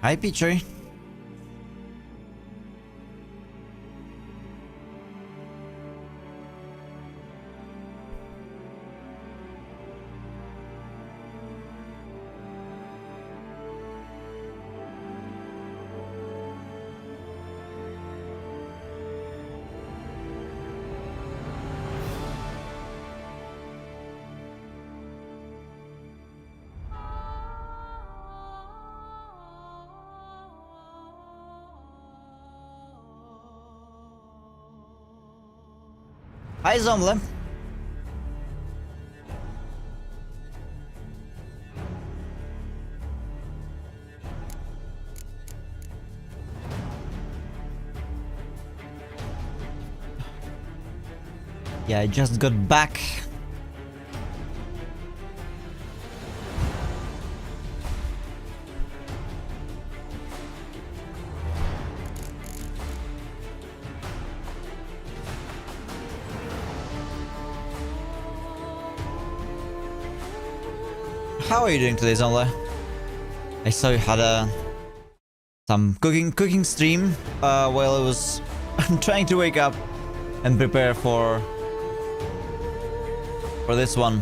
Hi, Petrie. Hi, Zomle. Yeah, I just got back. How are you doing today, Zomle? I saw you had some cooking stream while I was trying to wake up and prepare for this one.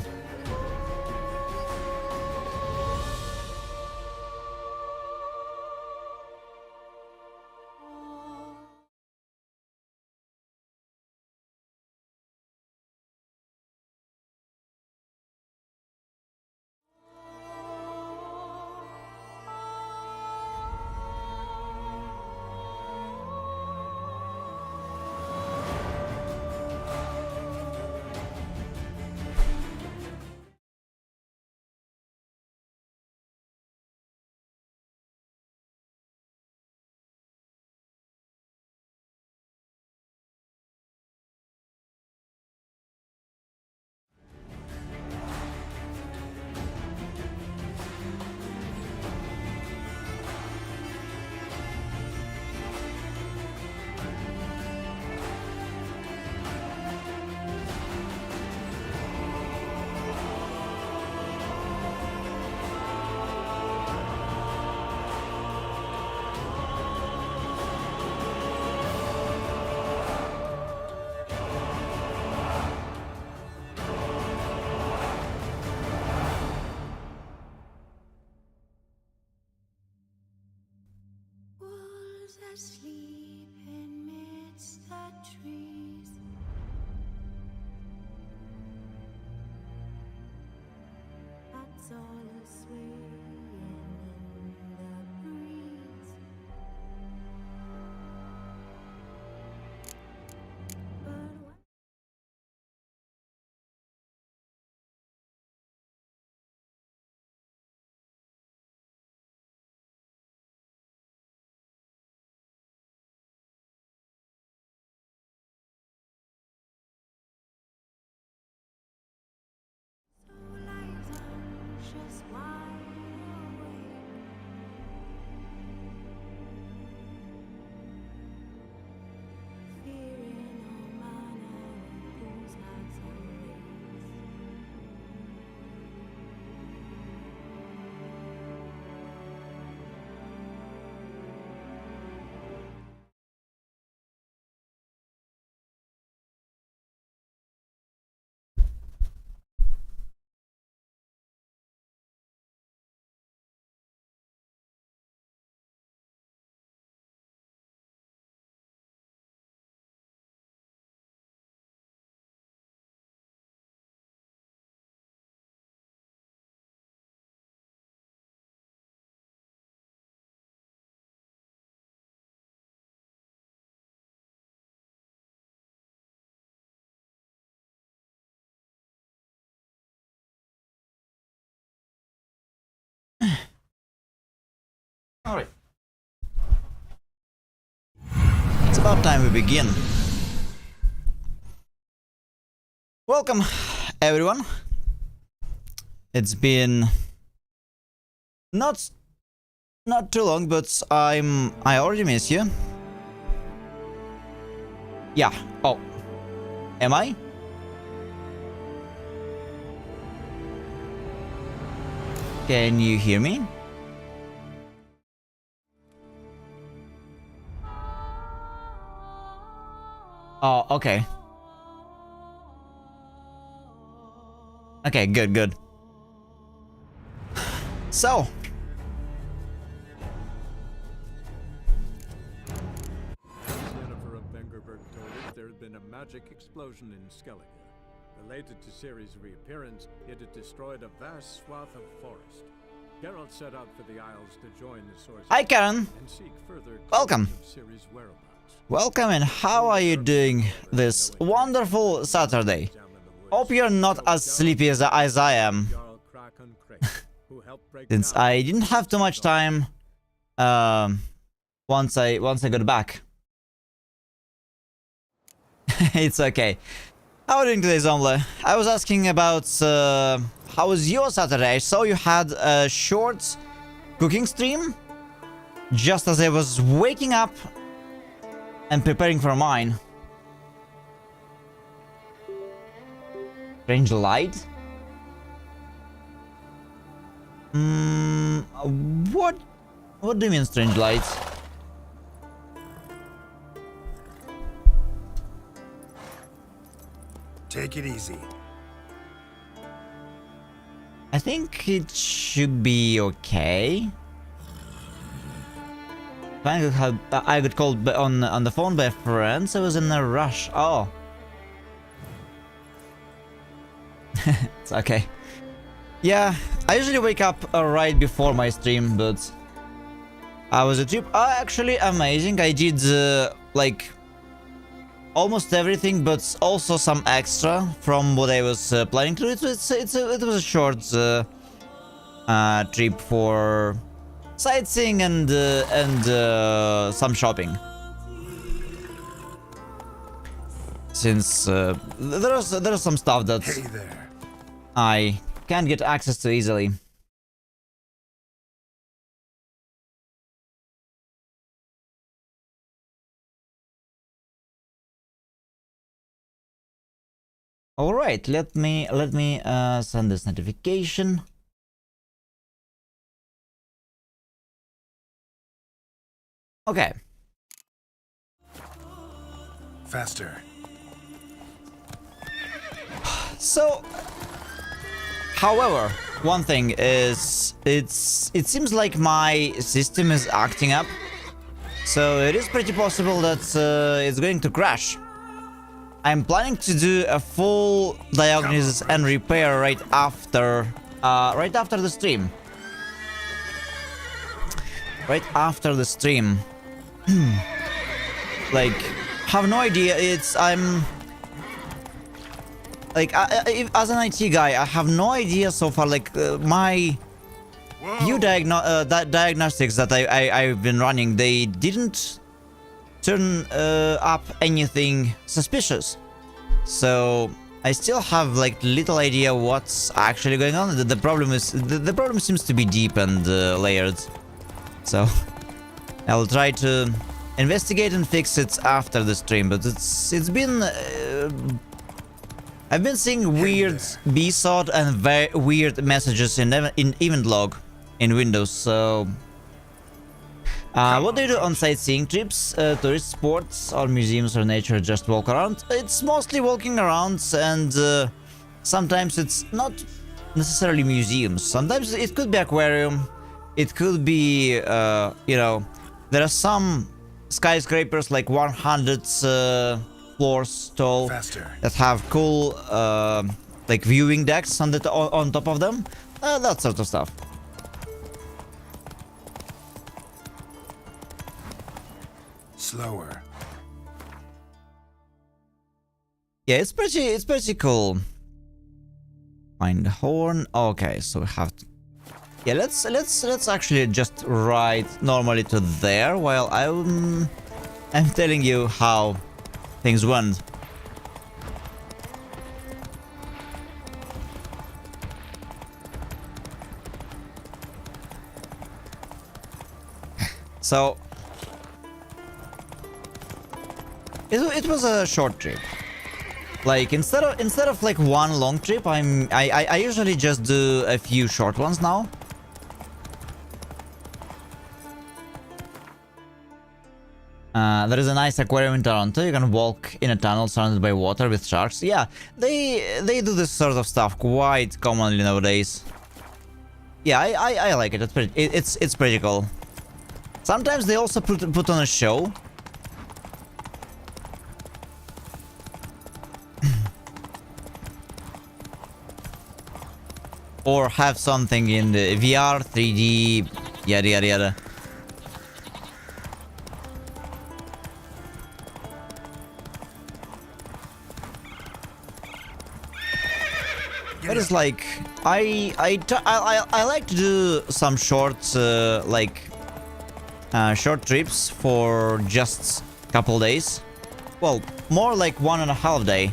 Asleep amidst the trees, bats all swaying in the breeze. But so lies anxious, wide awake, fearing all manner of ghouls, hags, and wraiths. All right. It's about time we begin. Welcome, everyone. It's been not too long, but I already miss you. Yeah. Oh. Am I? Can you hear me? Oh, okay. Okay, good, good. So. Jennifer of Vengerberg told us there had been a magic explosion in Skellige. Related to Ciri's reappearance, it had destroyed a vast swath of forest. Geralt set out for the Isles to join the source Hi, Karen. and seek further Welcome. clues of Ciri's whereabouts. Welcome, and how are you doing this wonderful Saturday? Hope you're not as sleepy as I am, Jarl Krakon Crake, who helped break since down I didn't have too much time once I got back. It's okay. How are you doing today, Zomle? I was asking about how was your Saturday? I saw you had a short cooking stream just as I was waking up and preparing for mine. Strange light? What do you mean strange light? Take it easy. I think it should be okay. I got called on the phone by friends. I was in a rush. Oh. It's okay. Yeah, I usually wake up right before my stream, but I was a trip. Actually amazing. I did like almost everything, but also some extra from what I was planning to do. It was a short trip for sightseeing and some shopping. Since there's some stuff that Hey there. I can't get access to easily. All right, let me send this notification. Okay. Faster. So, however, one thing is it seems like my system is acting up. So it is pretty possible that it's going to crash. I'm planning to do a full diagnosis and repair right after the stream. Right after the stream. Like, have no idea. I'm like, as an IT guy, I have no idea so far. Like, my few diagnostics that I've been running, they didn't turn up anything suspicious. So I still have like little idea what's actually going on. The problem is the problem seems to be deep and layered. So I'll try to investigate and fix it after the stream. But it's been I've been seeing weird BSOD and very weird messages in event log in Windows. So what do you do on sightseeing trips, tourist spots, or museums or nature? Just walk around? It's mostly walking around, and sometimes it's not necessarily museums. Sometimes it could be aquarium. It could be, you know, there are some skyscrapers like 100 floors tall that have cool, like viewing decks on top of them. That sort of stuff. Slower. Yeah, it's pretty cool. Find the horn. Okay, so we have to. Yeah, let's actually just ride normally to there while I'm telling you how things went. So it was a short trip. Like instead of like one long trip, I usually just do a few short ones now. There is a nice aquarium in Toronto. You can walk in a tunnel surrounded by water with sharks. Yeah, they do this sort of stuff quite commonly nowadays. Yeah, I like it. It's pretty cool. Sometimes they also put on a show. Or have something in the VR, 3D, yada yada yada. But it's like I like to do some short short trips for just a couple days. Well, more like 1.5 day.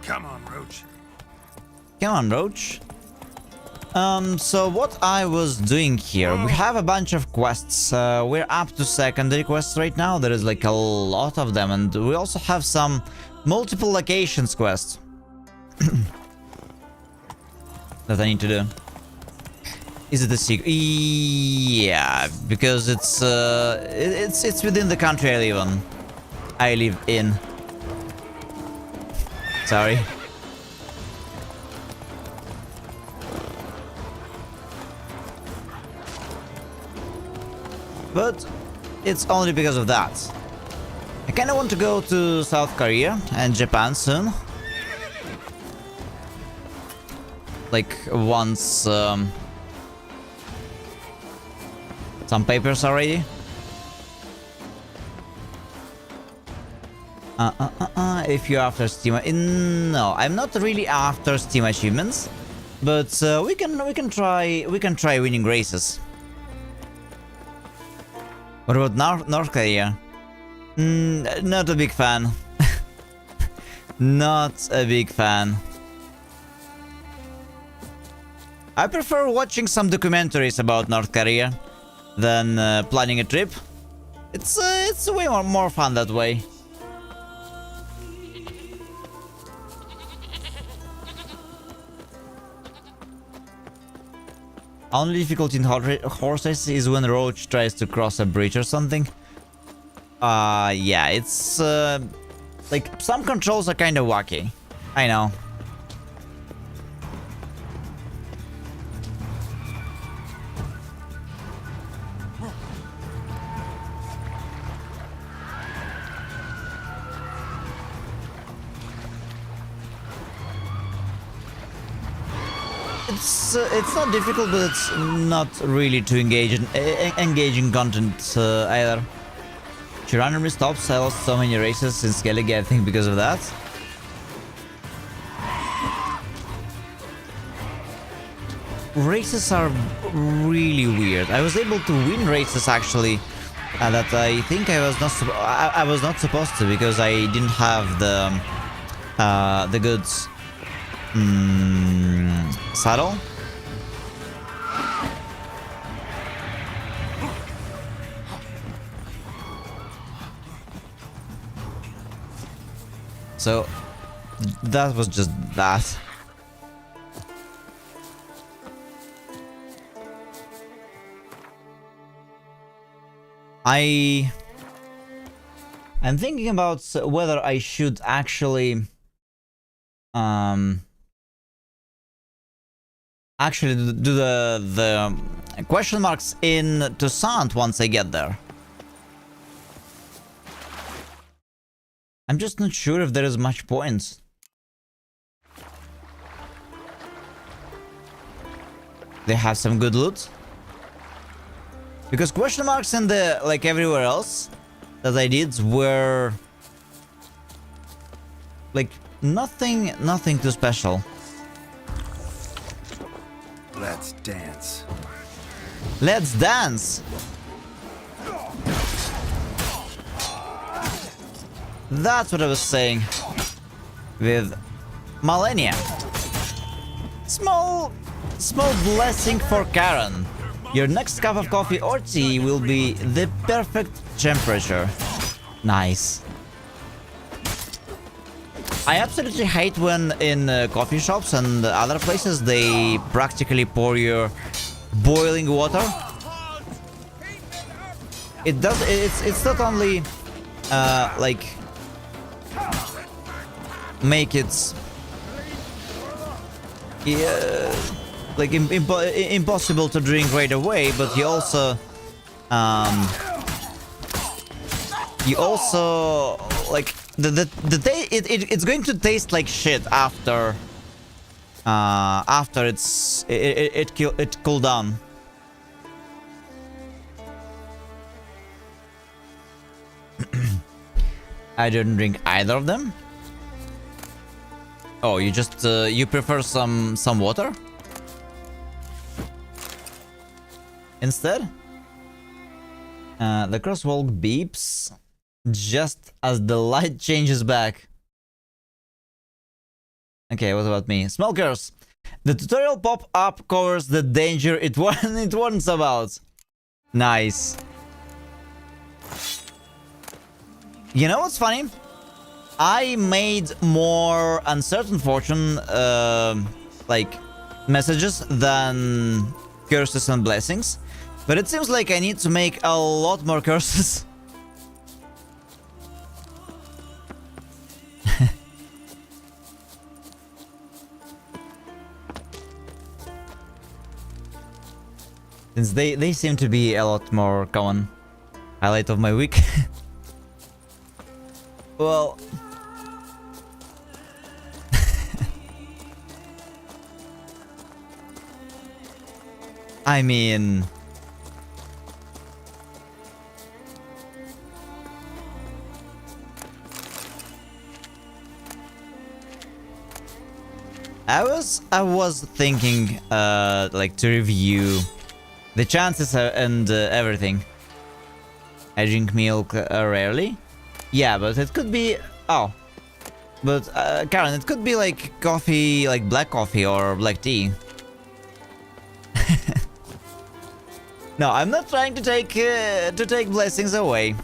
Come on, Roach. Come on, Roach. So what I was doing here, we have a bunch of quests. We're up to secondary quests right now. There is like a lot of them, and we also have some multiple locations quests that I need to do. Is it a secret? Yeah, because it's within the country I live on. I live in. Sorry. But it's only because of that. I kinda want to go to South Korea and Japan soon. Like once some papers are ready. If you're after Steam, no, I'm not really after Steam achievements, but we can try winning races. What about North Korea? Not a big fan. Not a big fan. I prefer watching some documentaries about North Korea than planning a trip. It's way more fun that way. Only difficulty in horses is when Roach tries to cross a bridge or something. Yeah, it's like some controls are kind of wacky. I know. It's not difficult, but it's not really too engaging content either. She randomly stops. I lost so many races in Skellige, I think, because of that. Races are really weird. I was able to win races actually that I think I was not supposed to, because I didn't have the goods. Saddle. So that was just that. I'm thinking about whether I should actually do the question marks in Toussaint once I get there. I'm just not sure if there is much point. They have some good loot. Because question marks in the, like everywhere else that I did, were like nothing too special. Let's dance. Let's dance! That's what I was saying with Millennia. Small blessing for Karen. Your next cup of coffee or tea will be the perfect temperature. Nice. I absolutely hate when in coffee shops and other places they practically pour you boiling water. It does. It's not only like make it like impossible to drink right away, but you also like it's going to taste like shit after it cooled down. I didn't drink either of them. Oh, you just you prefer some water instead? The crosswalk beeps just as the light changes back. Okay, what about me? Smokers! The tutorial pop-up covers the danger it warns about. Nice. You know what's funny? I made more uncertain fortune like messages than curses and blessings, but it seems like I need to make a lot more curses. Since they seem to be a lot more common. Highlight of my week. Well, I mean, I was thinking like to review the chances and everything. I drink milk rarely. Yeah, but it could be... Oh. But, Karen, it could be like coffee, like black coffee or black tea. No, I'm not trying to take blessings away.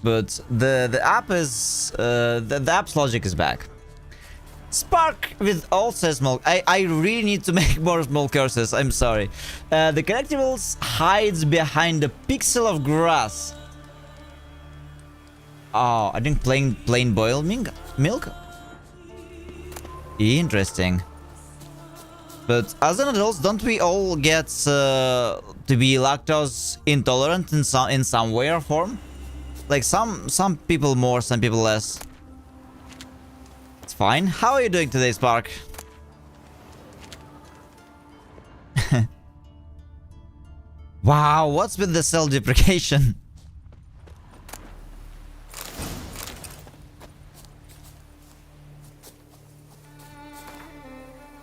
But the app is... the app's logic is back. Spark with all says small. I really need to make more small curses. I'm sorry. The collectibles hides behind a pixel of grass. Oh, I think plain boiled milk. Interesting. But as an adult, don't we all get to be lactose intolerant in some way or form? Like some people more, some people less. It's fine. How are you doing today, Spark? Wow, what's with the cell deprecation?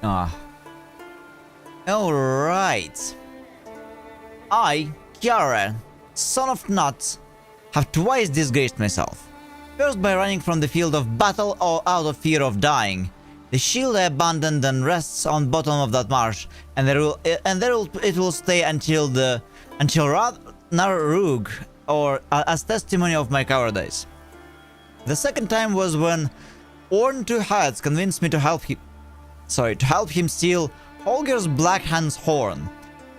Ah. Alright. I, Kiara, son of Nut, have twice disgraced myself. First by running from the field of battle or out of fear of dying. The shield I abandoned and rests on bottom of that marsh, and it will stay until Narug, or as testimony of my cowardice. The second time was when Orn Two Hats convinced me to help him steal Holger's Black Hand's horn.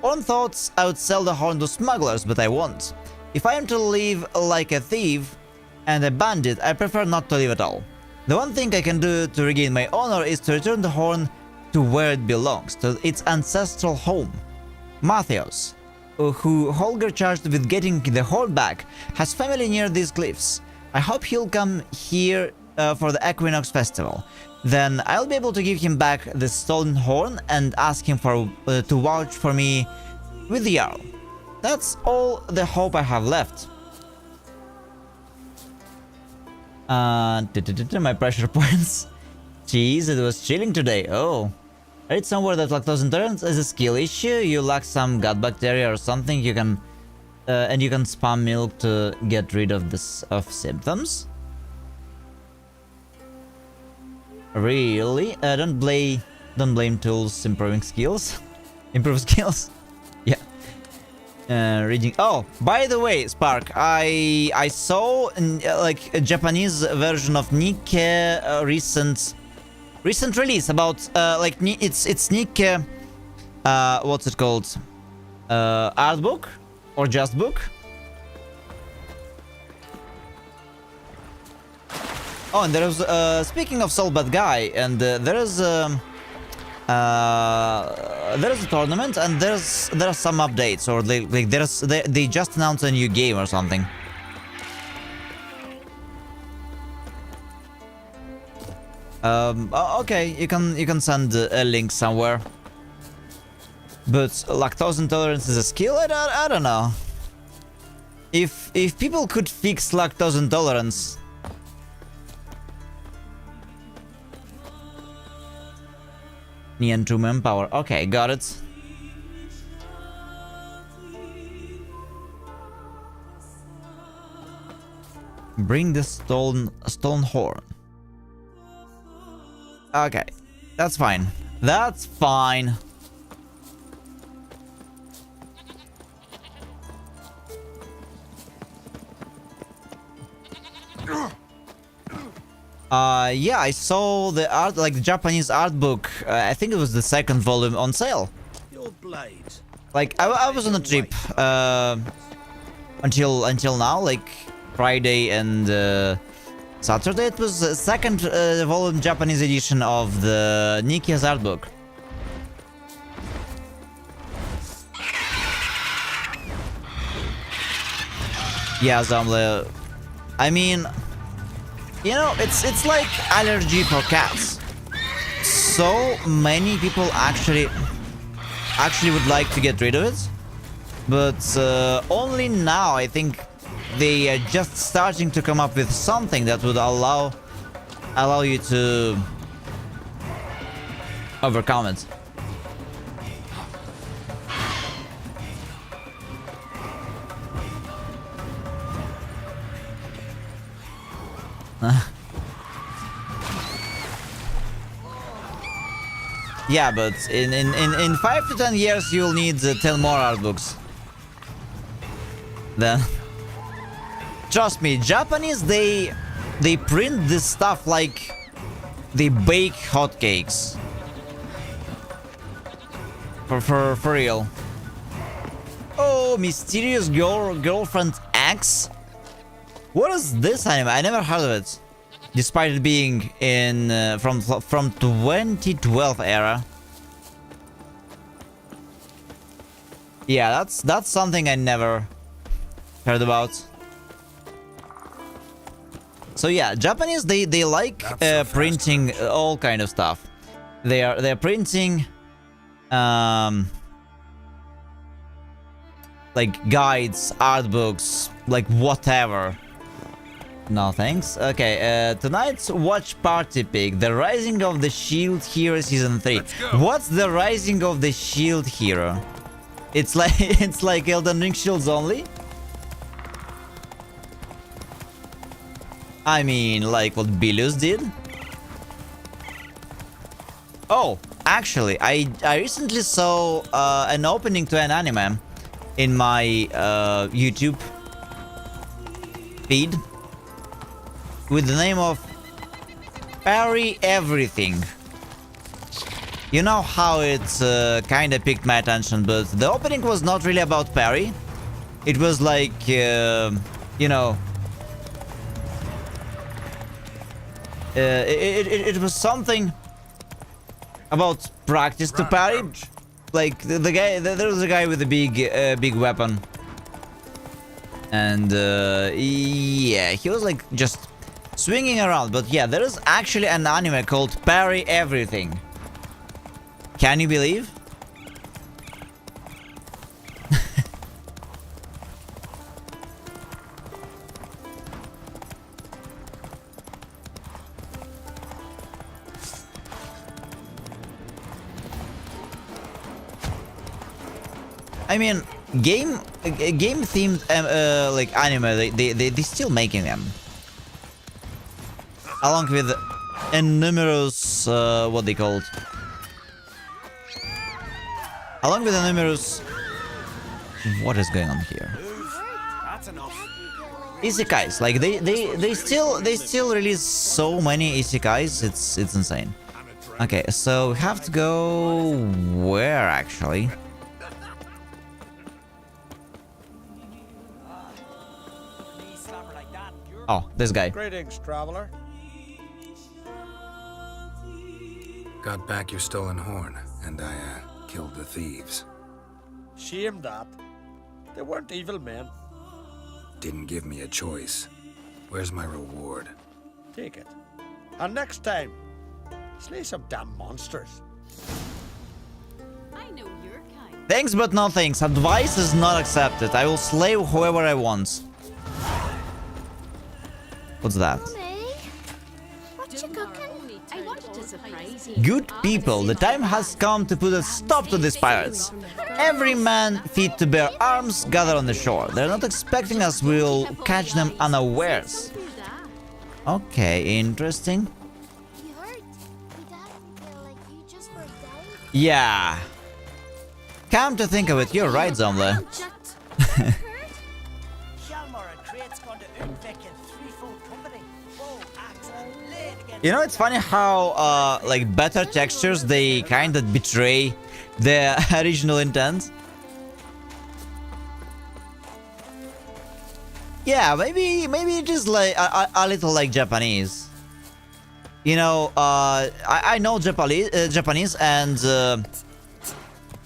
Orn thought I would sell the horn to smugglers, but I won't. If I am to live like a thief and a bandit, I prefer not to live at all. The one thing I can do to regain my honor is to return the horn to where it belongs, to its ancestral home. Matthews, who Holger charged with getting the horn back, has family near these cliffs. I hope he'll come here for the Equinox Festival. Then I'll be able to give him back the stolen horn and ask him to vouch for me with the Jarl. That's all the hope I have left. My pressure points. Jeez, it was chilling today. Oh. I read somewhere that lactose intolerance is a skill issue. You lack some gut bacteria or something. You can and you can spam milk to get rid of symptoms. Really? Don't blame tools improving skills. Improve skills. Yeah. Reading. Oh, by the way, Spark, I saw like a Japanese version of Nikke recent release about like it's Nikke what's it called? Art book or just book? Oh, and there's speaking of Soul Bad Guy, and there is a tournament, and there are some updates, or they just announced a new game or something. Okay, you can send a link somewhere. But lactose intolerance is a skill? I don't know. If people could fix lactose intolerance. Neon to manpower. Okay, got it. Bring the stone horn. Okay, that's fine. That's fine. Yeah, I saw the art, like the Japanese art book. I think it was the second volume on sale. Your blade. Like I was on a trip until now, like Friday and Saturday. It was the second volume Japanese edition of the Nikke's art book. Yeah, Zomle. I mean, you know, it's like allergy for cats. So many people actually would like to get rid of it, but only now I think they are just starting to come up with something that would allow you to overcome it. Yeah, but in 5 to 10 years you'll need 10 more art books. Then trust me, Japanese they print this stuff like they bake hotcakes. For real. Oh, mysterious girlfriend X. What is this anime? I never heard of it, despite it being in from 2012 era. Yeah, that's something I never heard about. So yeah, Japanese they like printing all kind of stuff. They're printing like guides, art books, like whatever. No thanks. Okay, tonight's watch party pick: The Rising of the Shield Hero Season 3. What's The Rising of the Shield Hero? It's like Elden Ring Shields only? I mean, like what Bilius did? Oh, actually, I recently saw an opening to an anime in my YouTube feed with the name of Parry Everything. You know how it kinda piqued my attention, but the opening was not really about parry. It was like, you know, it was something about practice to parry. Like the guy, there was a guy with a big weapon, and yeah, he was like just swinging around. But yeah, there is actually an anime called Parry Everything. Can you believe? I mean, game themed like anime, they still making them, along with numerous what they called, along with the numerous What is going on here? That's enough. Isekais, like they still release so many isekais. It's insane. Okay, so we have to go where actually? Oh, this guy. Greetings, traveler. Got back your stolen horn, and I killed the thieves. Shame that. They weren't evil men. Didn't give me a choice. Where's my reward? Take it. And next time, slay some damn monsters. I know your kind. Thanks but no thanks. Advice is not accepted. I will slay whoever I want. What's that? What you cooking? I wanted to surprise you. Good people, the time has come to put a stop to these pirates. Every man fit to bear arms gather on the shore. They're not expecting us, we'll catch them unawares. Okay, interesting. You hurt. Your dad feel like you just were dying. Yeah. Come to think of it, you're right, Zomla. You know, it's funny how, like, better textures, they kind of betray their original intent. Yeah, maybe it is like a little like Japanese. You know, I know Japanese, and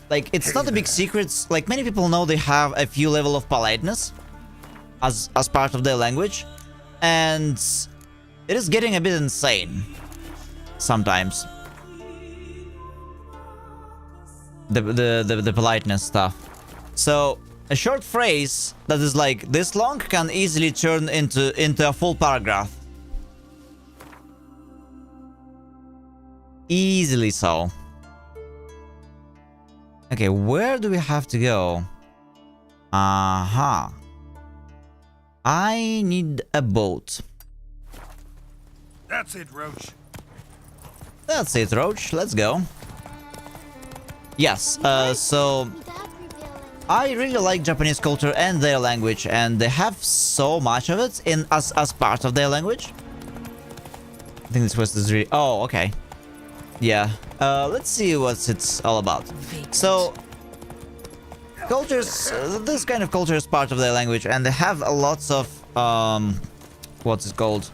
like it's not a big secret. Like many people know, they have a few level of politeness as part of their language, and it is getting a bit insane sometimes. The politeness stuff. So a short phrase that is like this long can easily turn into a full paragraph. Easily so. Okay, where do we have to go? Aha. I need a boat. That's it, Roach. That's it, Roach. Let's go. Yes, so I really like Japanese culture and their language, and they have so much of it in as part of their language. I think this quest is really... Oh, okay. Yeah. Let's see what it's all about. So, cultures... this kind of culture is part of their language, and they have lots of... what's it called?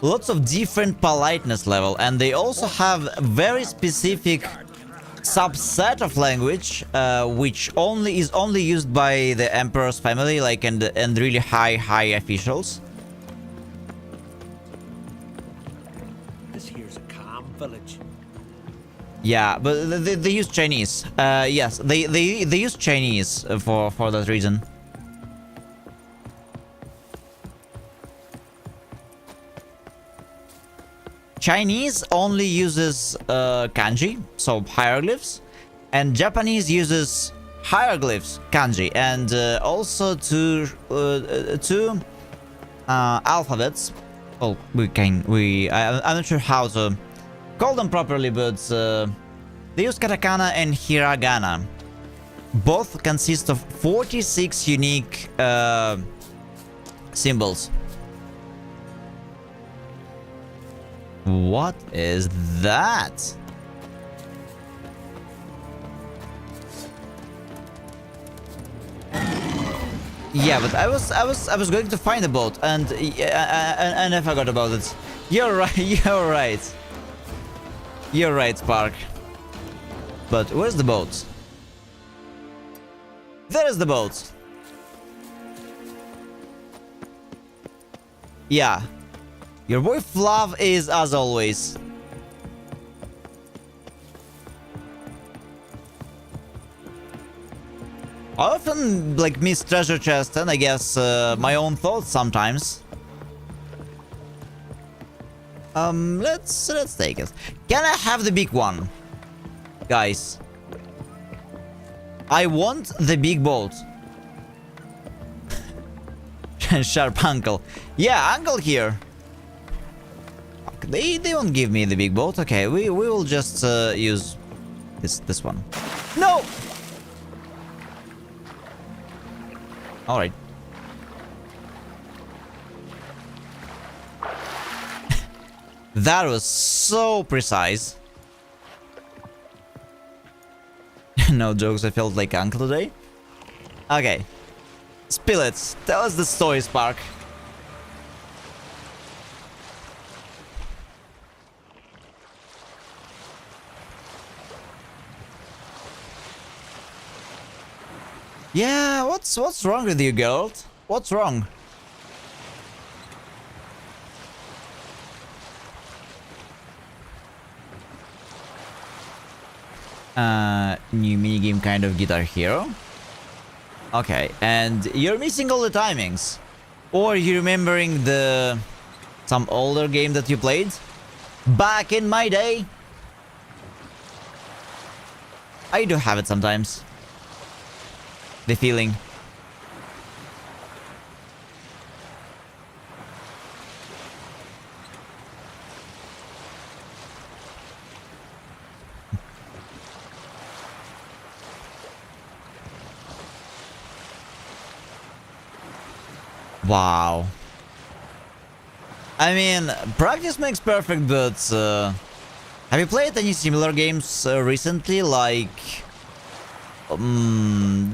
Lots of different politeness level, and they also have a very specific subset of language, which is only used by the emperor's family, like and really high officials. This here's a calm village. Yeah, but they use Chinese. Yes, they use Chinese for that reason. Chinese only uses kanji, so hieroglyphs, and Japanese uses hieroglyphs, kanji, and also two alphabets. Well, I'm not sure how to call them properly, but they use katakana and hiragana. Both consist of 46 unique symbols. What is that? Yeah, but I was going to find a boat, and I forgot about it. You're right. You're right, Spark. But where's the boat? There is the boat. Yeah. Your boy Flav is as always. I often like miss treasure chest and I guess my own thoughts sometimes. Let's take it. Can I have the big one? Guys. I want the big boat. Sharp uncle. Yeah, uncle here. They won't give me the big boat. Okay, we will just use this one. No! Alright. That was so precise. No jokes, I felt like uncle today. Okay. Spill it. Tell us the story, Spark. Yeah, what's wrong with you, girl? What's wrong? New minigame kind of Guitar Hero. Okay, and you're missing all the timings. Or you remembering some older game that you played? Back in my day? I do have it sometimes. The feeling. Wow. I mean, practice makes perfect, but have you played any similar games recently? Like,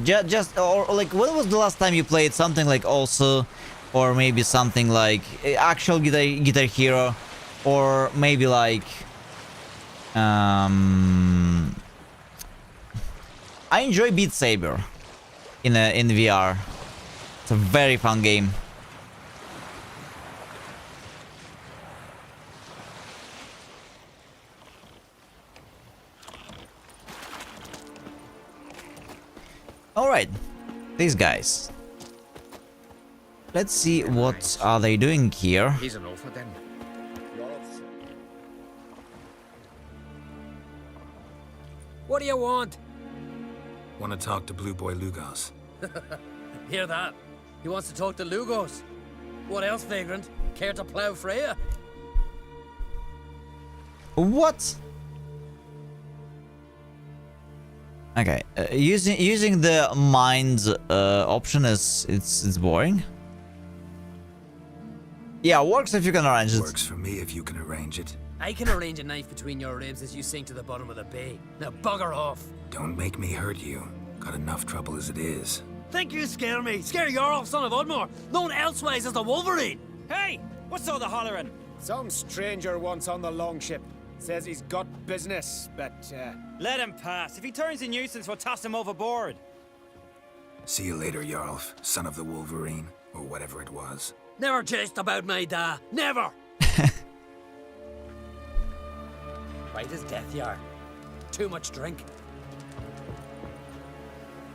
just or like, when was the last time you played something like also, or maybe something like actual Guitar Hero, or maybe like, I enjoy Beat Saber in VR. It's a very fun game. Alright, these guys. Let's see what are they doing here. He's an offer then. What do you want? Want to talk to Blue Boy Lugos. Hear that? He wants to talk to Lugos. What else, Vagrant? Care to plough Freya? What? Okay, using the mind option is it's boring. Yeah, works if you can arrange it. Works for me if you can arrange it. I can arrange a knife between your ribs as you sink to the bottom of the bay. Now bugger off. Don't make me hurt you. Got enough trouble as it is. Think you scare me? Scare Jarl, son of Udmore, known elsewise as the Wolverine. Hey! What's all the hollering? Some stranger once on the longship. Says he's got business, but, Let him pass. If he turns a nuisance, we'll toss him overboard. See you later, Jarl, son of the Wolverine, or whatever it was. Never jest about my da. Never! White as death, Yar. Too much drink.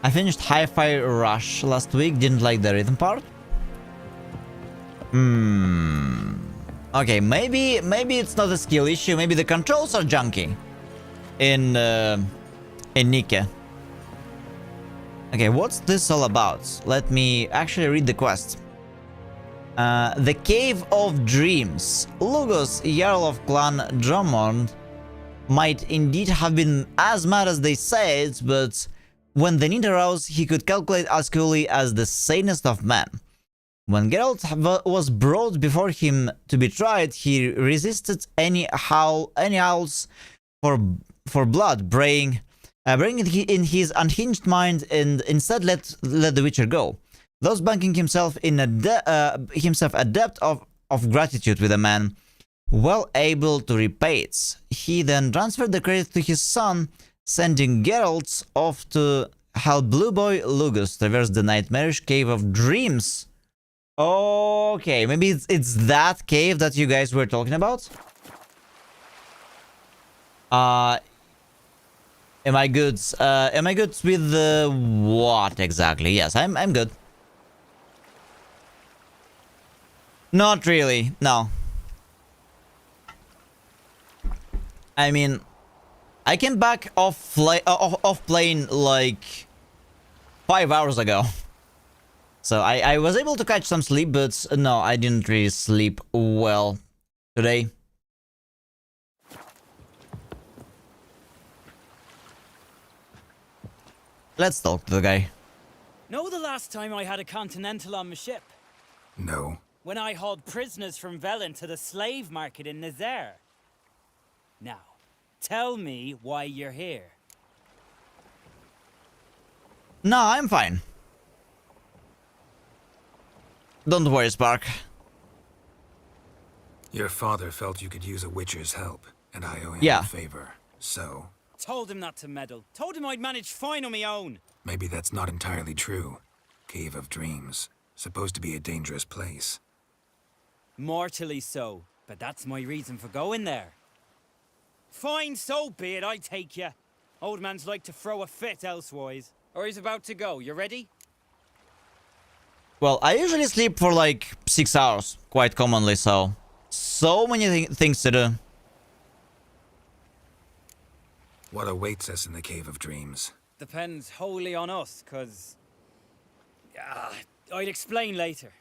I finished Hi-Fi Rush last week, didn't like the rhythm part. Okay, maybe it's not a skill issue, maybe the controls are junky in Nike. Okay, what's this all about? Let me actually read the quest. The Cave of Dreams. Lugos, Jarl of Clan Drummond, might indeed have been as mad as they said, but when the need arose, he could calculate as coolly as the sanest of men. When Geralt was brought before him to be tried, he resisted any howls for blood, bringing in his unhinged mind, and instead let the Witcher go, thus banking himself in a debt of gratitude with a man well able to repay it. He then transferred the credit to his son, sending Geralt off to help Blue Boy Lugos traverse the nightmarish Cave of Dreams. Okay, maybe it's that cave that you guys were talking about. Am I good? Am I good with what exactly? Yes, I'm good. Not really. No. I mean, I came back off plane like 5 hours ago. So I was able to catch some sleep, but no, I didn't really sleep well today. Let's talk to the guy. Know the last time I had a Continental on my ship? No. When I hauled prisoners from Velen to the slave market in Nazaire. Now, tell me why you're here. No, I'm fine. Don't worry, Spark. Your father felt you could use a Witcher's help, and I owe him Yeah. a favor. So, Told him not to meddle. Told him I'd manage fine on my own. maybe that's not entirely true. Cave of Dreams. Supposed to be a dangerous place. Mortally so, but that's my reason for going there. Fine, so be it, I take you. Old man's like to throw a fit elsewise. Or he's about to go, you ready? Well, I usually sleep for like 6 hours, quite commonly, so... So many things to do. What awaits us in the Cave of Dreams? Depends wholly on us, cause... I'd explain later.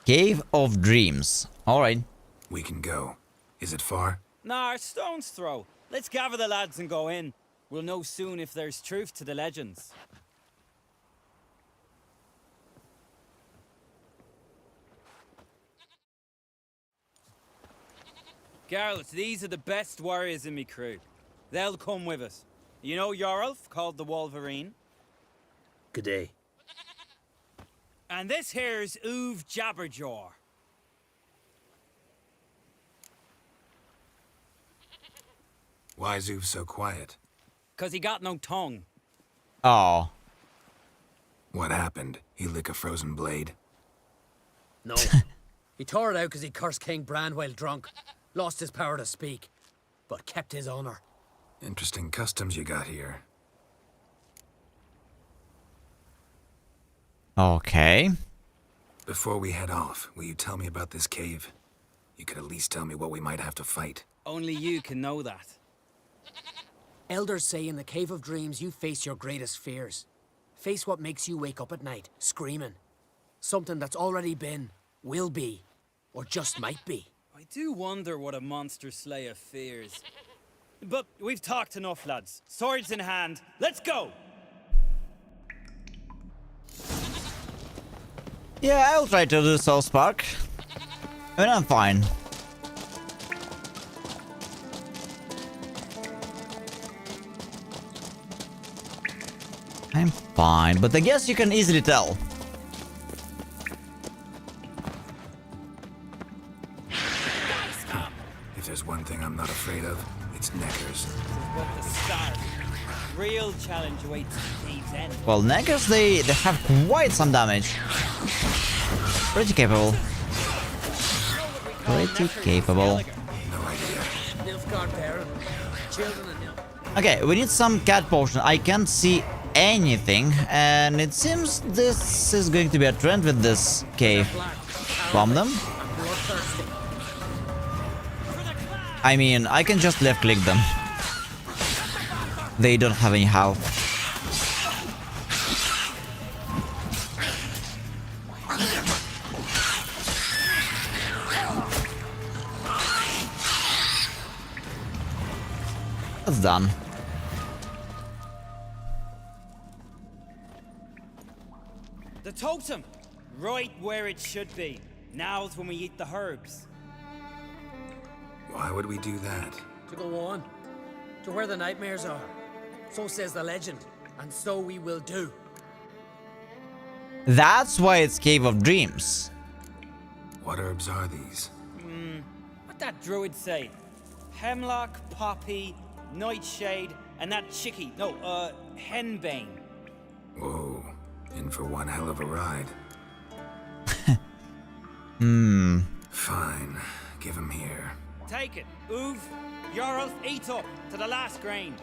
Cave of Dreams. Alright. We can go. Is it far? Nah, stone's throw. Let's gather the lads and go in. We'll know soon if there's truth to the legends. Girls, these are the best warriors in me crew. They'll come with us. You know Yorulf, called the Wolverine? Good day. And this here's Uv Jabberjaw. Why is Uv so quiet? 'Cause he got no tongue. Oh. What happened? He lick a frozen blade? No. He tore it out because he cursed King Bran while drunk. Lost his power to speak, but kept his honor. Interesting customs you got here. Okay. Before we head off, will you tell me about this cave? You could at least tell me what we might have to fight. Only you can know that. Elders say in the Cave of Dreams you face your greatest fears. Face what makes you wake up at night, screaming. Something that's already been, will be, or just might be. I do wonder what a monster slayer fears. But we've talked enough, lads. Swords in hand, let's go! Yeah, I'll try to do so, Spark. And I'm fine. I'm fine, but I guess you can easily tell. If there's one thing I'm not afraid of, it's neckers. But the start. Real challenge awaits Cave's end. Well, Neckers, they have quite some damage. Pretty capable. Pretty capable. No idea. Nilfgaard Baron, children of Nil. Okay, we need some cat potion. I can't see anything, and it seems this is going to be a trend with this cave. Bomb them? Bloodthirsty. I mean, I can just left click them. They don't have any health. That's done. The totem! Right where it should be. Now's when we eat the herbs. Why would we do that? To go on, to where the nightmares are. So says the legend, and so we will do. That's why it's Cave of Dreams. What herbs are these? What that druid say? Hemlock, poppy, nightshade, and that henbane. Whoa, in for one hell of a ride. Fine, give him here. Take it, Uv. Yorulf, eat up to the last grain.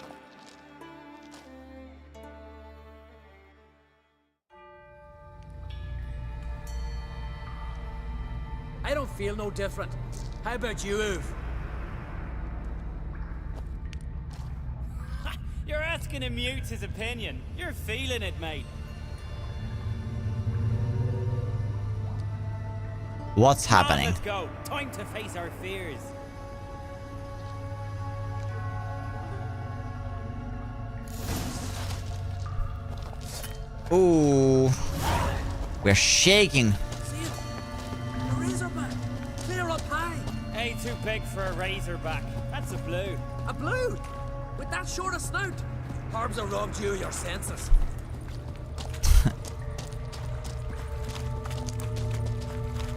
I don't feel no different. How about you, Uv? You're asking him mute his opinion. You're feeling it, mate. What's Come on, happening? let's go. Time to face our fears. Ooh. We're shaking. See it? A razorback. Clear up high. Ain't too big for a razorback. That's a blue. A blue? With that short a snout? Harbs have robbed you your senses.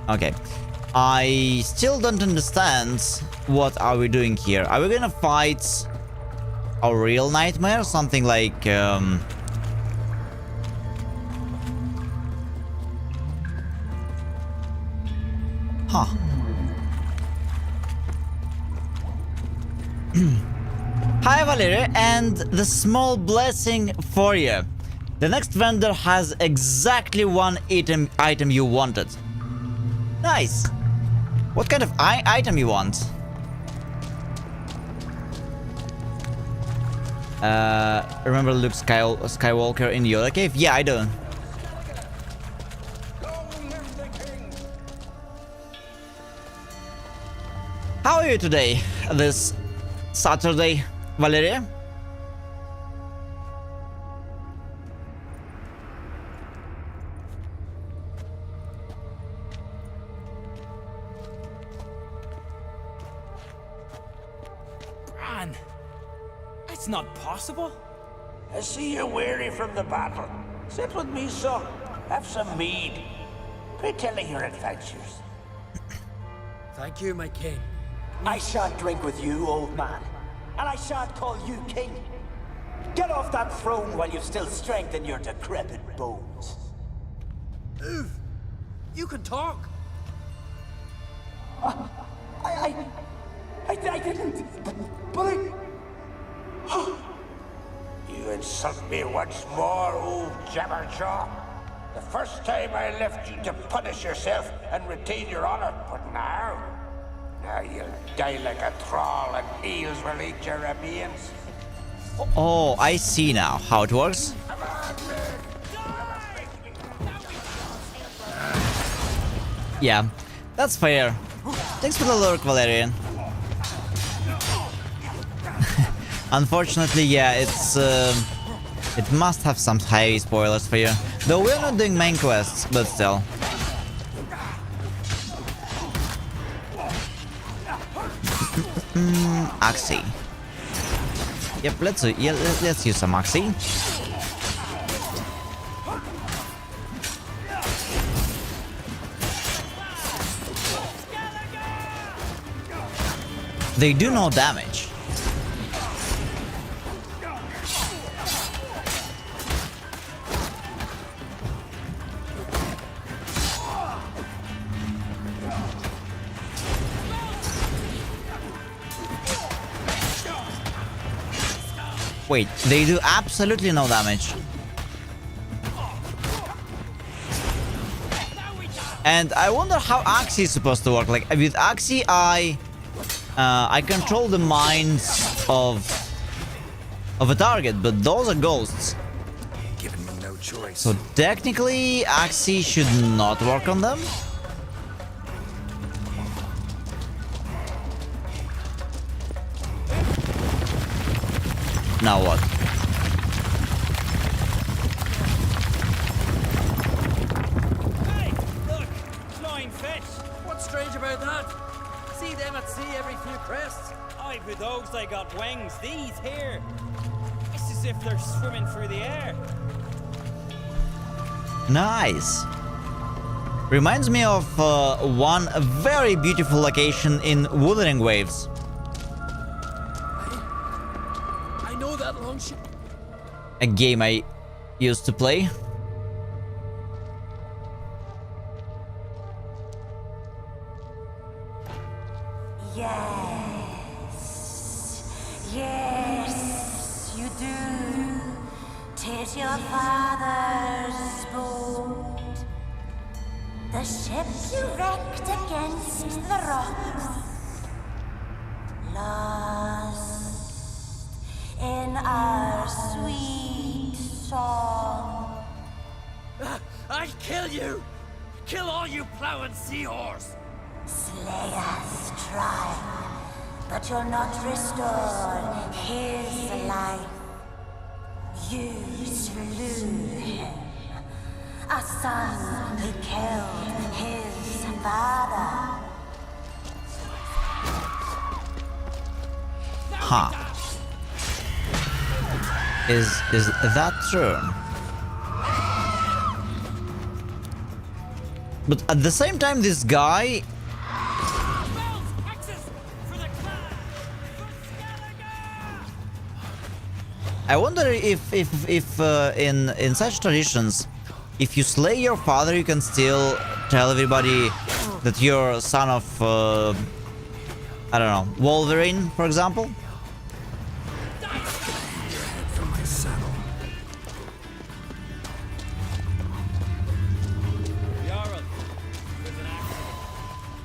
Okay. I still don't understand what are we doing here. Are we gonna fight a real nightmare? Something like Huh. Hi Valeria, and the small blessing for you. The next vendor has exactly one item you wanted. Nice. What kind of item you want? Remember Luke Skywalker in Yoda Cave? Yeah, I do. How are you today, this Saturday, Valeria? Bran! It's not possible. I see you're weary from the battle. Sit with me, son. Have some mead. Pray tell of your adventures. Thank you, my king. I shan't drink with you, old man. And I shan't call you king. Get off that throne while you've still strength in your decrepit bones. Oof! You can talk. I didn't. But I... You insult me once more, old Jabberjaw. The first time I left you to punish yourself and retain your honor, but now you'll die like a thrall and eels will eat your remains. Oh, I see now how it works. Yeah, that's fair. Thanks for the lurk, Valerian. Unfortunately, yeah, it's it must have some heavy spoilers for you. Though we're not doing main quests, but still. Axie. Yep, let's use some Axie. They do no damage. Wait, they do absolutely no damage. And I wonder how Axie is supposed to work. Like with Axie, I control the minds of a target, but those are ghosts. Giving me no choice. So technically, Axie should not work on them. Now what? Hey, look! Flying fish! What's strange about that? See them at sea every few crests. Aye, with those they got wings. These here. It's as if they're swimming through the air. Nice. Reminds me of one very beautiful location in Wuthering Waves. I know that longship. A game I used to play. Yes, you do. 'Tis your father's boat. The ship you wrecked against the rocks. Lost in our sweet song. I'll kill you! Kill all you plowing seahorse! Slay us, try, but you'll not restore his life. You slew him, A son who killed his father. Huh. Is that true? But at the same time, this guy... I wonder if in such traditions, if you slay your father, you can still tell everybody that you're son of, I don't know, Wolverine, for example? From my saddle. Jarl, there's an accident.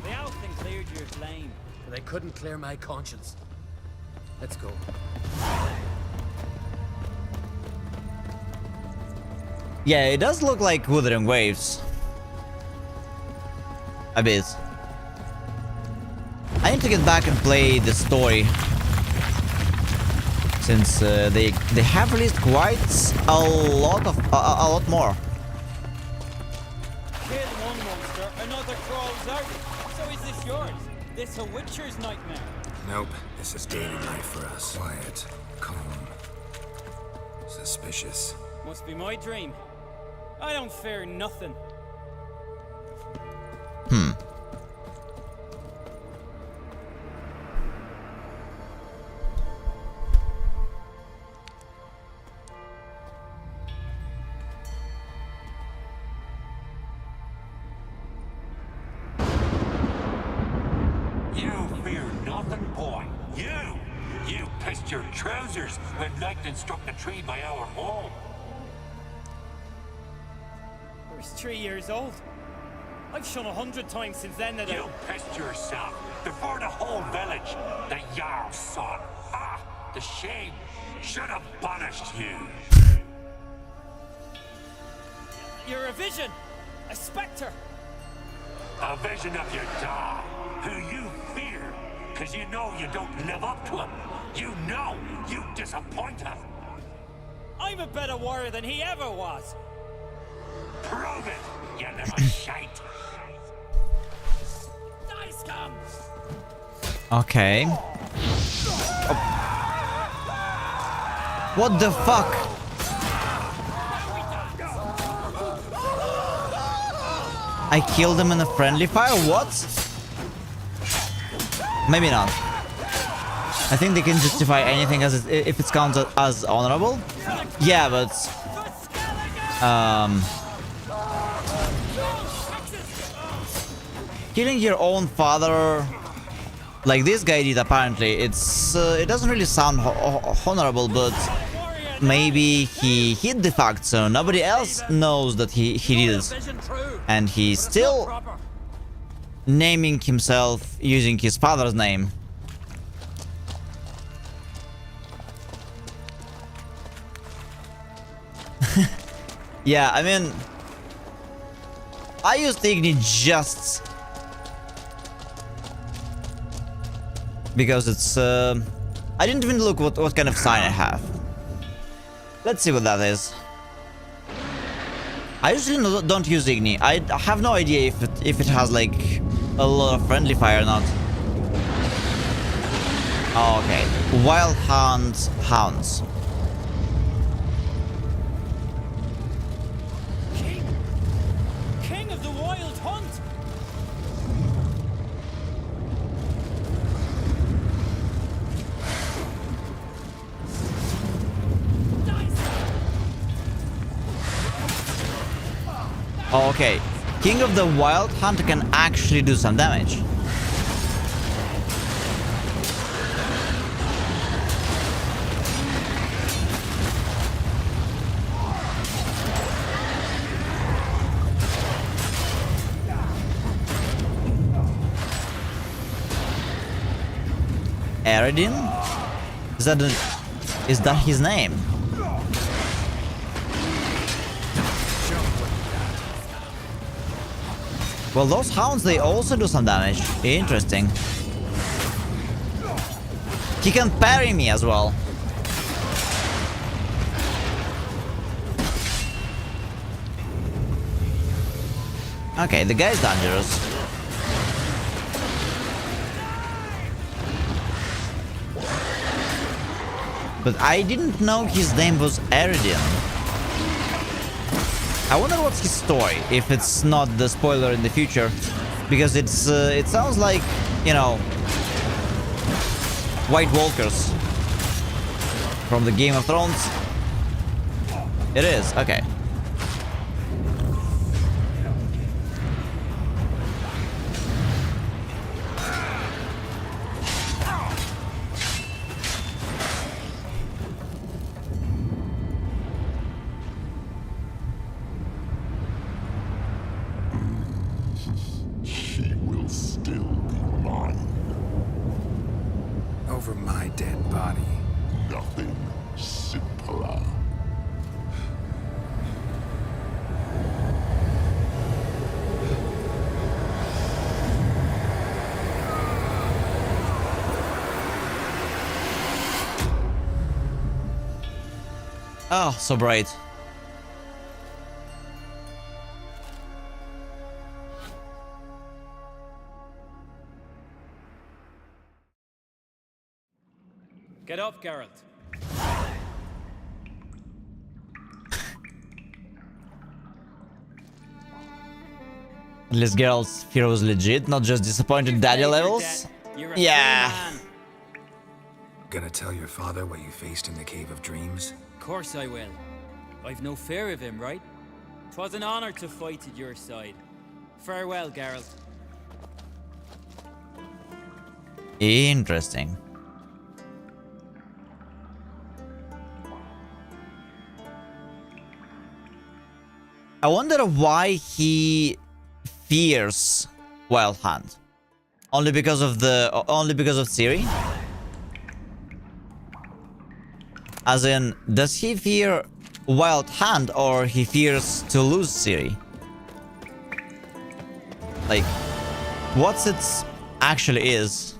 The Alfin cleared your blame. But they couldn't clear my conscience. Let's go. Yeah, it does look like Wuthering Waves. A bit. I need to get back and play the story. Since they have released quite a lot more. Kill one monster, another crawls out. So is this yours? This a Witcher's nightmare? Nope, this is daily life for us. Quiet, calm, suspicious. Must be my dream. I don't fear nothing. You fear nothing, boy. You pissed your trousers when lightning struck the tree by our home. I was 3 years old. I've shone 100 times since then that You pissed yourself before the whole village. The Jarl's son. Ah, the shame should have banished you. You're a vision! A spectre! A vision of your dad, who you fear, because you know you don't live up to him. You know you disappoint him. I'm a better warrior than he ever was! Prove it, you little shite. Die, scum! Okay. Oh. What the fuck? I killed him in a friendly fire? What? Maybe not. I think they can justify anything as if it's counted as honorable. Yeah, but killing your own father, like this guy did apparently, it doesn't really sound honorable, but maybe he hid the fact so nobody else knows that he did it. And he's still naming himself using his father's name. Yeah, I mean, I used Igni just because it's I didn't even look what kind of sign I have. Let's see what that is. I usually don't use Igni. I have no idea if it has like a lot of friendly fire or not. Oh, okay. Wild hounds. King of the wild hunt! Oh, okay. King of the Wild Hunt can actually do some damage. Eredin? Is that his name? Well, those hounds, they also do some damage. Interesting. He can parry me as well. Okay, the guy's dangerous. But I didn't know his name was Eridian. I wonder what's his story, if it's not the spoiler in the future. Because it sounds like, you know, White Walkers from the Game of Thrones. It is, okay. She will still be mine. Over my dead body. Nothing simpler. Oh, so bright. Get up, Geralt. At least Geralt's fear was legit, not just disappointed daddy levels. You're a Yeah. free man. Gonna tell your father what you faced in the Cave of Dreams? Of course I will. I've no fear of him, right? 'Twas an honor to fight at your side. Farewell, Geralt. Interesting. I wonder why he fears Wild Hunt. Only because of Ciri? As in, does he fear Wild Hunt or he fears to lose Ciri? Like, what's it actually is?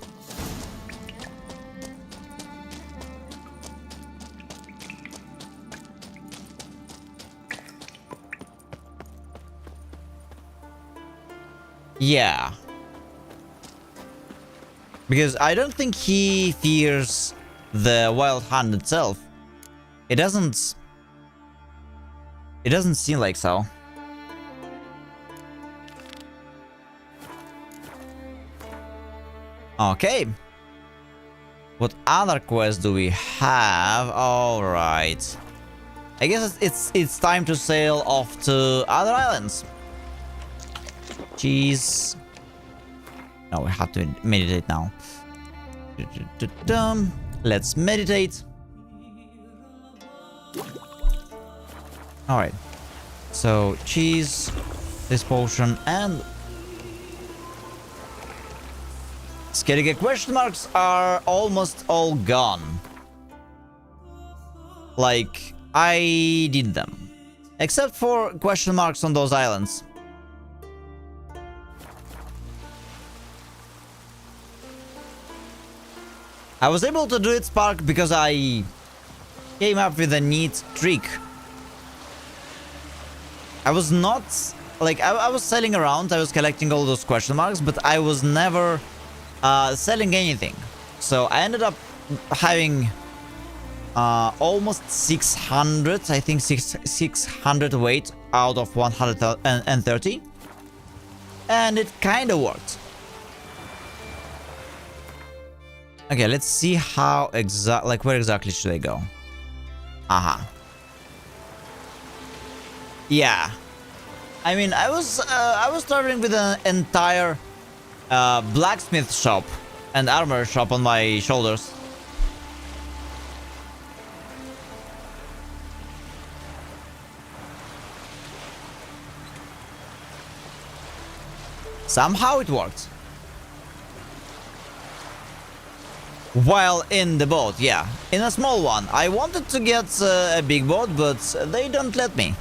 Yeah. Because I don't think he fears the Wild Hunt itself. It doesn't seem like so. Okay. What other quests do we have? All right. I guess it's time to sail off to other islands. Jeez. No, we have to meditate now. Let's meditate. Alright. So, cheese, this potion, and... Skellige question marks are almost all gone. Like, I did them. Except for question marks on those islands. I was able to do it, Spark, because I came up with a neat trick. I was not... Like, I was sailing around, I was collecting all those question marks, but I was never selling anything. So I ended up having almost 600, I think 600 weight out of 130. And it kind of worked. Okay, let's see how where exactly should I go? Aha. Yeah. I mean, I was traveling with an entire blacksmith shop and armor shop on my shoulders. Somehow it worked. While in the boat, yeah. In a small one. I wanted to get a big boat, but they don't let me.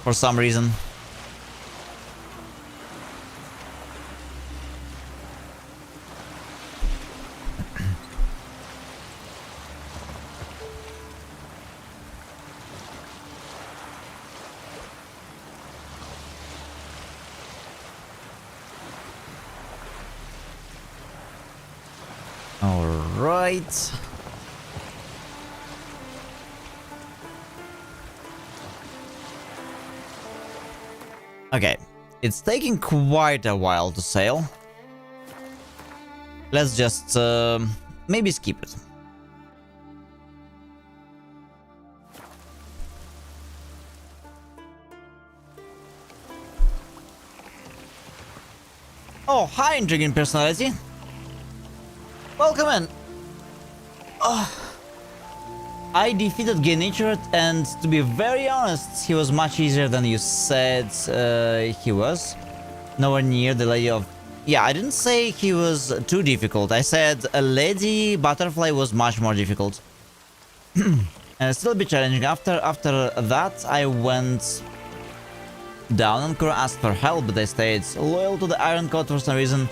For some reason. Right. Okay, it's taking quite a while to sail. Let's just maybe skip it. Oh, hi, intriguing personality. Welcome in. I defeated Genichert, and to be very honest, he was much easier than you said he was. Nowhere near the Lady of... Yeah, I didn't say he was too difficult. I said a Lady Butterfly was much more difficult. And still a bit challenging. After that, I went down and asked for help, but I stayed loyal to the Iron Code for some reason.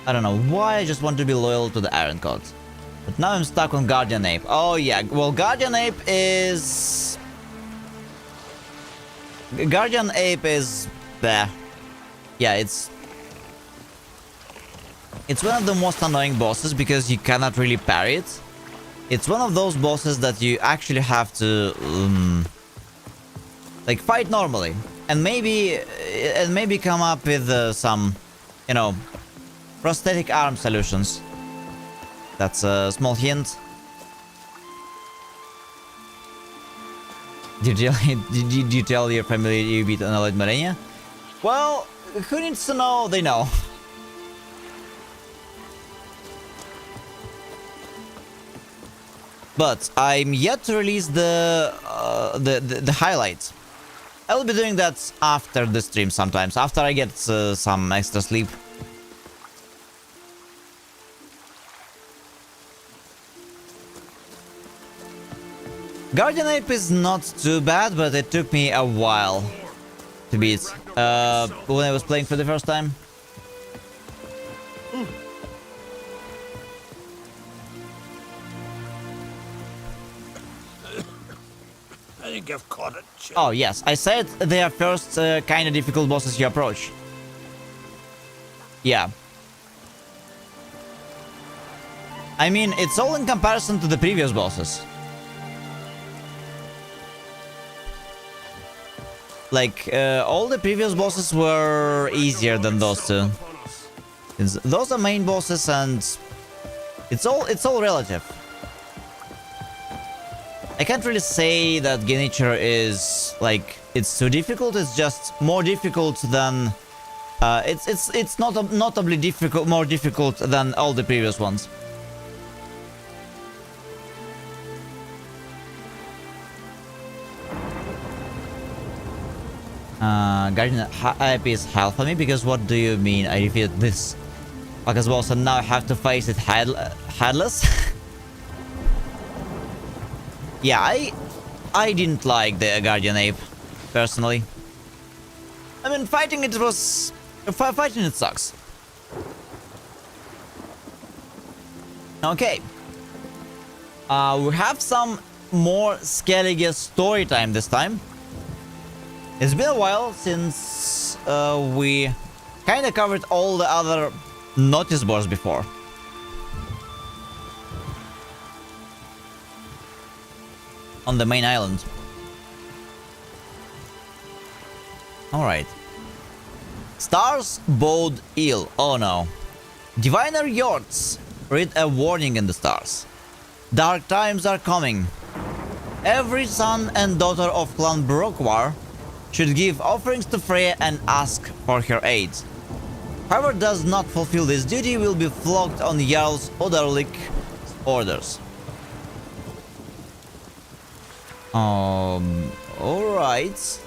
I don't know why, I just want to be loyal to the Iron Code. But now I'm stuck on Guardian Ape. Oh yeah, well, Guardian Ape is... Bleh. Yeah, it's one of the most annoying bosses because you cannot really parry it. It's one of those bosses that you actually have to... like, fight normally. And maybe come up with some, you know, prosthetic arm solutions. That's a small hint. Did you tell your family you beat Annoyed Marenia? Well, who needs to know? They know. But I'm yet to release the highlights. I will be doing that after the stream sometimes, after I get some extra sleep. Guardian Ape is not too bad, but it took me a while to beat when I was playing for the first time. I think I've caught it. Oh yes, I said they are first kind of difficult bosses you approach. Yeah. I mean, it's all in comparison to the previous bosses. Like, all the previous bosses were easier than those two. Those are main bosses, and it's all relative. I can't really say that Genichiro is like it's too difficult. It's just more difficult than it's not notably difficult, more difficult than all the previous ones. Guardian Ape is hell for me because what do you mean? I defeated this fuck as well, so now I have to face it headless. Yeah, I didn't like the Guardian Ape personally. I mean, fighting it sucks. Okay. We have some more Skellige story time this time. It's been a while since we kind of covered all the other notice boards before. On the main island. Alright. Stars bode ill. Oh no. Diviner Yorts read a warning in the stars. Dark times are coming. Every son and daughter of Clan Brokwar should give offerings to Freya and ask for her aid. Whoever does not fulfill this duty will be flogged on Jarl's Odarlik orders. Alright.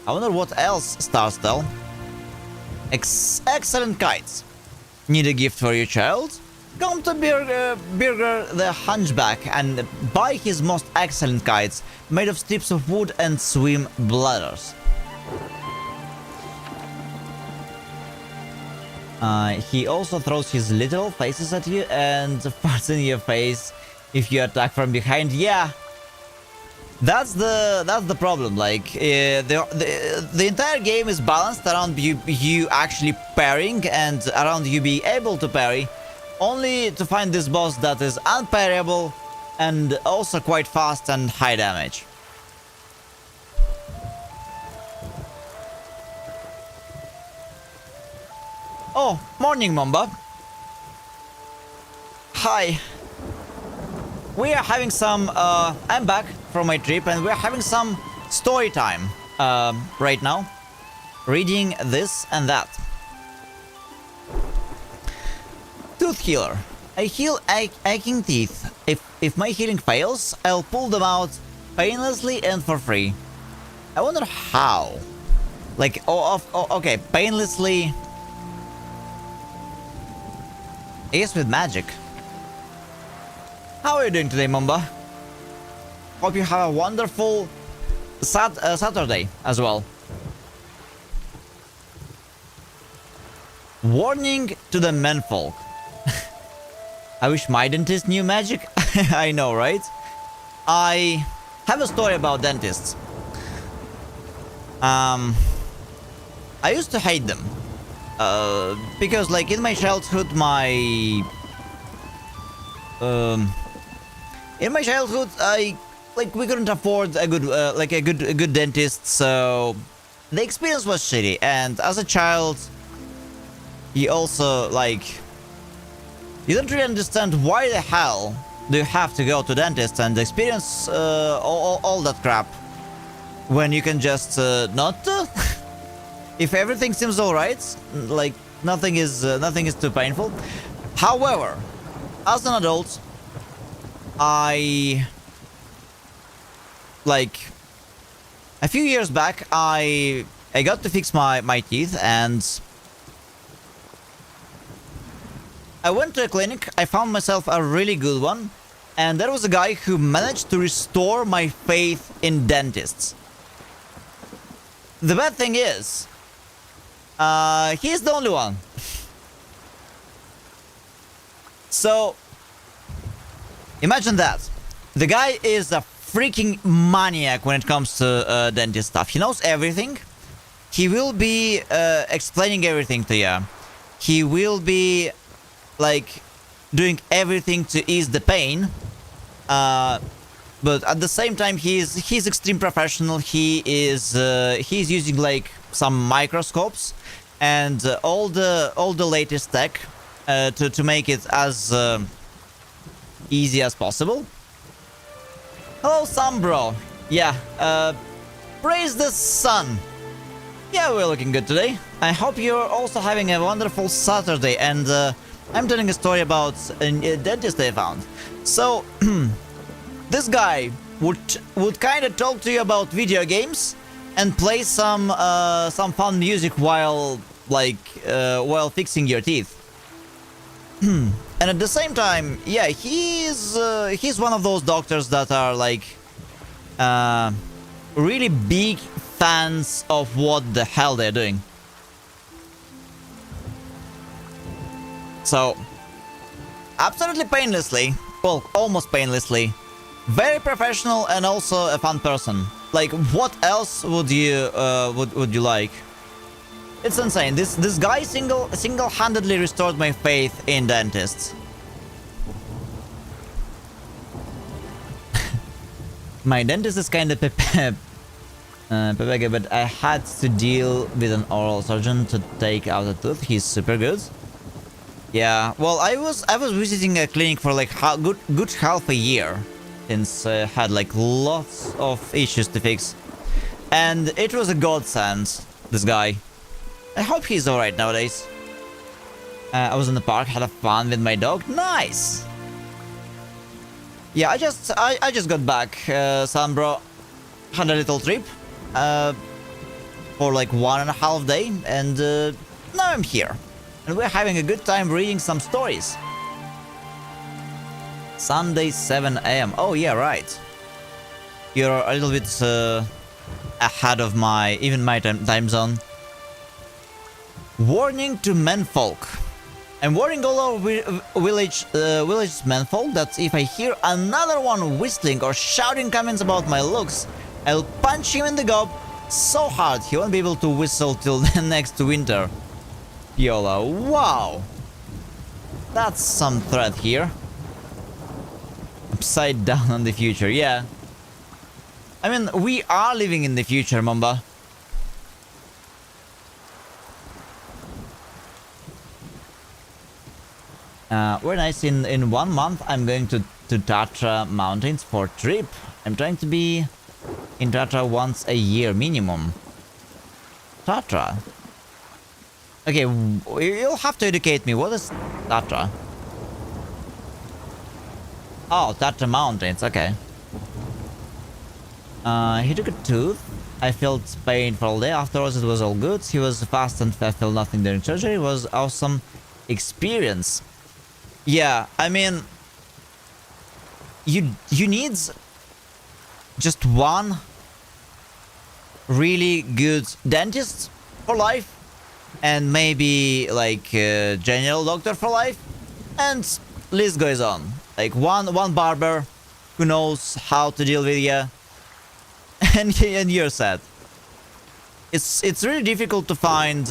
I wonder what else stars tell. Excellent kites. Need a gift for your child? Come to Birger the Hunchback and buy his most excellent kites, made of strips of wood and swim bladders. He also throws his literal faces at you and farts in your face if you attack from behind. Yeah, that's the problem. Like the entire game is balanced around you actually parrying and around you being able to parry. only to find this boss that is unparable and also quite fast and high damage. Oh, morning, Mamba. Hi. We are having some, I'm back from my trip and we're having some story time, right now. Reading this and that. Tooth healer. I heal aching teeth. If my healing fails, I'll pull them out painlessly and for free. I wonder how. Like, okay, painlessly. I guess with magic. How are you doing today, Mamba? Hope you have a wonderful Saturday as well. Warning to the menfolk. I wish my dentist knew magic. I know, right? I have a story about dentists. I used to hate them. Because like in my childhood, we couldn't afford a good dentist, so the experience was shitty. And as a child, you also you don't really understand why the hell do you have to go to dentist and experience all that crap when you can just not. If everything seems alright, like nothing is too painful. However, as an adult, a few years back, I got to fix my teeth, and I went to a clinic. I found myself a really good one, and there was a guy who managed to restore my faith in dentists. The bad thing is, he's the only one. So, imagine that. The guy is a freaking maniac when it comes to dentist stuff. He knows everything. He will be explaining everything to you. He will be doing everything to ease the pain. But at the same time, he's extreme professional. He's using some microscopes and all the latest tech to make it as easy as possible. Hello, Sam, bro. Yeah, praise the sun. Yeah, we're looking good today. I hope you're also having a wonderful Saturday, and I'm telling a story about a dentist I found. So, this guy would kind of talk to you about video games and play some fun music while fixing your teeth. And at the same time, yeah, he's one of those doctors that are really big fans of what the hell they're doing. So, absolutely painlessly, well, almost painlessly, very professional and also a fun person. What else would you like? It's insane. This guy single-handedly restored my faith in dentists. My dentist is kind of pepega, but I had to deal with an oral surgeon to take out a tooth. He's super good. Yeah, well, I was visiting a clinic for good half a year, since I had lots of issues to fix, and it was a godsend. This guy. I hope he's alright nowadays. I was in the park, had a fun with my dog. Nice. Yeah, I just got back, son, bro. Had a little trip for 1.5 days, and now I'm here. And we're having a good time reading some stories. Sunday, 7 AM. Oh, yeah, right. You're a little bit ahead of my time zone. Warning to menfolk. I'm warning all our village menfolk that if I hear another one whistling or shouting comments about my looks, I'll punch him in the gob so hard he won't be able to whistle till the next winter. YOLO. Wow. That's some threat here. Upside down on the future, yeah. I mean, we are living in the future, Mamba. Very nice. In 1 month, I'm going to Tatra Mountains for a trip. I'm trying to be in Tatra once a year minimum. Tatra. Okay, you'll have to educate me. What is Tatra? Oh, Tatra Mountains. Okay. He took a tooth. I felt pain for all day. Afterwards, it was all good. He was fast and I felt nothing during surgery. It was awesome experience. Yeah, I mean, you need just one really good dentist for life, and maybe like a general doctor for life, and list goes on. Like one barber who knows how to deal with you, and you're set. It's really difficult to find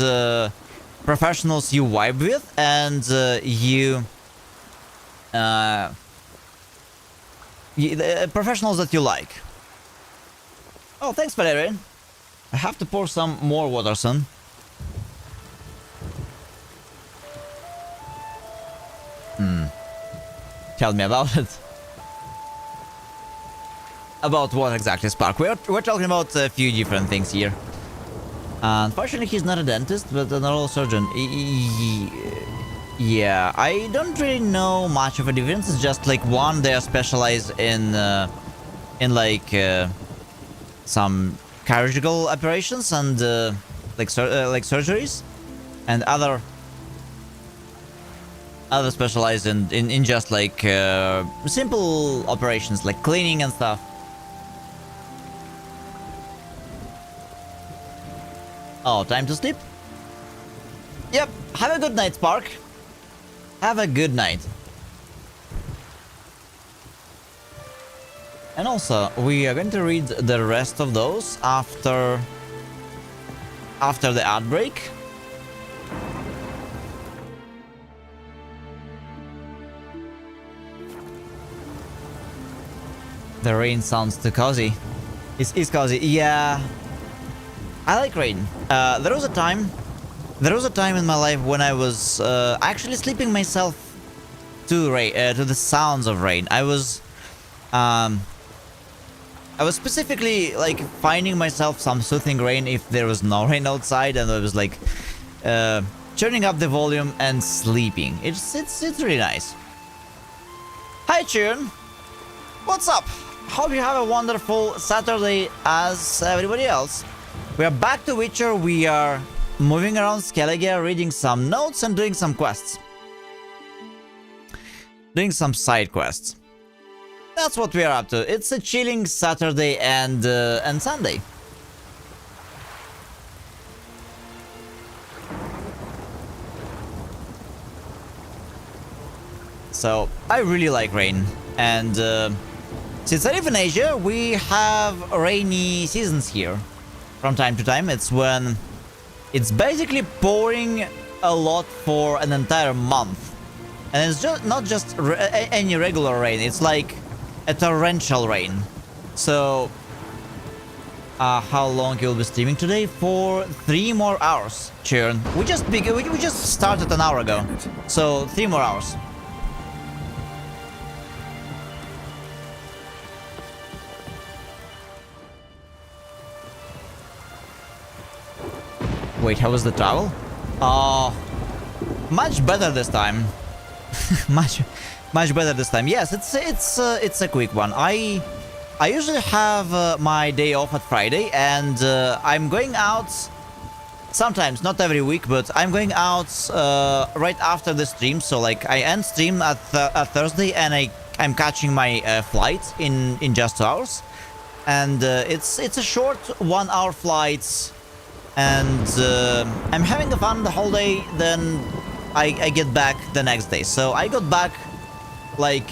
professionals you vibe with and professionals that you like. Oh, thanks, Valerian. I have to pour some more water soon. Tell me about it. About what exactly, Spark? We're talking about a few different things here. Unfortunately, he's not a dentist, but an oral surgeon. Yeah, I don't really know much of a difference. It's just like one, they are specialized in like some chirurgical operations and like surgeries, and other specialized in just like simple operations like cleaning and stuff. Oh, time to sleep? Yep, have a good night, Spark. Have a good night. And also, we are going to read the rest of those after the ad break. The rain sounds too cozy. It's cozy, yeah. I like rain. There was a time in my life when I was actually sleeping myself to the sounds of rain. I was specifically like finding myself some soothing rain if there was no rain outside, and I was like turning up the volume and sleeping. It's really nice. Hi, Churn. What's up? Hope you have a wonderful Saturday as everybody else. We are back to Witcher. We are moving around Skellige, reading some notes and doing some quests. Doing some side quests. That's what we are up to. It's a chilling Saturday and Sunday. So, I really like rain. And since I live in Asia, we have rainy seasons here. From time to time, it's when it's basically pouring a lot for an entire month, and it's just not just any regular rain. It's like a torrential rain. So, how long you'll be streaming today? For 3 more hours, Churn. We just started an hour ago, so 3 more hours. Wait, how was the travel? Much better this time. much better this time. Yes, it's a quick one. I usually have my day off at Friday, and I'm going out sometimes, not every week, but I'm going out right after the stream. So like I end stream at Thursday, and I'm catching my flight in just 2 hours, and it's a short 1 hour flight. And I'm having fun the whole day, then I get back the next day. So I got back like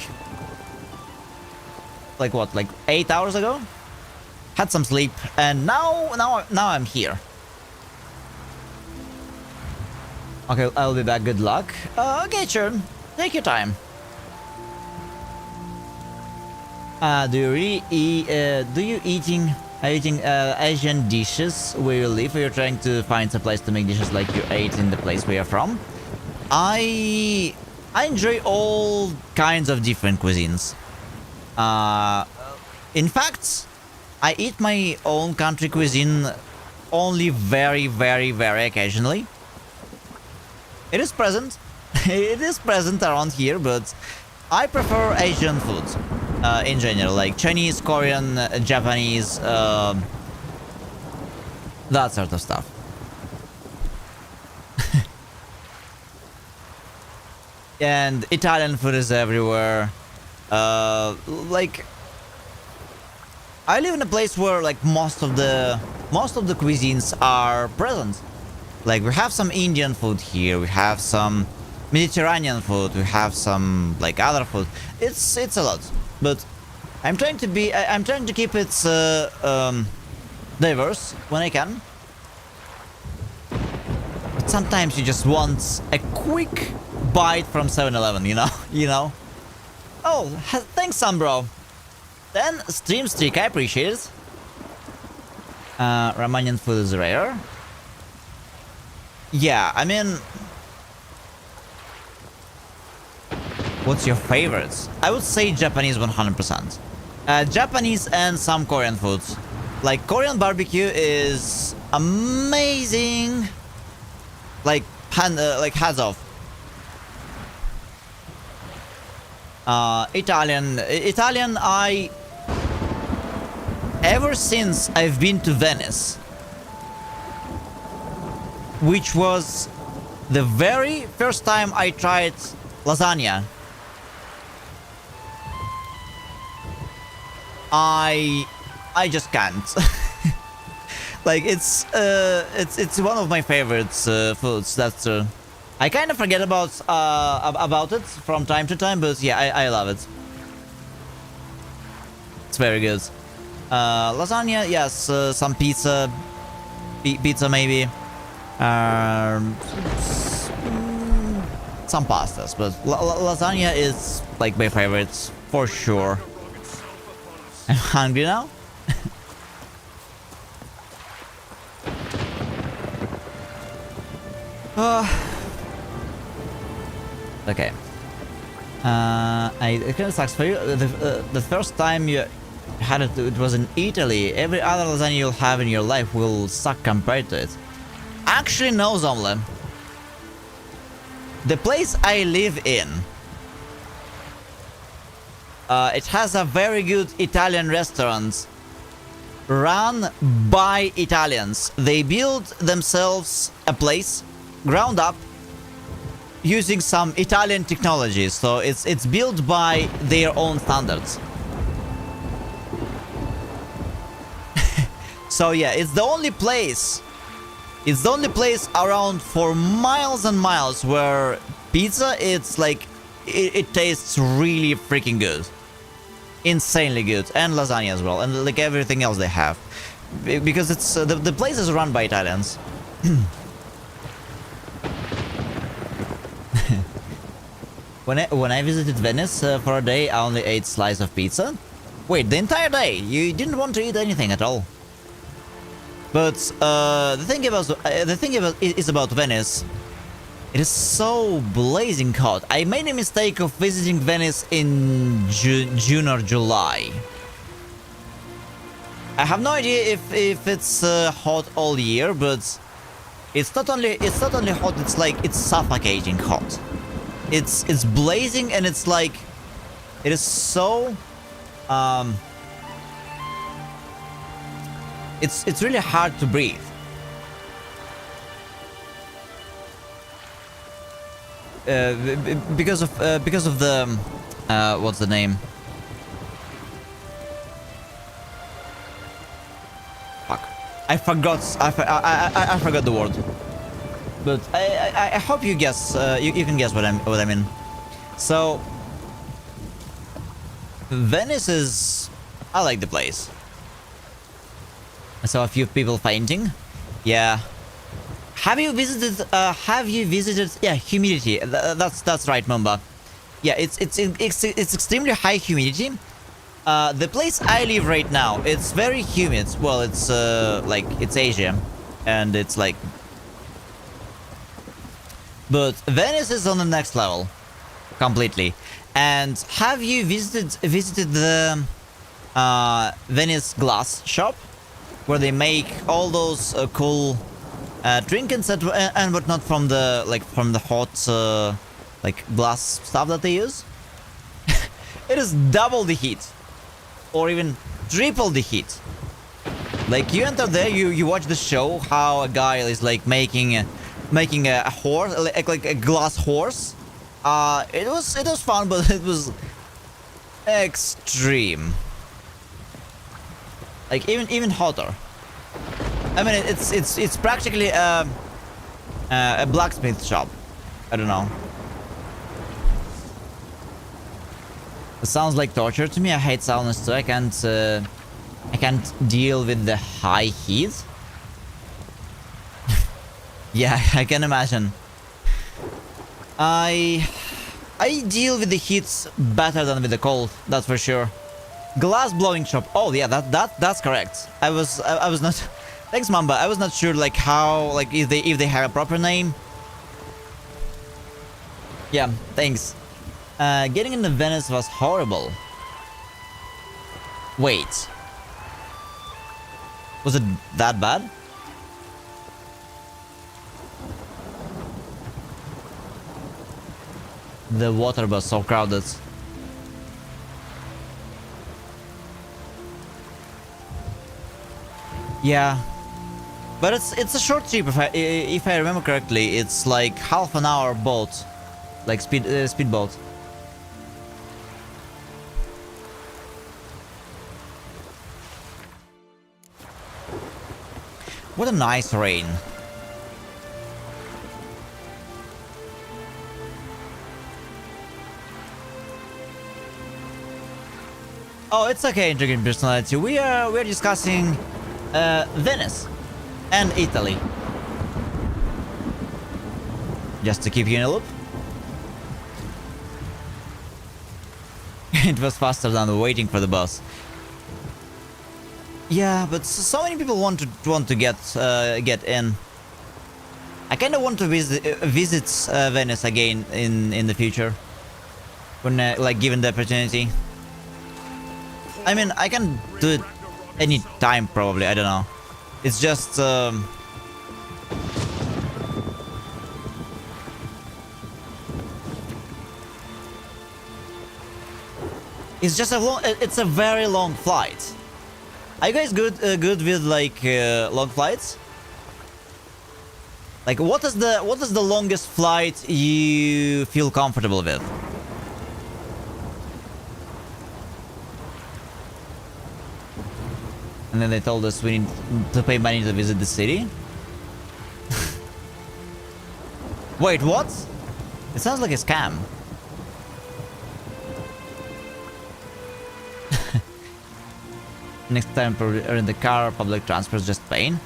what, like 8 hours ago? Had some sleep, and now I'm here. Okay, I'll be back, good luck. Okay, Churn. Take your time. Do you really eat, are you eating Asian dishes where you live, or you're trying to find a place to make dishes like you ate in the place where you're from? I enjoy all kinds of different cuisines. In fact, I eat my own country cuisine only very, very, very occasionally. It is present. It is present around here, but I prefer Asian food in general, like Chinese, Korean, Japanese, that sort of stuff. And Italian food is everywhere. Like, I live in a place where like most of the cuisines are present. Like, we have some Indian food here, we have some Mediterranean food, we have some like other food. It's a lot, but I'm trying to keep it diverse when I can. But sometimes you just want a quick bite from 7-Eleven, you know. Oh, thanks, Bro. Then stream streak, I appreciate it. Romanian food is rare. Yeah, I mean, what's your favorites? I would say Japanese 100%. Japanese and some Korean foods. Like, Korean barbecue is amazing. Like, hats off. Italian, ever since I've been to Venice, which was the very first time I tried lasagna, I just can't. Like, it's one of my favorite foods. That's I kind of forget about it from time to time, but yeah, I love it. It's very good. Lasagna, yes. Some pizza maybe. Some pastas, but lasagna is like my favorite for sure. I'm hungry now. Okay. It kind of sucks for you. The first time you had it was in Italy. Every other lasagna you'll have in your life will suck compared to it. Actually, no, Zomle. The place I live in, it has a very good Italian restaurant run by Italians. They build themselves a place, ground up, using some Italian technology. So it's built by their own standards. So yeah, it's the only place around for miles and miles where pizza, it's like, it tastes really freaking good. Insanely good. And lasagna as well. And like everything else they have. Because it's, the place is run by Italians. When I visited Venice for a day, I only ate a slice of pizza. Wait, the entire day? You didn't want to eat anything at all? But the thing is about Venice, it is so blazing hot. I made a mistake of visiting Venice in June or July. I have no idea if it's hot all year, but it's not only hot. It's like, it's suffocating hot. It's blazing, and it's like, it is so it's really hard to breathe. Because of the what's the name? Fuck, I forgot the word. But I hope you guess. You can guess what I mean. So Venice is, I like the place. I saw a few people fainting. Yeah. Have you visited? Yeah, humidity. That's right, Mumba. Yeah, it's extremely high humidity. The place I live right now, it's very humid. Well, it's like it's Asia, and it's like. But Venice is on the next level, completely. And have you visited the Venice glass shop, where they make all those cool trinkets and whatnot from the hot like glass stuff that they use? It is double the heat, or even triple the heat. Like you enter there, you watch the show how a guy is like making a horse, like a glass horse. It was fun, but it was extreme. Like even hotter. I mean, it's practically a blacksmith shop. I don't know. It sounds like torture to me. I hate saunas too. I can't deal with the high heat. Yeah, I can imagine. I deal with the heats better than with the cold. That's for sure. Glass blowing shop. Oh yeah, that's correct. I was not. Thanks, Mamba. I was not sure like how if they have a proper name. Yeah, thanks. Getting into Venice was horrible. Wait. Was it that bad? The water was so crowded. Yeah. But it's a short trip if I remember correctly. It's like half an hour boat. Like speedboat. What a nice rain. Oh, it's okay, Intriguing Personality. We are discussing Venice and Italy. Just to keep you in a loop. It was faster than waiting for the bus. Yeah, but so many people want to get in. I kind of want to visit Venice again in the future, when like given the opportunity. I mean, I can do it any time probably. I don't know. It's just it's a very long flight. Are you guys good with like long flights? Like what is the longest flight you feel comfortable with? And then they told us we need to pay money to visit the city. Wait, what? It sounds like a scam. Next time you're in the car, public transport is just pain.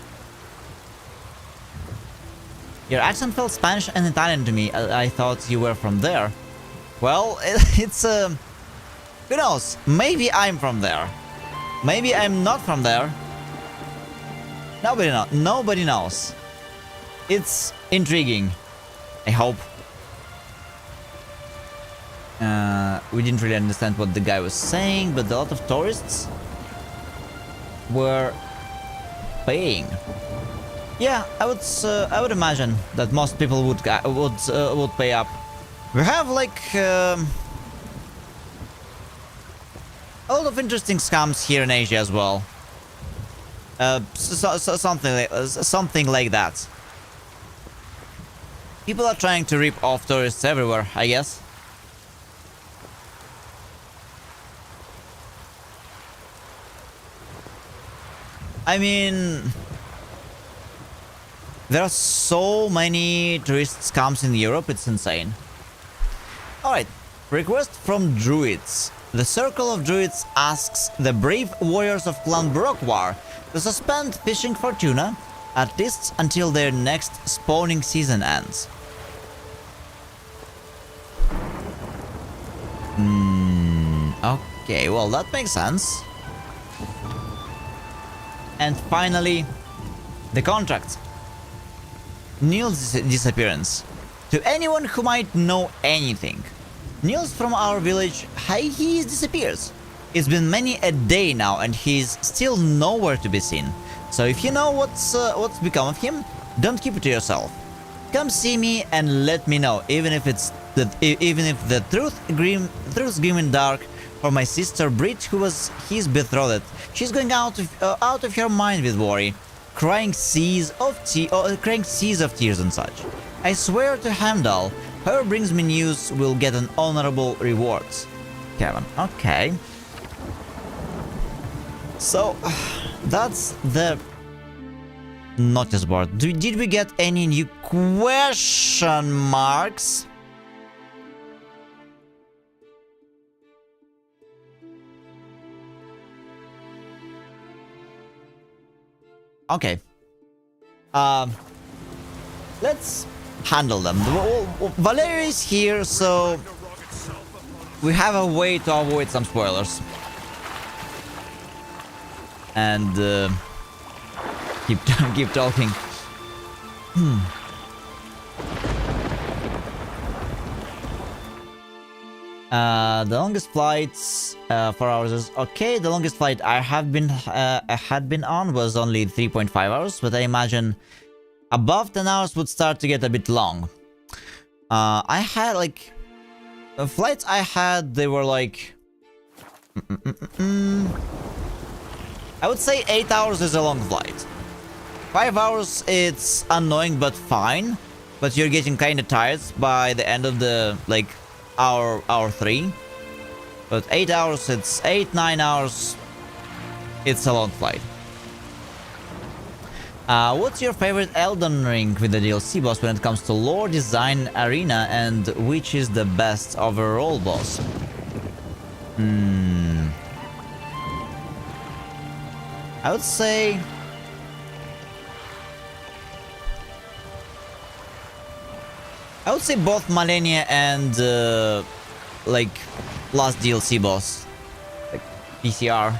Your accent felt Spanish and Italian to me. I thought you were from there. Well, it's who knows? Maybe I'm from there. Maybe I'm not from there. Nobody knows. It's intriguing. I hope. We didn't really understand what the guy was saying, but a lot of tourists were paying. Yeah, I would imagine that most people would pay up. We have like a lot of interesting scams here in Asia as well. Something like that. People are trying to rip off tourists everywhere, I guess. I mean, there are so many tourist scams in Europe, it's insane. Alright, request from Druids. The Circle of Druids asks the brave warriors of Clan Brokwar to suspend fishing for tuna, at least until their next spawning season ends. Okay, well, that makes sense. And finally, the contract. Neil's disappearance. To anyone who might know anything, Neil's from our village, he disappears. It's been many a day now and he's still nowhere to be seen. So if you know what's become of him, don't keep it to yourself. Come see me and let me know, even if the truth's grim and dark. For my sister Brit, who was his betrothed, she's going out of her mind with worry, crying seas of tears and such. I swear to Heimdall, whoever brings me news will get an honorable reward. Kevin, okay. So, that's the notice board. Did we get any new question marks? Okay. Let's handle them. Valeria is here, so we have a way to avoid some spoilers. And keep talking. The longest flights 4 hours is okay. The longest flight I had been on was only 3.5 hours, but I imagine above 10 hours would start to get a bit long. I had like the flights I had, they were like I would say 8 hours is a long flight. 5 hours it's annoying but fine, but you're getting kind of tired by the end of the like hour 3. But 8 hours, it's 8-9 hours, it's a long flight. What's your favorite Elden Ring with the DLC boss when it comes to lore, design, arena, and which is the best overall boss? I would say both Malenia and like last DLC boss, like PCR.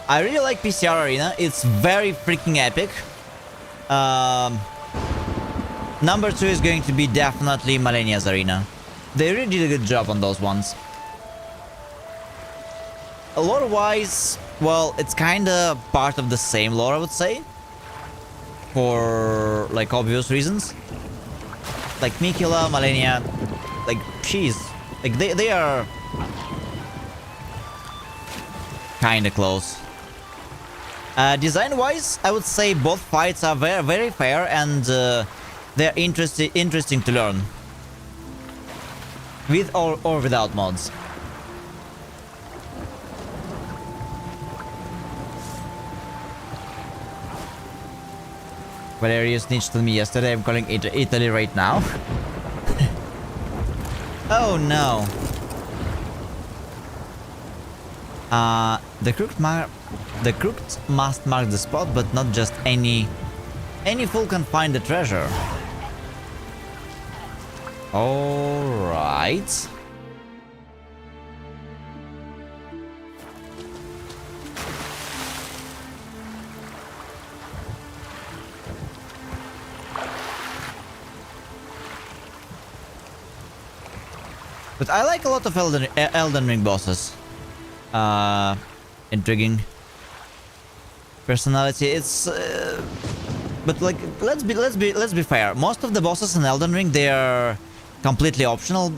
I really like PCR Arena. It's very freaking epic. Number 2 is going to be definitely Malenia's Arena. They really did a good job on those ones. Lore-wise, well, it's kinda part of the same lore, I would say. For, like, obvious reasons. Like, Mikula, Malenia, like, she's... Like, they are... kinda close. Design-wise, I would say both fights are very, very fair and they're interesting to learn. With or without mods. Valeria snitched on me yesterday. I'm calling it Italy right now. Oh no. The crooked must mark the spot, but not just any fool can find the treasure. All right. But I like a lot of Elden Ring bosses. Intriguing personality. It's but like let's be fair. Most of the bosses in Elden Ring, they are completely optional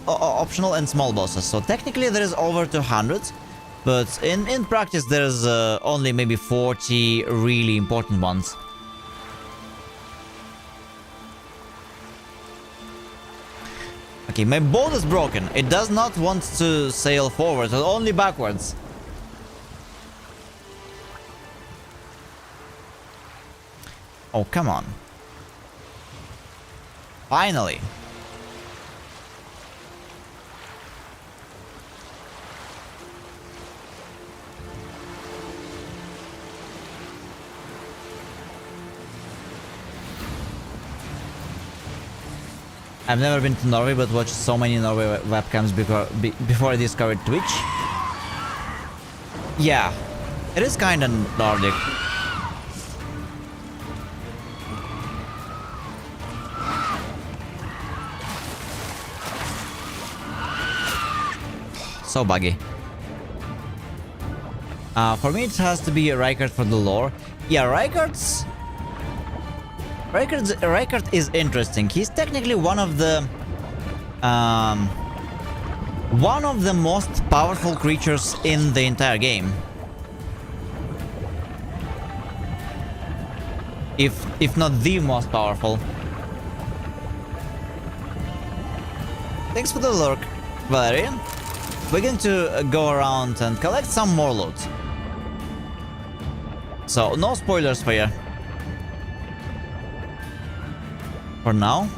and small bosses. So technically there is over 200, but in practice there's only maybe 40 really important ones. Okay, my boat is broken. It does not want to sail forward, only backwards. Oh, come on. Finally. I've never been to Norway, but watched so many Norway webcams before I discovered Twitch. Yeah, it is kind of Nordic. So buggy. For me, it has to be Rykard for the lore. Yeah, Rykard is interesting. He's technically one of the most powerful creatures in the entire game. If not the most powerful. Thanks for the lurk, Valerie. We're going to go around and collect some more loot. So, no spoilers for you. For now.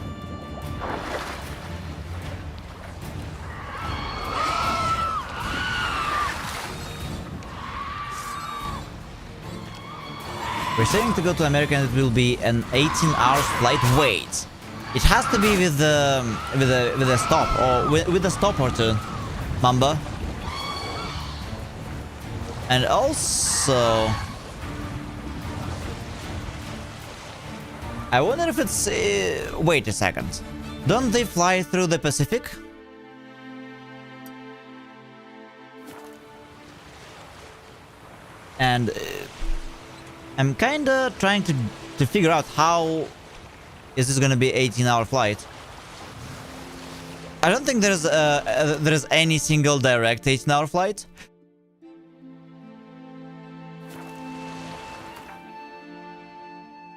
We're saying to go to America and it will be an 18-hour flight. Wait. It has to be with a stop or with a stop or two. Mamba. And also I wonder if it's wait a second. Don't they fly through the Pacific? And I'm kinda trying to figure out how is this gonna be 18-hour flight. I don't think there is any single direct 18-hour flight.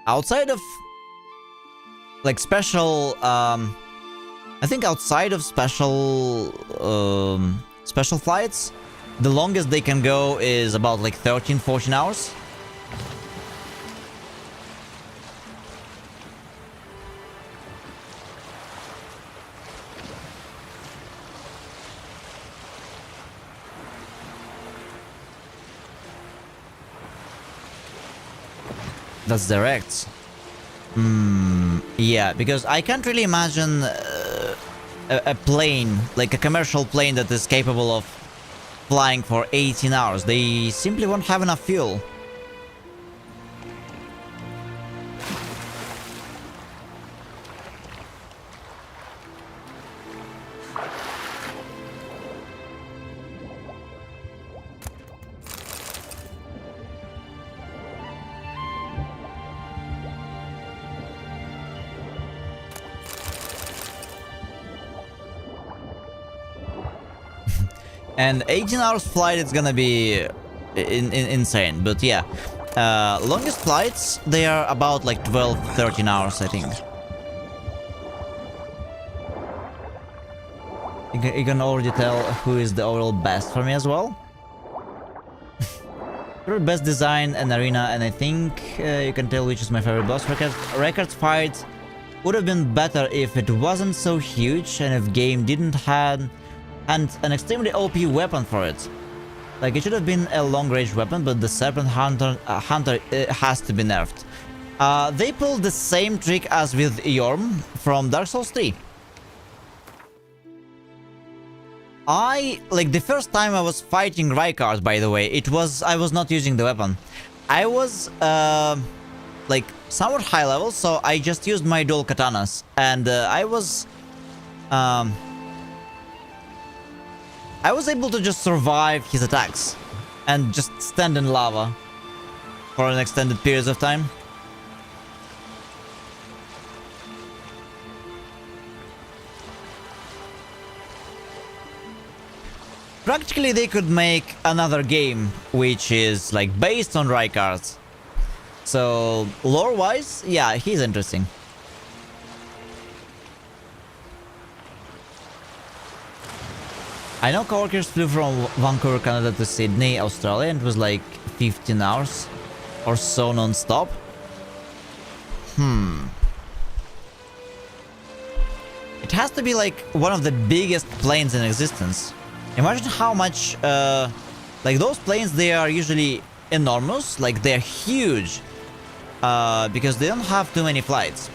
Outside of like special, I think outside of special flights, the longest they can go is about like 13-14 hours. That's direct. Yeah, because I can't really imagine a plane, like a commercial plane that is capable of flying for 18 hours. They simply won't have enough fuel. And 18 hours flight, it's gonna be insane. But yeah, longest flights, they are about like 12-13 hours, I think. You can already tell who is the overall best for me as well. Best design and arena, and I think you can tell which is my favorite boss. Record fight would have been better if it wasn't so huge and if game didn't have an extremely OP weapon for it. Like, it should have been a long-range weapon, but the Serpent Hunter has to be nerfed. They pulled the same trick as with Yorm from Dark Souls 3. Like, the first time I was fighting Rykard, by the way, I was not using the weapon. I was, like, somewhat high level, so I just used my dual katanas. And I was able to just survive his attacks and just stand in lava for an extended period of time. Practically, they could make another game which is like based on Rykard. So lore-wise, yeah, he's interesting. I know coworkers flew from Vancouver, Canada to Sydney, Australia, and it was like 15 hours or so non-stop. It has to be like one of the biggest planes in existence. Imagine how much, like those planes, they are usually enormous, like they're huge, because they don't have too many flights.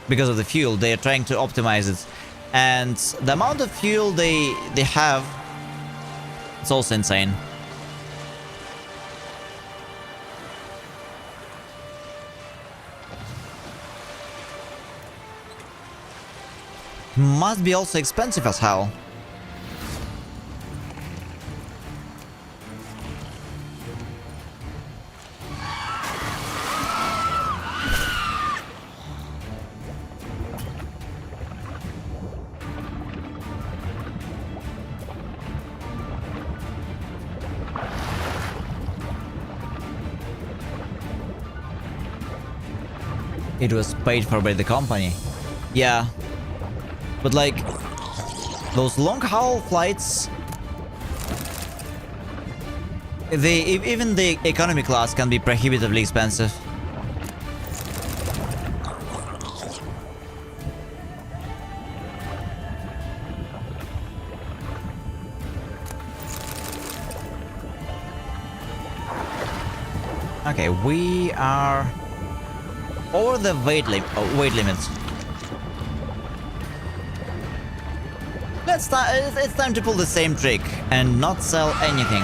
because of the fuel. They are trying to optimize it, and the amount of fuel they have, it's also insane. Must be also expensive as hell. It was paid for by the company. Yeah. But like, those long haul flights, even the economy class can be prohibitively expensive. Okay, we are over the weight limits. It's time to pull the same trick and not sell anything.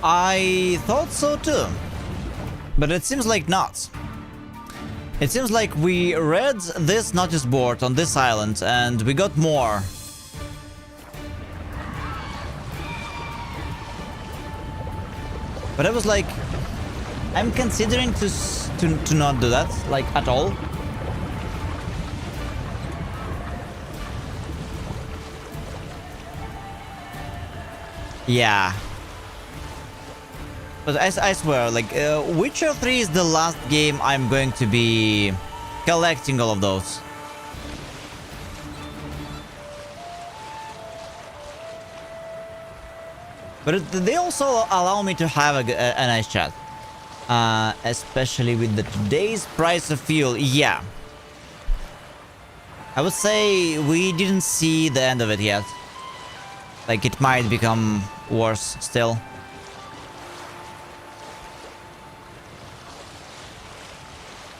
I thought so too, but it seems like not. It seems like we read this notice board on this island and we got more. But I was like, I'm considering to not do that, like at all. Yeah. But I swear, like, Witcher 3 is the last game I'm going to be collecting all of those. But they also allow me to have a nice chat. Especially with today's price of fuel. Yeah. I would say we didn't see the end of it yet. Like, it might become worse still.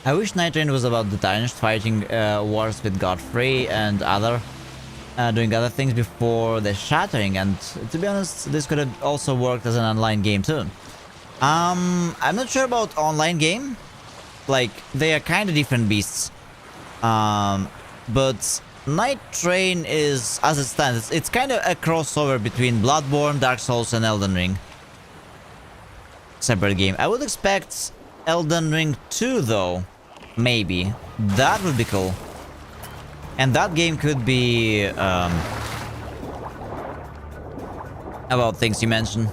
I wish Night Train was about the Tarnished fighting wars with Godfrey and doing other things before the Shattering, and to be honest, this could have also worked as an online game too. I'm not sure about online game, like they are kind of different beasts. But Night Train is, as it stands, it's kind of a crossover between Bloodborne, Dark Souls, and Elden Ring. Separate game. I would expect Elden Ring 2 though. Maybe. That would be cool. And that game could be about things you mentioned.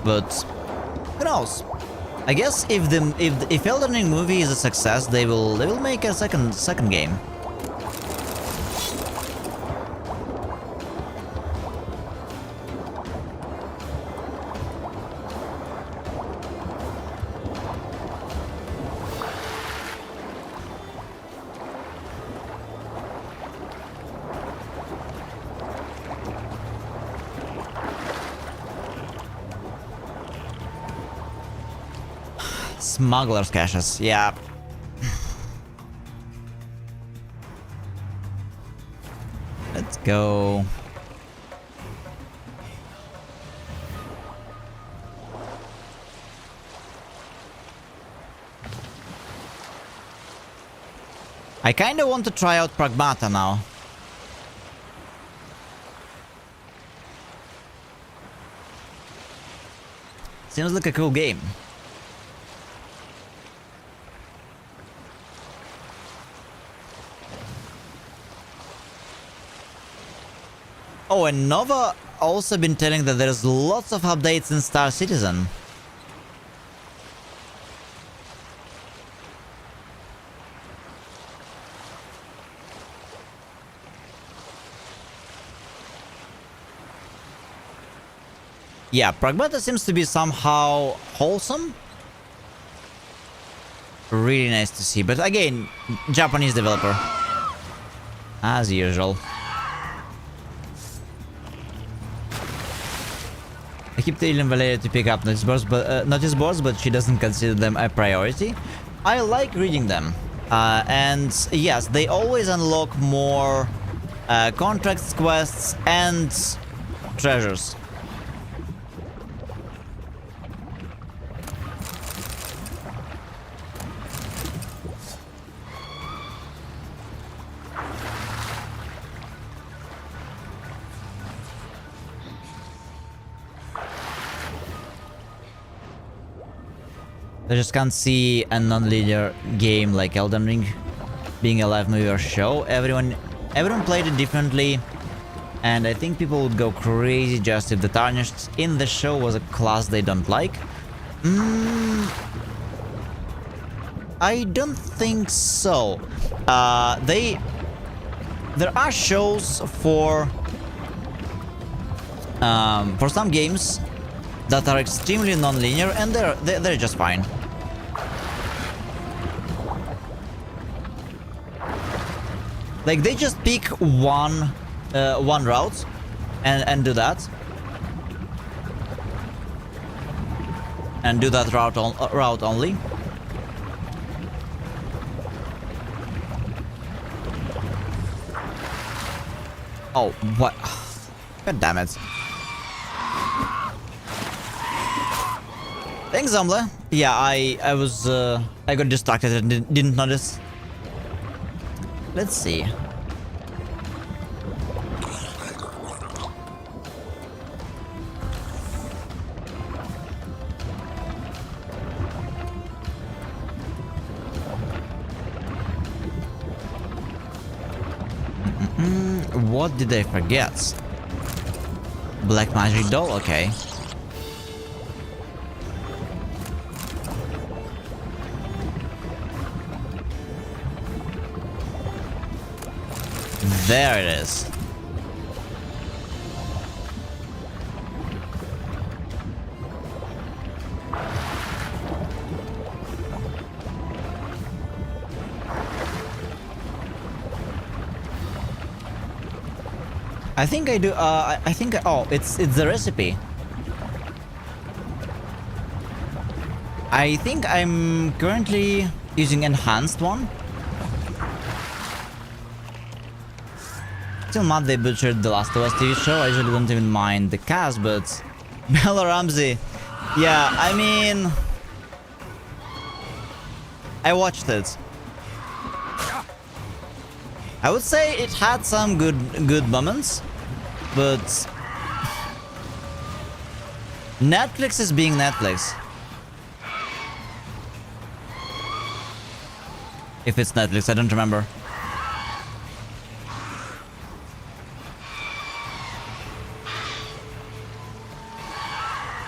But who knows? I guess if Elden Ring movie is a success, they will make a second game. Smuggler's caches, yeah. Let's go. I kinda want to try out Pragmata now. Seems like a cool game. Oh, and Nova also been telling that there's lots of updates in Star Citizen. Yeah, Pragmata seems to be somehow wholesome. Really nice to see, but again, Japanese developer. As usual. I keep telling Valeria to pick up notice boards, but she doesn't consider them a priority. I like reading them. And yes, they always unlock more contracts, quests, and treasures. I just can't see a non-linear game like Elden Ring being a live movie or show. Everyone played it differently, and I think people would go crazy just if the Tarnished in the show was a class they don't like. I don't think so. There are shows for some games that are extremely non-linear, and they're just fine. Like, they just pick one route and do that. And do that route only. Oh, what? God damn it. Thanks, Zomble. Yeah, I got distracted and didn't notice. Let's see. What did I forget? Black magic doll? Okay. There it is. I think I do. I think. Oh, it's the recipe. I think I'm currently using enhanced one. Still mad they butchered The Last of Us TV show. I usually don't even mind the cast, but Bella Ramsey. Yeah, I mean, I watched it. I would say it had some good moments, but Netflix is being Netflix. If it's Netflix, I don't remember.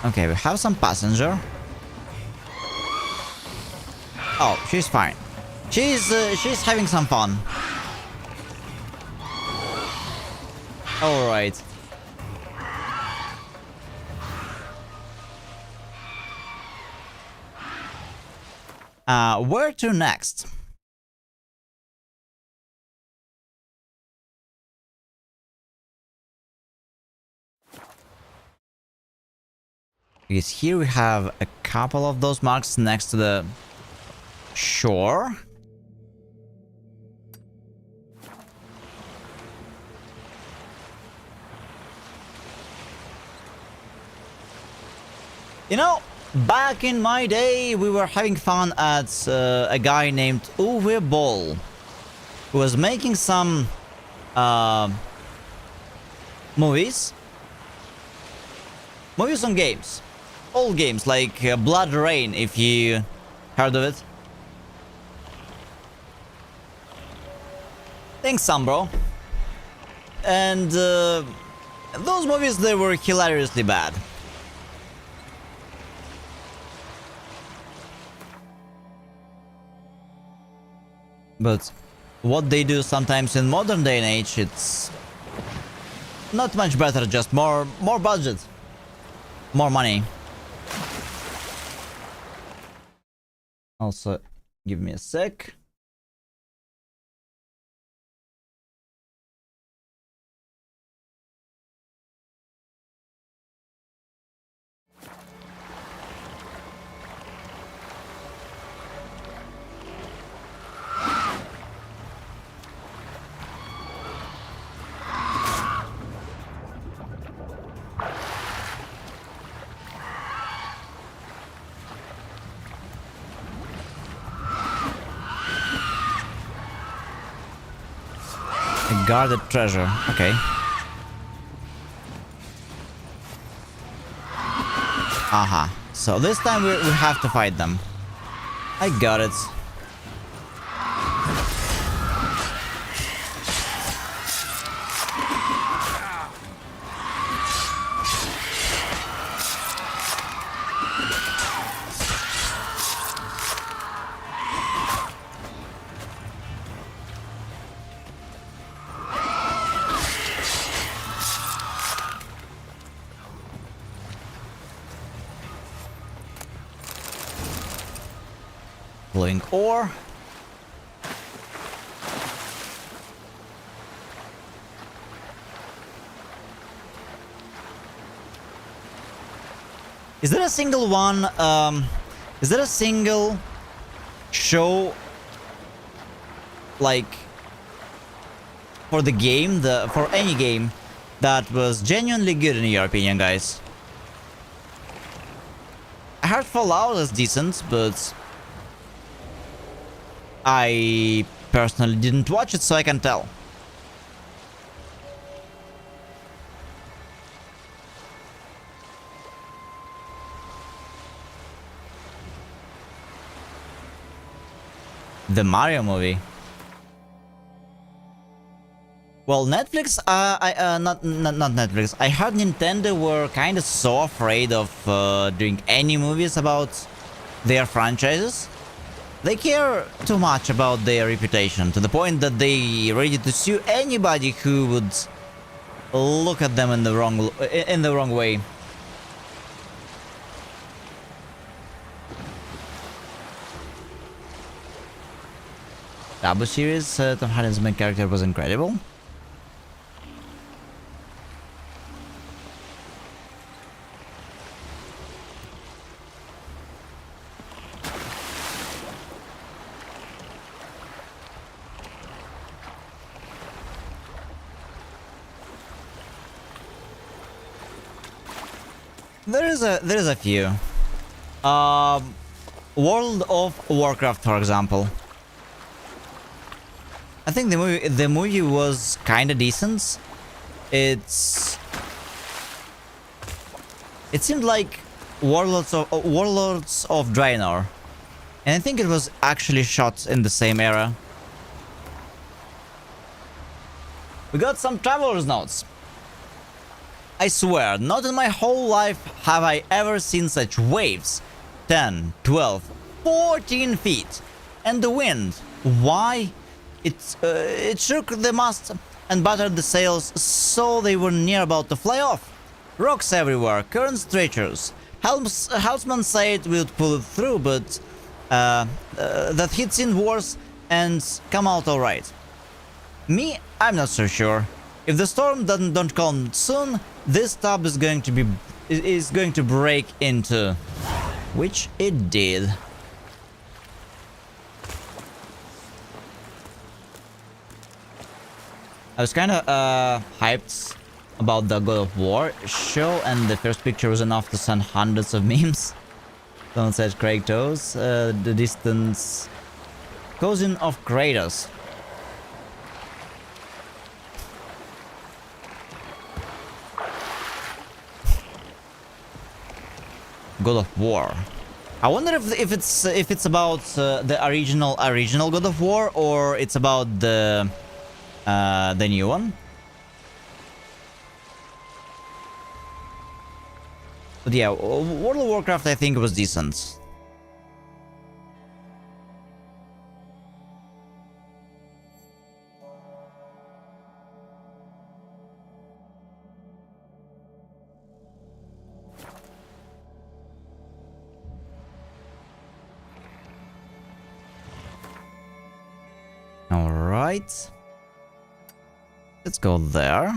Okay, we have some passenger. Oh, she's fine. She's having some fun. All right. Where to next? Because here we have a couple of those marks next to the shore. You know, back in my day, we were having fun at a guy named Uwe Boll, who was making some movies on games. Old games like Blood Rain, if you heard of it. Thanks, Sam, bro. And those movies, they were hilariously bad. But what they do sometimes in modern day and age, it's not much better, just more budget. More money. Also, give me a sec. A guarded treasure. Okay. Aha. So this time we have to fight them. I got it. Glowing ore. Is there a single one, is there a single show, like, for the game, for any game, that was genuinely good in your opinion, guys? I heard Fallout is decent, but I personally didn't watch it, so I can tell. The Mario movie. Well, Netflix, not Netflix. I heard Nintendo were kind of so afraid of doing any movies about their franchises. They care too much about their reputation, to the point that they ready to sue anybody who would look at them in the wrong way. Double series, Tom Hardy's main character was incredible. There is a few. World of Warcraft, for example. I think the movie was kind of decent. It seemed like Warlords of Draenor, and I think it was actually shot in the same era. We got some traveler's notes. I swear, not in my whole life have I ever seen such waves. 10, 12, 14 feet. And the wind. Why? It shook the mast and battered the sails so they were near about to fly off. Rocks everywhere, currents treacherous. Helmsman said we'd pull it through, but that he'd seen worse and come out alright. Me, I'm not so sure. If the storm don't calm soon, this tub is going to break into, which it did. I was kind of hyped about the God of War show, and the first picture was enough to send hundreds of memes. Someone said Kratos, the distance cousin of Kratos. God of War. I wonder if it's about the original God of War, or it's about the new one. But yeah, World of Warcraft I think was decent. right. Let's go there.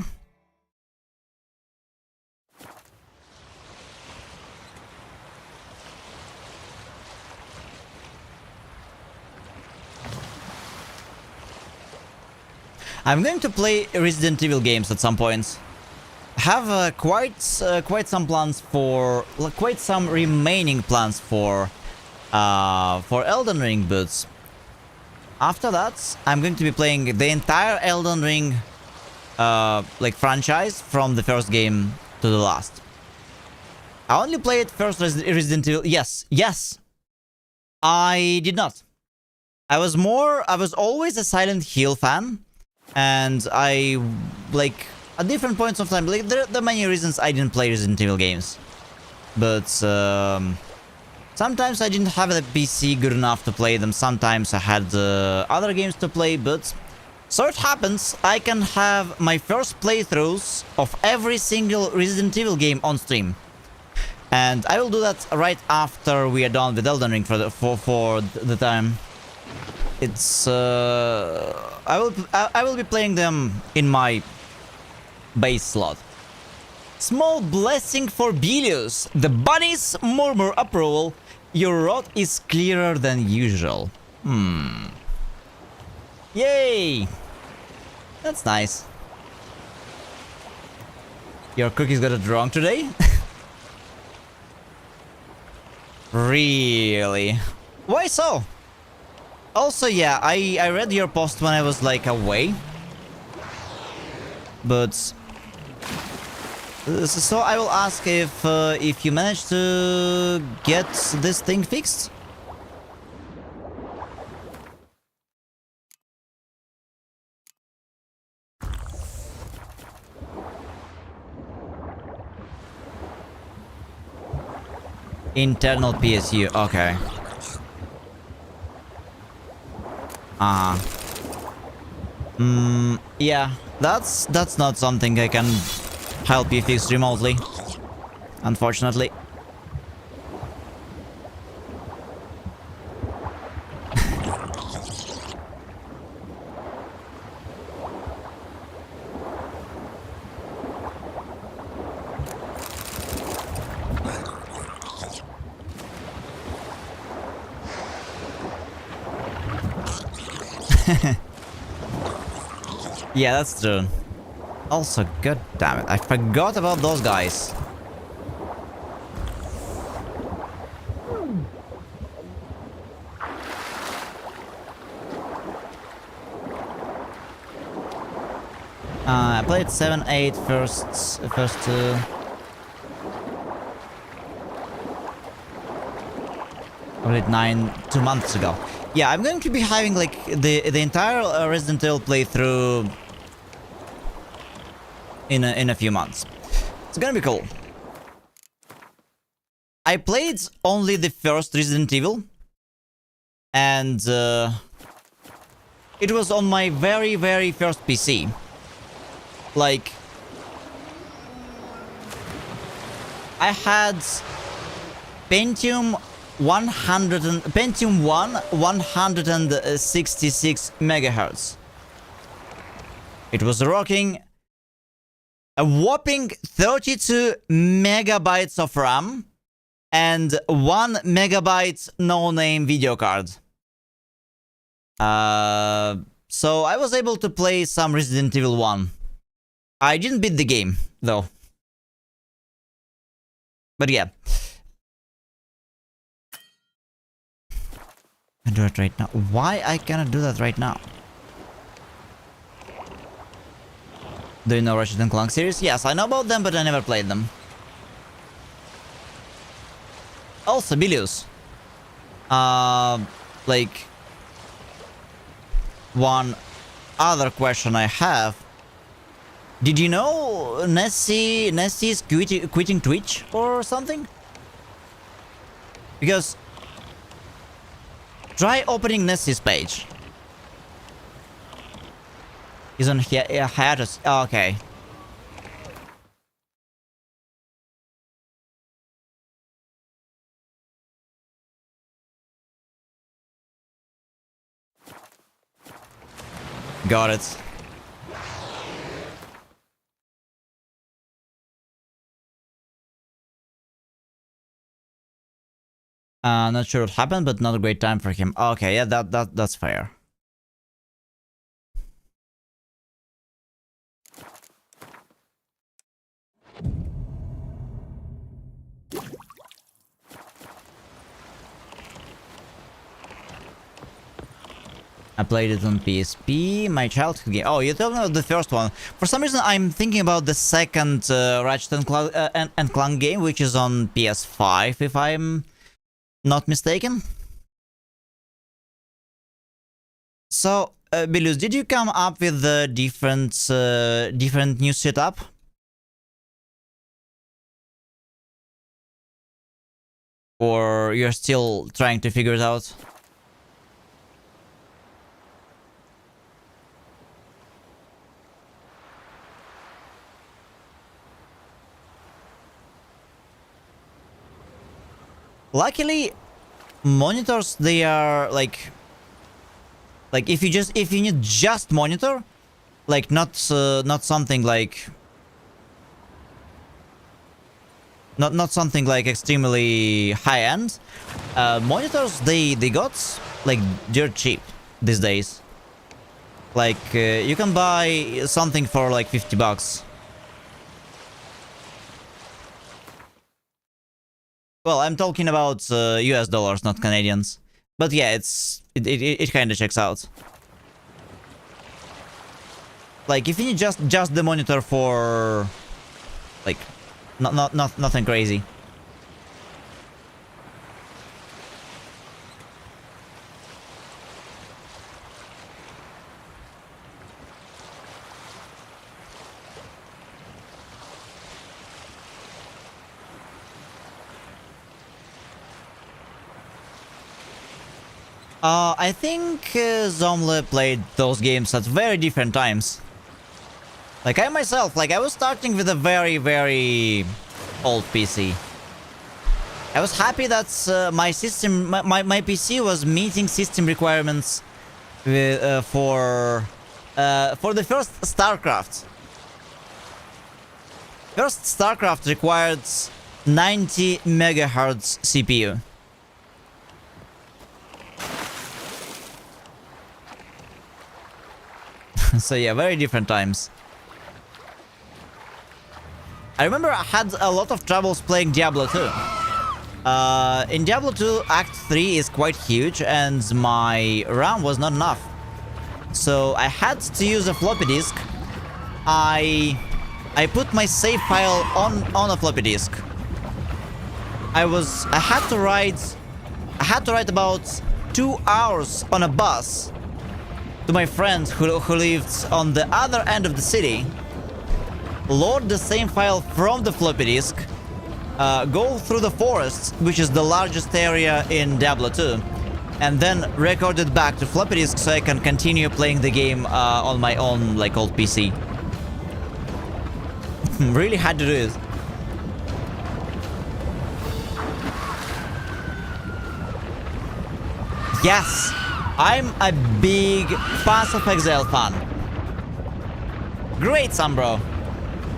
I'm going to play Resident Evil games at some point. Have quite some plans for, quite some remaining plans for Elden Ring, but after that, I'm going to be playing the entire Elden Ring like franchise from the first game to the last. I only played first Resident Evil. Yes, I did not. I was always a Silent Hill fan, and I like at different points of time. Like there are many reasons I didn't play Resident Evil games, but sometimes I didn't have a PC good enough to play them. Sometimes I had other games to play, but so it happens I can have my first playthroughs of every single Resident Evil game on stream. And I will do that right after we are done with Elden Ring for the time. It's I will be playing them in my base slot. Small blessing for Bilius. The bunnies murmur approval. Your road is clearer than usual. Yay! That's nice. Your cookies got it wrong today? Really? Why so? Also, yeah, I read your post when I was like away. But so I will ask if you managed to get this thing fixed. Internal PSU, okay. Yeah, that's not something I can help you fix remotely, unfortunately. Yeah, that's true. Also, god damn it, I forgot about those guys. I played 7-8 first I played 9 2 months ago. Yeah, I'm going to be having like the entire Resident Evil playthrough in a few months. It's gonna be cool. I played only the first Resident Evil, and it was on my very first PC. Like, I had Pentium 1 166 megahertz. It was rocking a whopping 32 megabytes of RAM and 1 megabyte no-name video card. So I was able to play some Resident Evil 1. I didn't beat the game, though. But yeah. I do it right now. Why I cannot do that right now? Do you know Ratchet & Clank series? Yes, I know about them, but I never played them. Also, Bilius. Like, one other question I have. Did you know Nessie is quitting Twitch or something? Because try opening Nessie's page. He's on hiatus. Oh, okay. Got it. Not sure what happened, but not a great time for him. Okay, yeah, that's fair. I played it on PSP, my childhood game. Oh, you're talking about the first one. For some reason, I'm thinking about the second Ratchet and Clank game, which is on PS5, if I'm not mistaken. So, Bilus, did you come up with the different new setup? Or you're still trying to figure it out? Luckily, monitors, they are like if you need just monitor, like not something like not something like extremely high end. Monitors, they got like dirt cheap these days. Like you can buy something for like $50. Well, I'm talking about US dollars, not Canadians. But yeah, it kind of checks out. Like if you need just the monitor for like nothing crazy. I think Zomle played those games at very different times. Like I myself, like I was starting with a very, very old PC. I was happy that my system, my PC was meeting system requirements for the first StarCraft. First StarCraft required 90 megahertz CPU. So yeah, very different times. I remember I had a lot of troubles playing Diablo 2. In Diablo 2, Act 3 is quite huge and my RAM was not enough. So I had to use a floppy disk. I put my save file on a floppy disk. I had to ride about 2 hours on a bus to my friend who lived on the other end of the city, load the same file from the floppy disk, go through the forest, which is the largest area in Diablo 2, and then record it back to floppy disk so I can continue playing the game on my own, like, old PC. Really had to do it. Yes! I'm a big Path of Exile fan. Great, Sambro.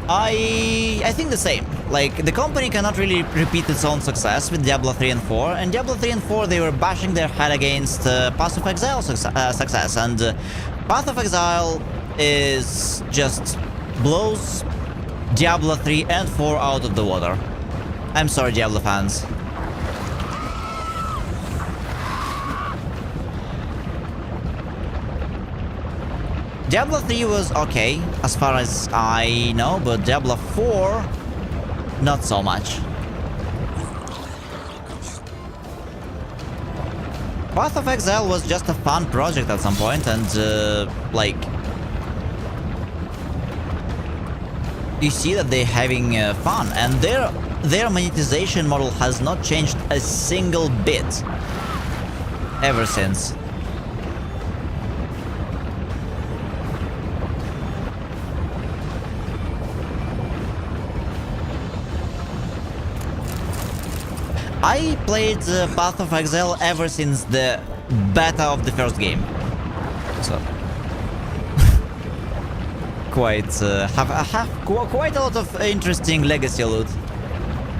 I think the same. Like, the company cannot really repeat its own success with Diablo 3 and 4. And Diablo 3 and 4, they were bashing their head against Path of Exile success. And Path of Exile is just blows Diablo 3 and 4 out of the water. I'm sorry, Diablo fans. Diablo 3 was okay, as far as I know, but Diablo 4, not so much. Path of Exile was just a fun project at some point, and like, you see that they're having fun, and their monetization model has not changed a single bit ever since. I played Path of Exile ever since the beta of the first game. So quite have quite a lot of interesting legacy loot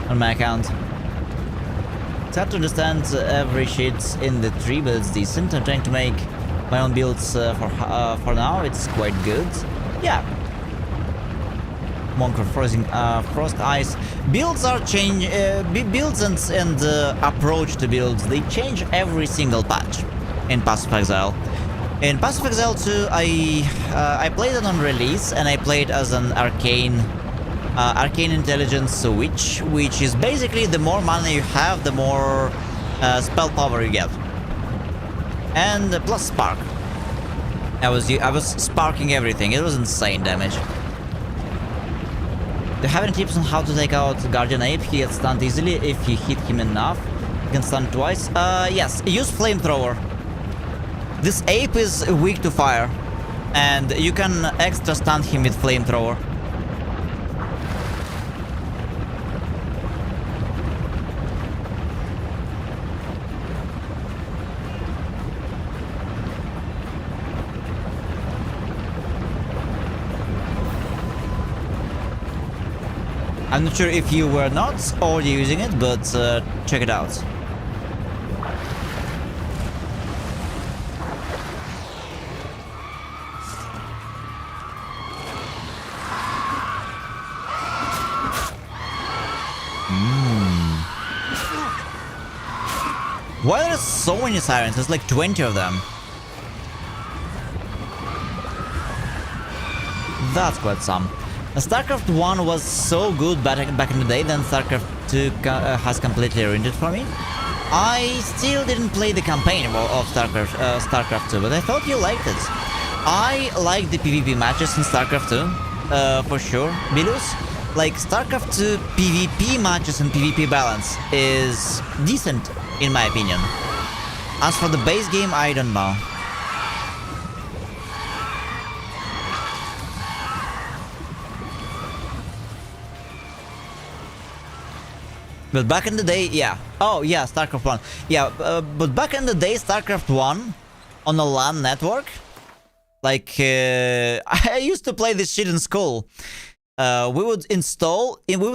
on my account. It's hard to understand every shit in the tree, but it's decent. I'm trying to make my own builds for now. It's quite good. Yeah. Monk frost ice builds are change builds and approach to builds. They change every single patch in Path of Exile. In Path of Exile 2, I played it on release, and I played as an arcane intelligence witch, which is basically the more mana you have, the more spell power you get, and plus spark. I was sparking everything. It was insane damage. Do you have any tips on how to take out Guardian Ape? He gets stunned easily if you hit him enough. You can stun twice. Yes, use flamethrower. This ape is weak to fire, and you can extra stun him with flamethrower. I'm not sure if you were not already using it, but check it out. Why are there so many sirens? There's like 20 of them. That's quite some. StarCraft 1 was so good back in the day, then StarCraft 2 has completely ruined it for me. I still didn't play the campaign of StarCraft 2, but I thought you liked it. I like the PvP matches in StarCraft 2, for sure. Bilus, like StarCraft 2 PvP matches and PvP balance is decent, in my opinion. As for the base game, I don't know. But back in the day, yeah. Oh, yeah, StarCraft 1. Yeah, but back in the day, StarCraft 1 on a LAN network, like, I used to play this shit in school. We would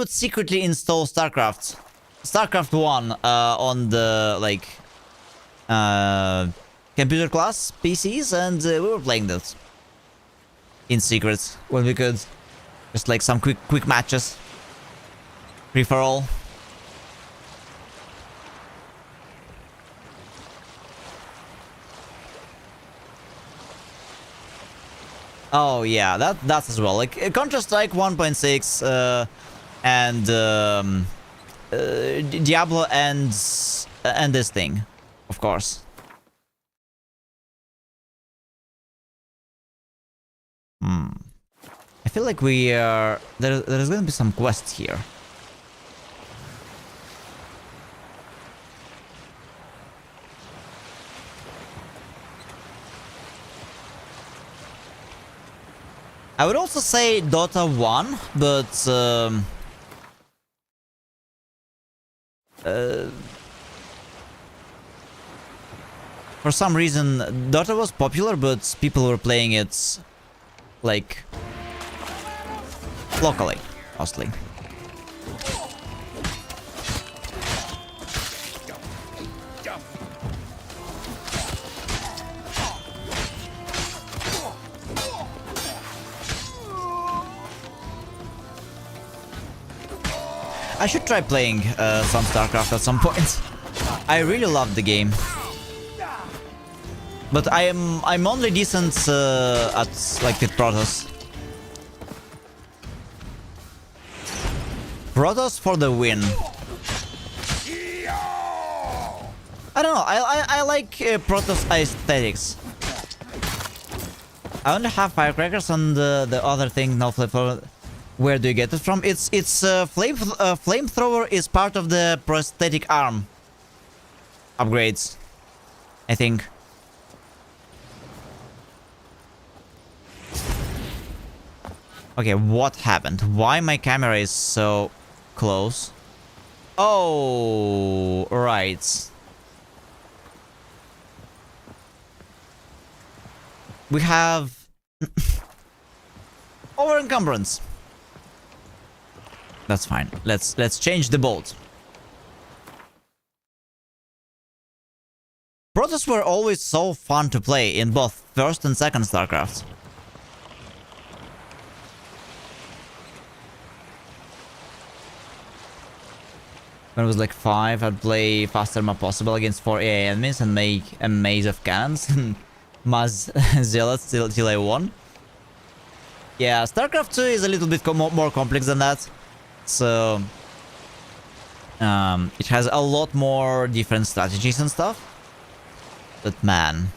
secretly install StarCraft 1 on the, like, computer class PCs, and we were playing that in secret when we could. Just like some quick matches. Free for all. Oh yeah, that's as well. Like Counter-Strike 1.6 and Diablo and this thing, of course. I feel like we are there's gonna be some quests here. I would also say Dota 1, but for some reason Dota was popular, but people were playing it like locally, mostly. I should try playing some StarCraft at some point. I really love the game, but I'm only decent at like with Protoss. Protoss for the win. I don't know. I like Protoss aesthetics. I only have firecrackers on the other thing. No flamethrower. Where do you get it from? It's flamethrower is part of the prosthetic arm upgrades, I think. Okay, what happened? Why my camera is so close? Oh, right. We have Over encumbrance. That's fine. Let's change the bolt. Protoss were always so fun to play in both first and second StarCraft. When I was like 5, I'd play faster map possible against 4 AI enemies and make a maze of cannons and mass zealots till I won. Yeah, StarCraft 2 is a little bit more complex than that. So it has a lot more different strategies and stuff. But man,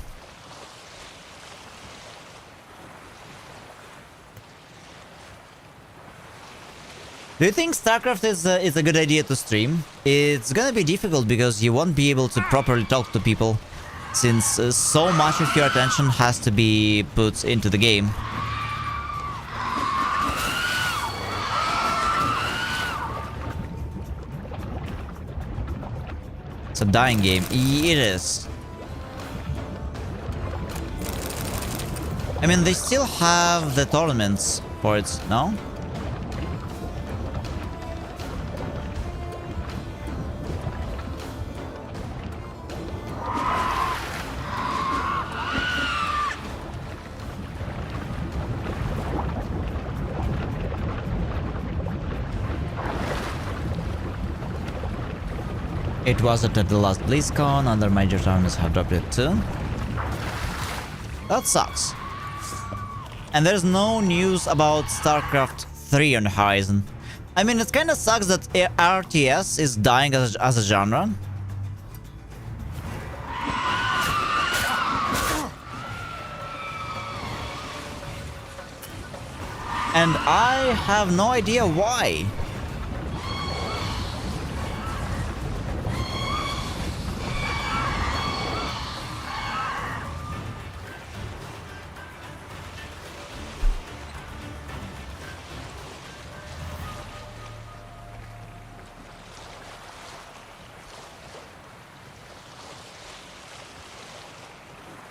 do you think StarCraft is a good idea to stream? It's gonna be difficult because you won't be able to properly talk to people, since so much of your attention has to be put into the game. It's a dying game. It is. I mean, they still have the tournaments for it, no? It wasn't at the last BlizzCon, other major tournaments have dropped it too. That sucks. And there's no news about StarCraft 3 on the horizon. I mean, it kinda sucks that RTS is dying as a genre. And I have no idea why.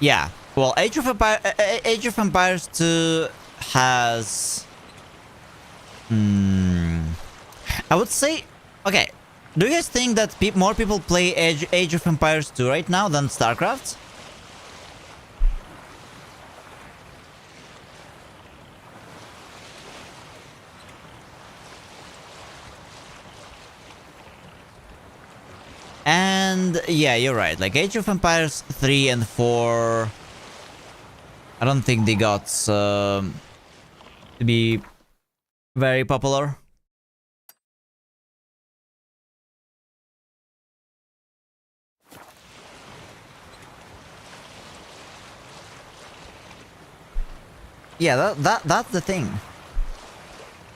Yeah, well, Age of Empires 2 has... I would say... Okay, do you guys think that more people play Age of Empires 2 right now than StarCraft? And yeah, you're right. Like Age of Empires 3 and 4, I don't think they got to be very popular. Yeah, that's the thing.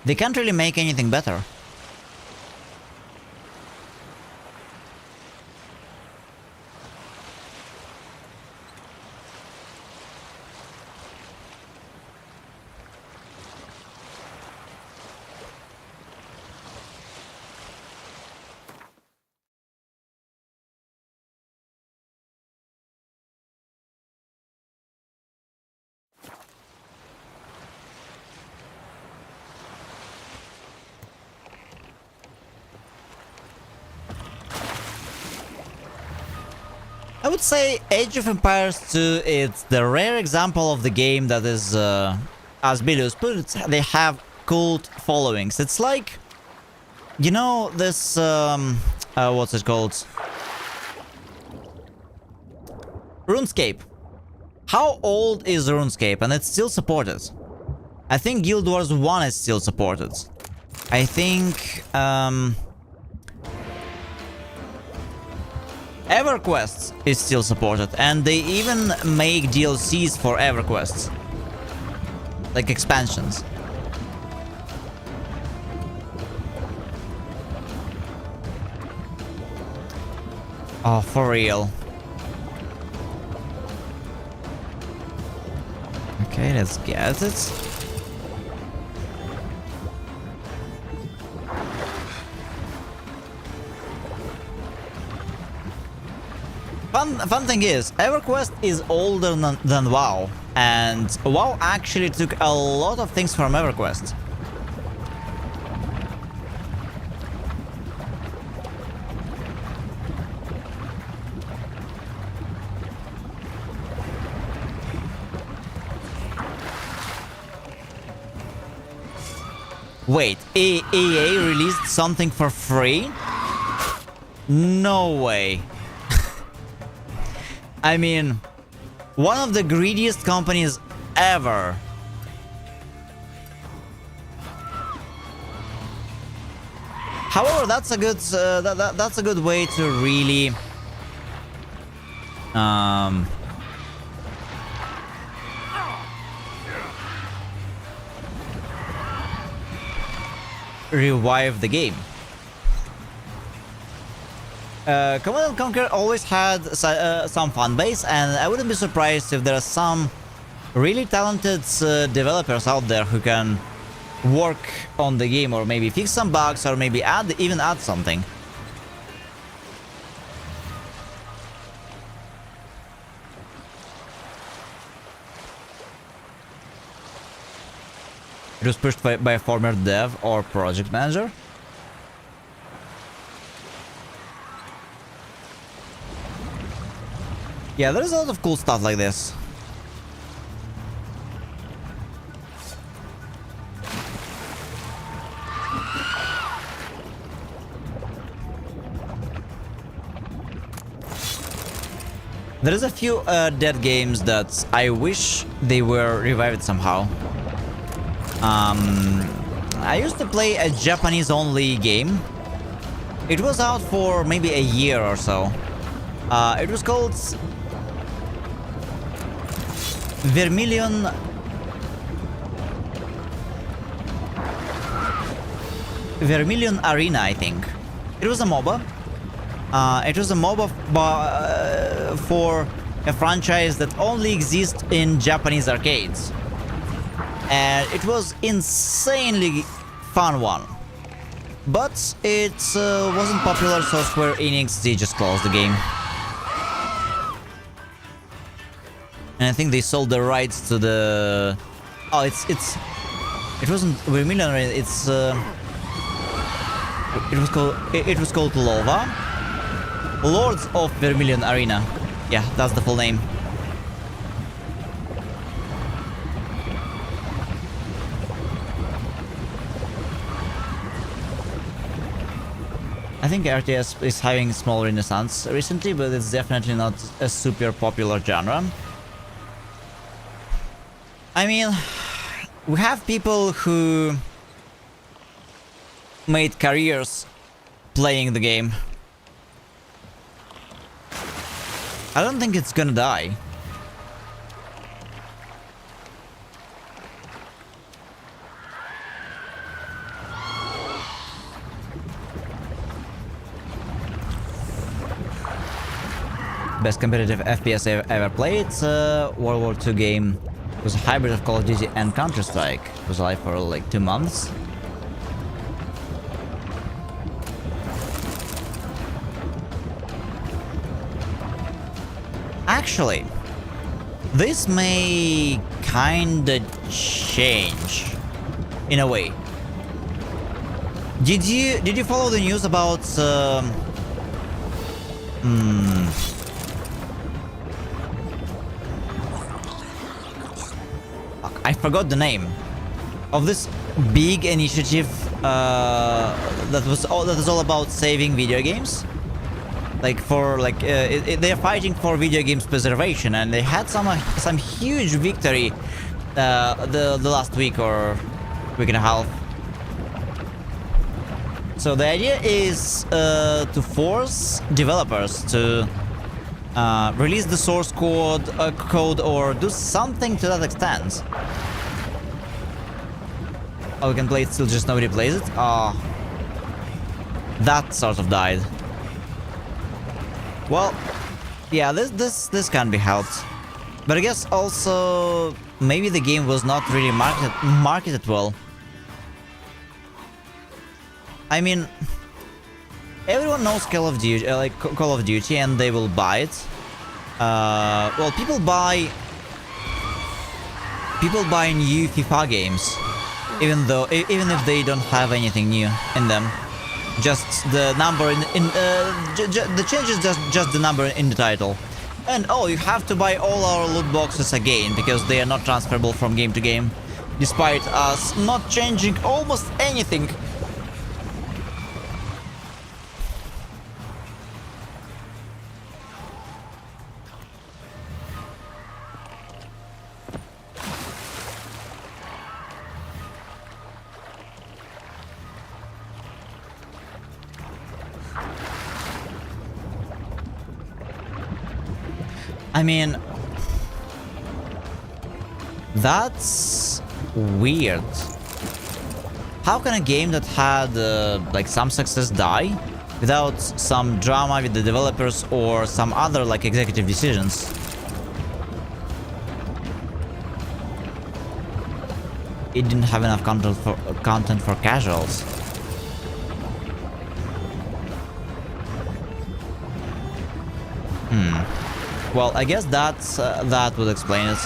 They can't really make anything better. I would say Age of Empires 2 is the rare example of the game that is, as Bilius put it, they have cult followings. It's like, you know, this, what's it called? RuneScape. How old is RuneScape? And it's still supported. I think Guild Wars 1 is still supported. I think, EverQuest is still supported, and they even make DLCs for EverQuest. Like expansions. Oh, for real. Okay, let's get it. Fun thing is, EverQuest is older than WoW, And WoW actually took a lot of things from EverQuest. Wait, EA released something for free? No way. I mean, one of the greediest companies ever. However, that's a good that's a good way to really revive the game. Command & Conquer always had some fan base, and I wouldn't be surprised if there are some really talented developers out there who can work on the game, or maybe fix some bugs, or maybe even add something. It was pushed by a former dev or project manager. Yeah, there's a lot of cool stuff like this. There is a few dead games that I wish they were revived somehow. I used to play a Japanese-only game. It was out for maybe a year or so. It was called Vermilion Arena, I think. It was a MOBA. It was a MOBA for a franchise that only exists in Japanese arcades. And it was insanely fun one. But it wasn't popular, so Square Enix, they just closed the game. And I think they sold the rights to the... Oh, it wasn't Vermilion, it was called LOVA. Lords of Vermilion Arena. Yeah, that's the full name. I think RTS is having a small renaissance recently, but it's definitely not a super popular genre. I mean, we have people who made careers playing the game. I don't think it's gonna die. Best competitive FPS I've ever played. World War II game. It was a hybrid of Call of Duty and Counter-Strike. It was alive for like 2 months. Actually, this may kinda change in a way. Did you follow the news about I forgot the name of this big initiative that is all about saving video games. Like they're fighting for video games preservation, and they had some huge victory the last week or week and a half. So the idea is to force developers to release the source code or do something to that extent. Oh, we can play it still, just nobody plays it? That sort of died. Well, yeah, this can be helped. But I guess also maybe the game was not really marketed well. I mean, everyone knows Call of Duty, and they will buy it. Well, people buy people buy new FIFA games, even if they don't have anything new in them. Just the number the change is just the number in the title. And oh, you have to buy all our loot boxes again because they are not transferable from game to game, despite us not changing almost anything. I mean, that's weird. How can a game that had like some success die without some drama with the developers or some other like executive decisions? It didn't have enough content for casuals. Well, I guess that would explain it.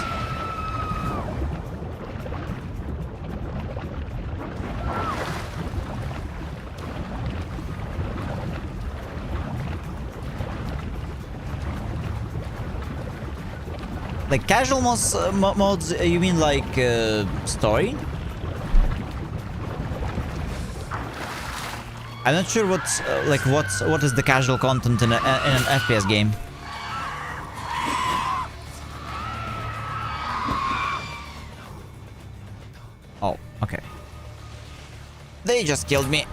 Like casual mods, you mean like story? I'm not sure what's what is the casual content in an FPS game. Oh, okay. They just killed me.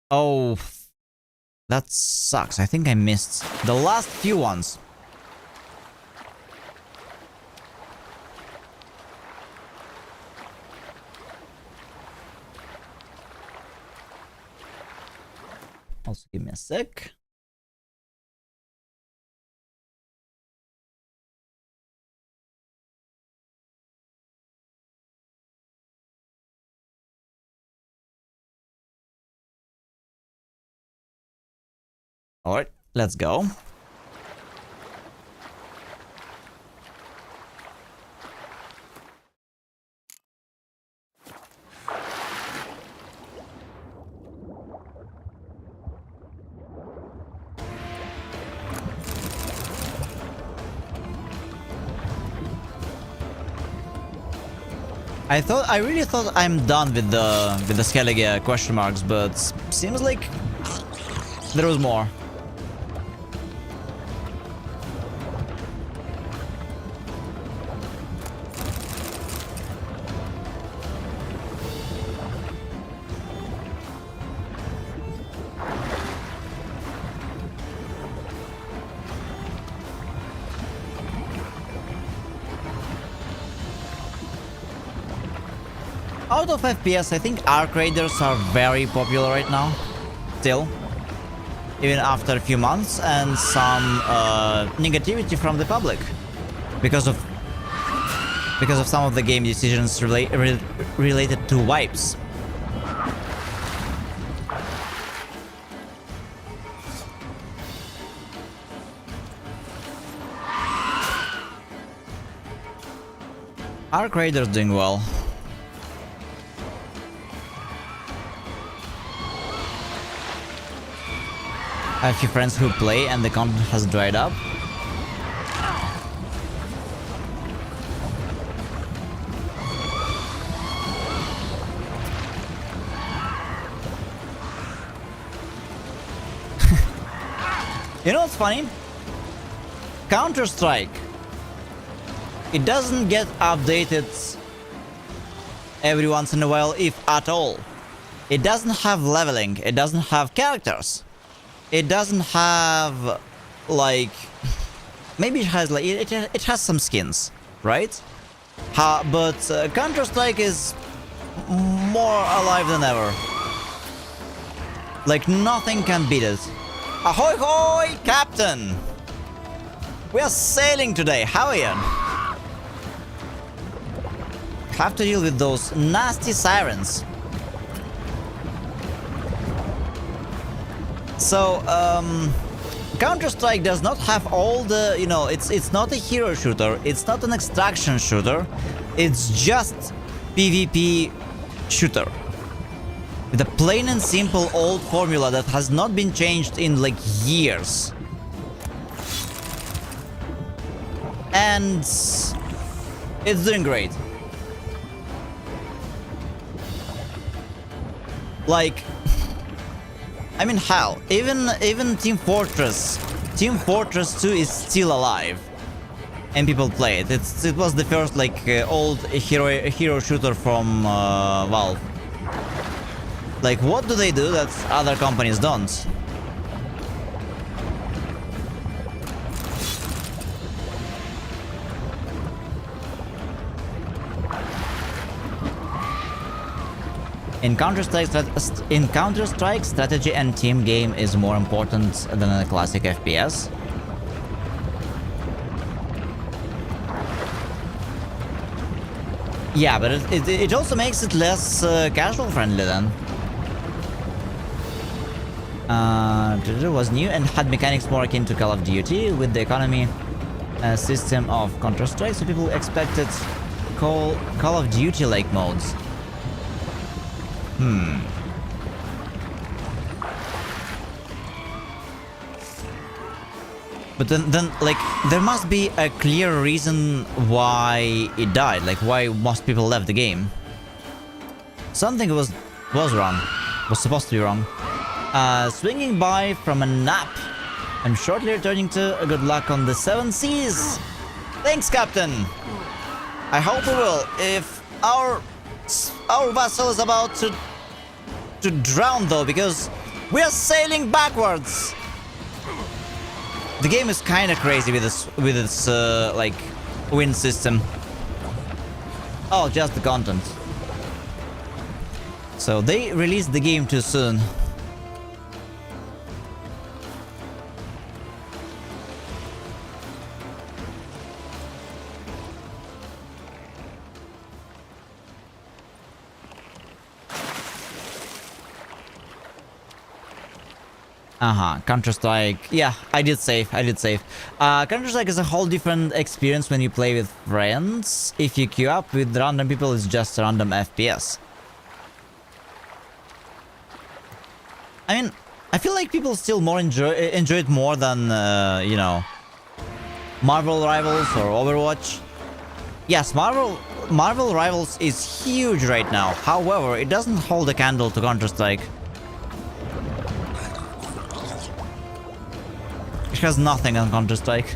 Oh, that sucks. I think I missed the last few ones. Also, give me a sec. All right, let's go. I really thought I'm done with the Skellige question marks, but seems like there was more. Out of FPS, I think arc raiders are very popular right now, still, even after a few months, and some negativity from the public because of some of the game decisions related to wipes. Arc raiders doing well. I have a few friends who play and the content has dried up. You know what's funny? Counter-Strike. It doesn't get updated every once in a while, if at all. It doesn't have leveling, it doesn't have characters. It doesn't have, like, maybe it has, like, it has some skins, right? But Counter-Strike is more alive than ever. Like, nothing can beat it. Ahoy hoy, Captain! We are sailing today, how are you? have to deal with those nasty sirens. So, Counter-Strike does not have all the, you know, it's not a hero shooter, it's not an extraction shooter, it's just PvP shooter. With a plain and simple old formula that has not been changed in like years. And it's doing great. Like, I mean, hell, even Team Fortress 2 is still alive, and people play it. It was the first like old hero shooter from Valve. Like, what do they do that other companies don't? In Counter-Strike, strategy and team game is more important than a classic FPS. Yeah, but it also makes it less casual friendly then. It was new and had mechanics more akin to Call of Duty with the economy system of Counter-Strike, so people expected Call of Duty-like modes. But then, like, there must be a clear reason why it died, like why most people left the game. Something was wrong, was supposed to be wrong. Swinging by from a nap, I'm shortly returning to good luck on the 7 seas. Thanks, Captain. I hope we will. If our vessel is about to drown though, because we are sailing backwards. The game is kind of crazy with its like wind system. Oh, just the content. So they released the game too soon. Counter-Strike. Yeah, I did save. Counter-Strike is a whole different experience when you play with friends. If you queue up with random people, it's just random FPS. I mean, I feel like people still more enjoy it more than, you know, Marvel Rivals or Overwatch. Yes, Marvel Rivals is huge right now. However, it doesn't hold a candle to Counter-Strike. It has nothing on Counter-Strike.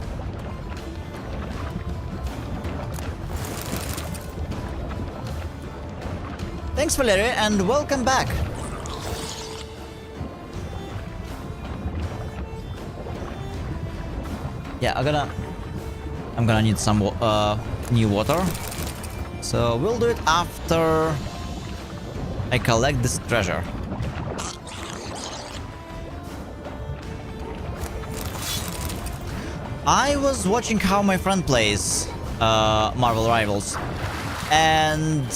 Thanks, Valeria, and welcome back. Yeah, I'm gonna need some new water. So we'll do it after I collect this treasure. I was watching how my friend plays Marvel Rivals, and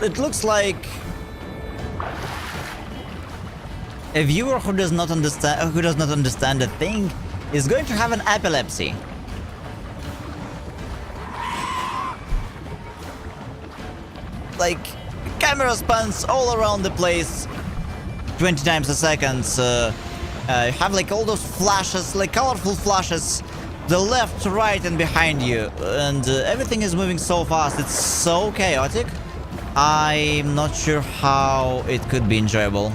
it looks like a viewer who does not understand a thing is going to have an epilepsy. Like, camera spans all around the place 20 times a second. You have like all those flashes, like colorful flashes, the left, right, and behind you, and everything is moving so fast. It's so chaotic. I'm not sure how it could be enjoyable.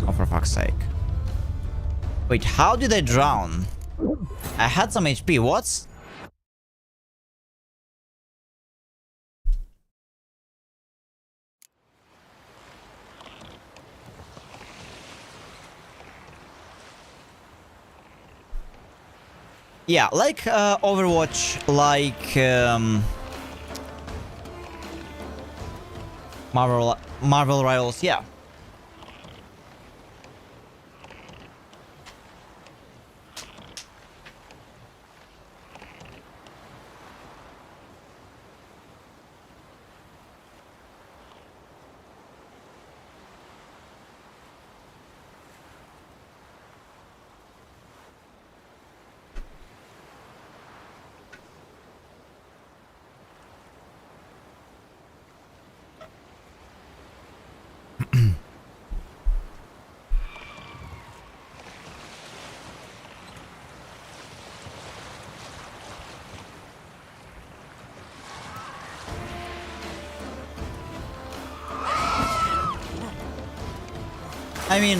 Oh, for fuck's sake. Wait, how did I drown? I had some HP, what? Yeah, like Overwatch, like Marvel Rivals, yeah. I mean,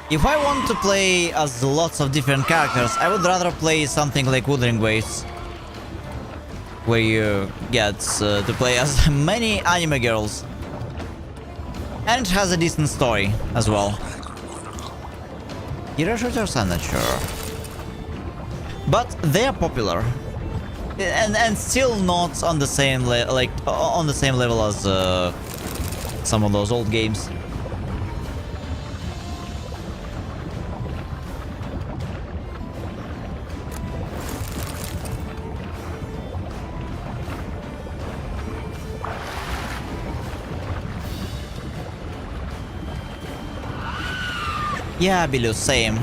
if I want to play as lots of different characters, I would rather play something like Wuthering Waves, where you get to play as many anime girls. And it has a decent story as well. Hero shooters, I'm not sure. But they are popular. And still not on the same on the same level as some of those old games. Yeah, below same.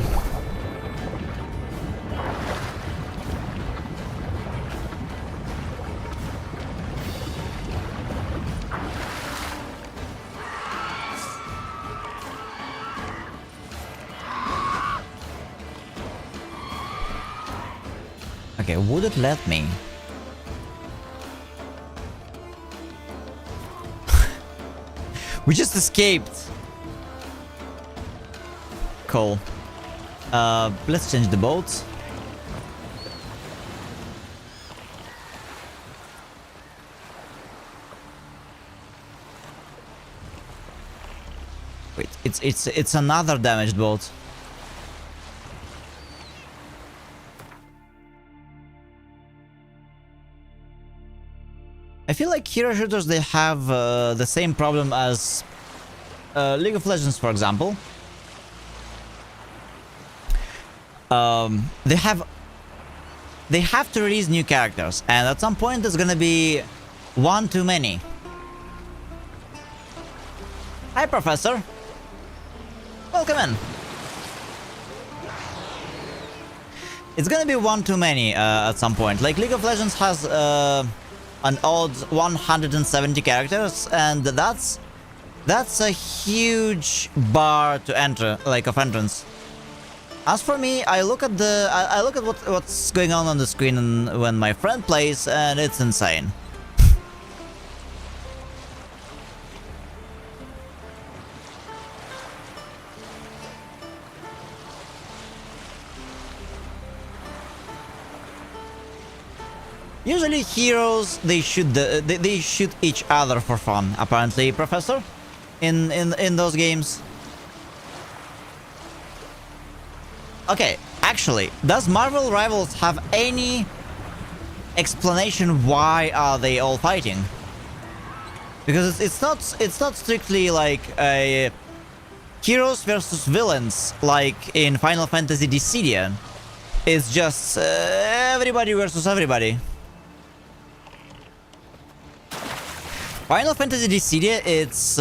Okay, would it let me? We just escaped. Cool. Let's change the boat. Wait, it's another damaged boat. I feel like hero shooters, they have the same problem as League of Legends, for example. They have to release new characters, and at some point there's gonna be one too many. Hi, Professor. Welcome in. It's gonna be one too many at some point. Like League of Legends has an odd 170 characters, and that's a huge bar to enter, like of entrance. As for me, I look at what's going on the screen and when my friend plays, and it's insane. Usually heroes, they shoot each other for fun, apparently, Professor, in those games. Okay, actually, does Marvel Rivals have any explanation why are they all fighting? Because it's not strictly like a heroes versus villains like in Final Fantasy Dissidia. It's just everybody versus everybody. Final Fantasy Dissidia, it's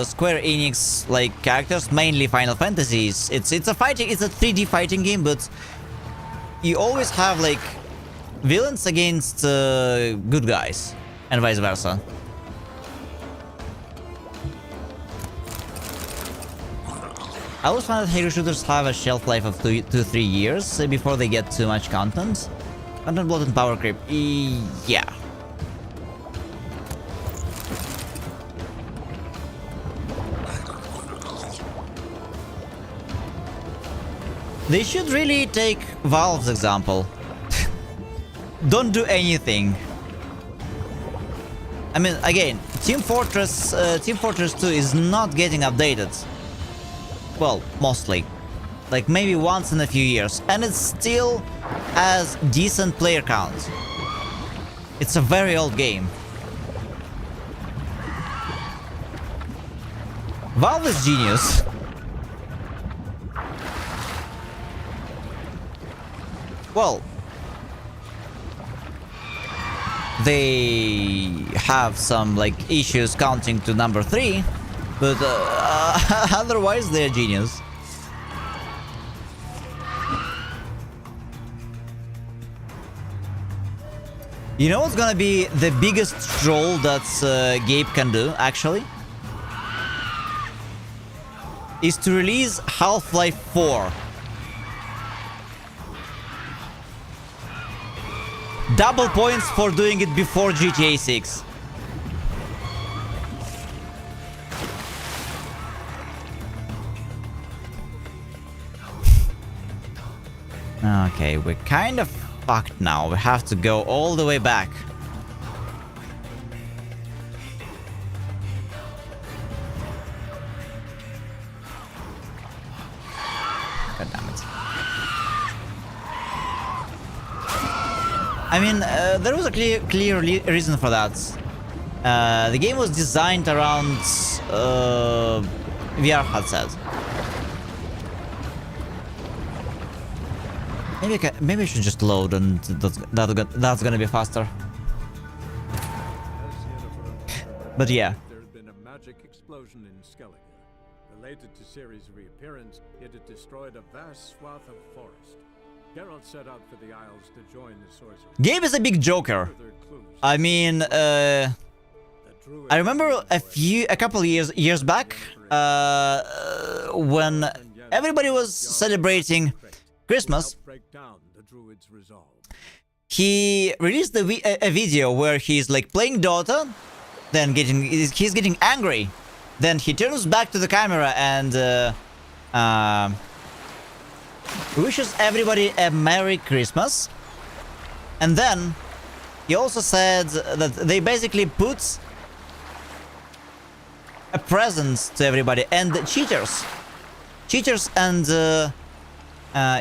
Square Enix like characters, mainly Final Fantasies. It's a 3D fighting game, but you always have like villains against good guys, and vice versa. I always find that hero shooters have a shelf life of 2-3 years before they get too much content. Content bloat and power creep. Yeah. They should really take Valve's example. Don't do anything. I mean, again, Team Fortress 2 is not getting updated. Well, mostly. Like maybe once in a few years, and it still has decent player count. It's a very old game. Valve is genius. Well, they have some like issues counting to number 3, but otherwise they're genius. You know what's gonna be the biggest troll that Gabe can do, actually? Is to release Half-Life 4. Double points for doing it before GTA 6. Okay, we're kind of fucked now. We have to go all the way back. God damn it. I mean, there was a clear reason for that. The game was designed around VR headset. Maybe I should just load, and that's gonna be faster. But yeah. There had been a magic explosion in Skellige. Related to Ciri's reappearance, it had destroyed a vast swath of forest. Geralt set out for the Isles to join the sorcerer. Gabe is a big joker. I mean, I remember a couple years back, when everybody was celebrating Christmas, he released a video where he's like playing Dota, then he's getting angry, then he turns back to the camera and wishes everybody a Merry Christmas, and then he also said that they basically put a present to everybody, and cheaters and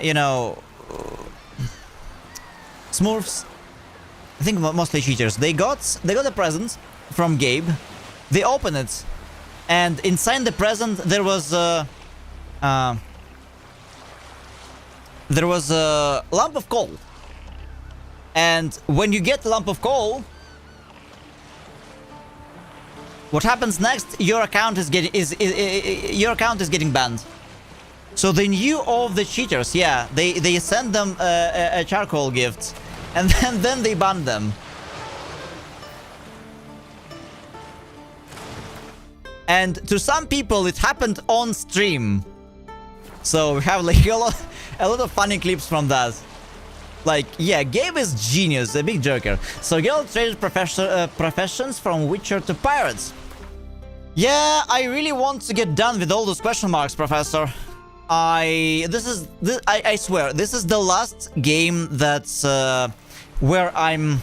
you know, Smurfs, I think mostly cheaters, they got a present from Gabe, they opened it, and inside the present there was a lump of coal. And when you get a lump of coal, what happens next? Your account is getting banned. So they knew of the cheaters. Yeah, they sent them a charcoal gift, and then they banned them. And to some people, it happened on stream. So we have like a lot of funny clips from that. Like, yeah, Gabe is genius, a big joker. So Geralt traded professions from Witcher to pirates. Yeah, I really want to get done with all those question marks, Professor. I swear, this is the last game that's where I'm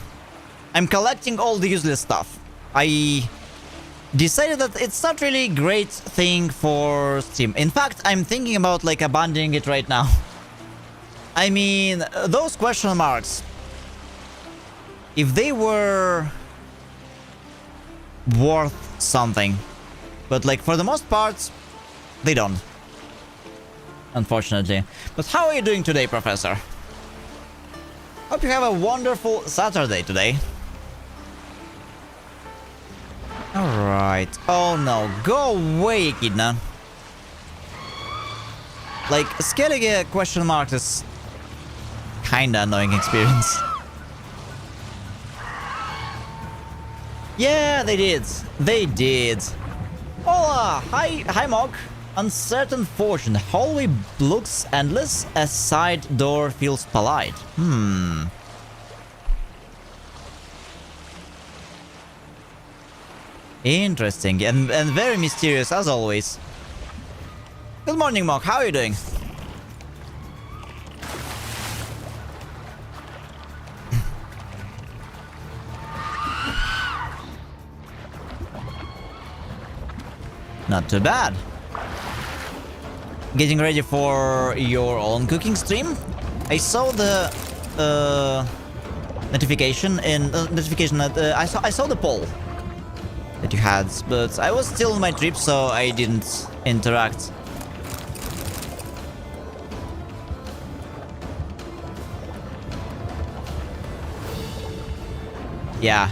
collecting all the useless stuff. I decided that it's not really a great thing for Steam. In fact, I'm thinking about like abandoning it right now. I mean, those question marks, if they were worth something, but like for the most part, they don't. Unfortunately. But how are you doing today, Professor? Hope you have a wonderful Saturday today. Alright. Oh no, go away, Echidna. Like, Skellige question marks is kinda annoying experience. Yeah, they did. They did. Hola! Hi, Mog. Uncertain fortune. Hallway looks endless. A side door feels polite. Interesting and very mysterious as always. Good morning, Mog. How are you doing? Not too bad. Getting ready for your own cooking stream? I saw the notification I saw the poll that you had, but I was still on my trip, so I didn't interact. Yeah.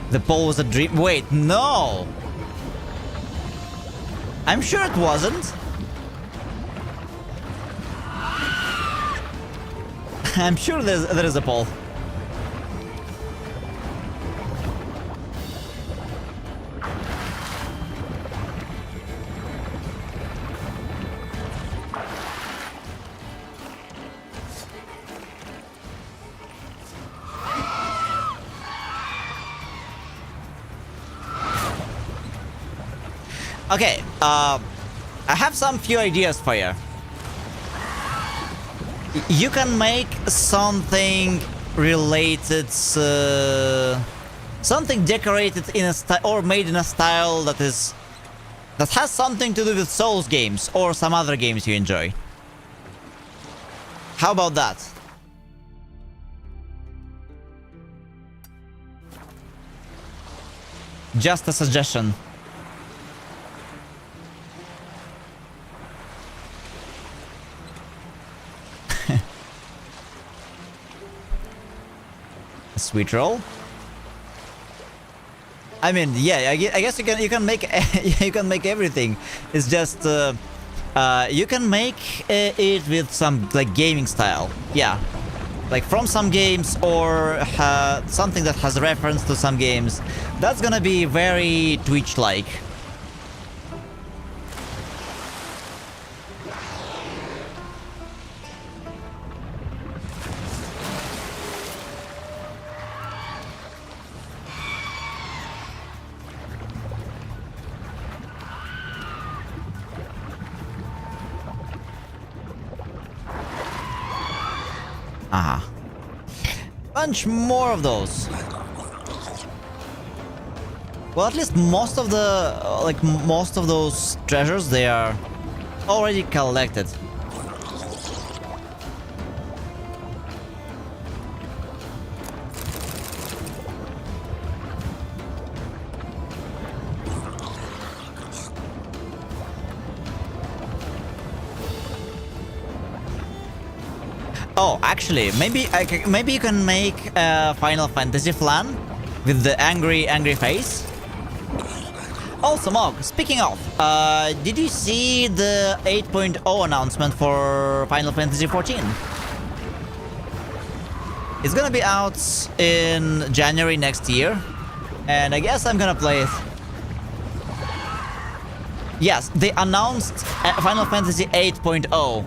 The poll was a dream. Wait, no! I'm sure it wasn't. I'm sure there is a poll. Okay, I have some few ideas for you. You can make something related, something decorated in a style or made in a style that has something to do with Souls games or some other games you enjoy. How about that? Just a suggestion. A sweet roll. I mean, yeah, I guess you can make you can make everything. It's just you can make it with some like gaming style. Yeah, like from some games or something that has reference to some games. That's gonna be very Twitch-like. Bunch more of those. Well, at least most of the most of those treasures, they are already collected. Oh, actually, maybe you can make a Final Fantasy flan with the angry face. Also, Mog, speaking of, did you see the 8.0 announcement for Final Fantasy 14? It's gonna be out in January next year, and I guess I'm gonna play it. Yes, they announced Final Fantasy 8.0,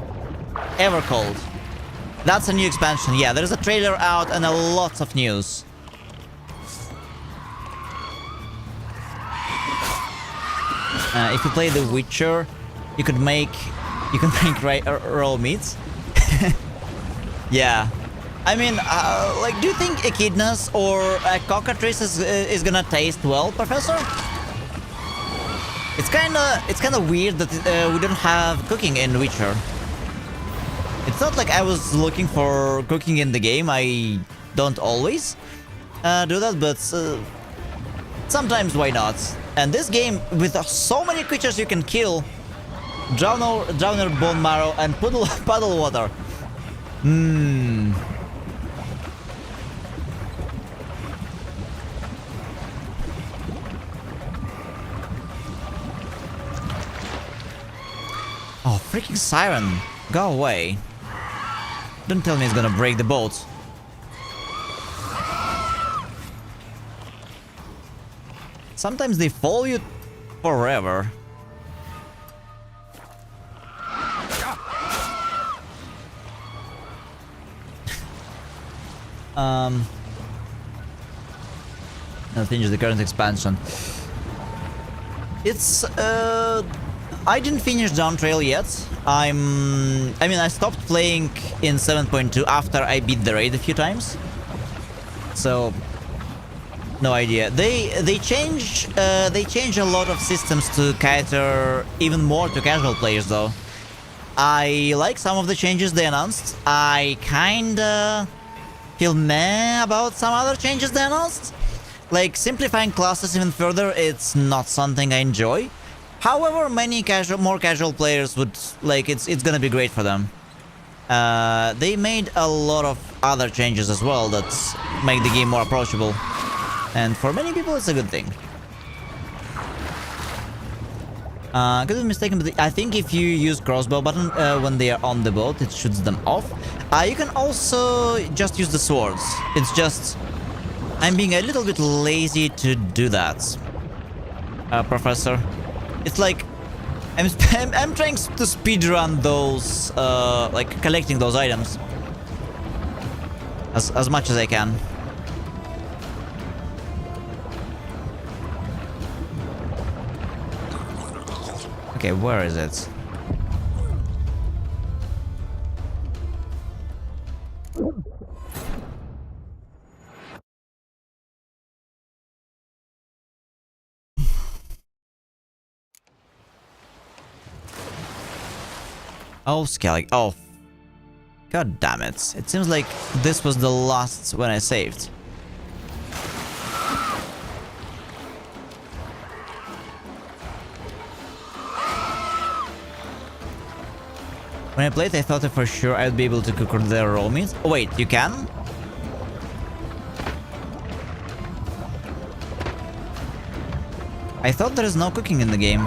Evercold. That's a new expansion. Yeah, there's a trailer out and a lot of news. If you play The Witcher, you can make raw meats. Yeah, I mean, like, do you think echidnas or cockatrice is gonna taste well, Professor? It's kind of weird that we don't have cooking in Witcher. It's not like I was looking for cooking in the game. I don't always do that, but sometimes why not? And this game, with so many creatures you can kill, Drowner Bone Marrow and Puddle Water. Oh, freaking siren. Go away. Don't tell me it's gonna break the boat. Sometimes they follow you forever. I'll finish the current expansion. It's I didn't finish Down Trail yet. I mean, I stopped playing in 7.2 after I beat the raid a few times. So, no idea. They change a lot of systems to cater even more to casual players, though. I like some of the changes they announced. I kinda feel meh about some other changes they announced. Like simplifying classes even further, it's not something I enjoy. However, many more casual players would like it's gonna be great for them. They made a lot of other changes as well that make the game more approachable, and for many people it's a good thing. Could be mistaken, but I think if you use crossbow button when they are on the boat, it shoots them off. You can also just use the swords. It's just I'm being a little bit lazy to do that, Professor. It's like I'm trying to speedrun those, like collecting those items as much as I can. Okay, where is it? Oh, Skellige. Oh. God damn it. It seems like this was the last when I saved. When I played, I thought for sure I'd be able to cook the raw meat. Oh, wait, you can? I thought there is no cooking in the game.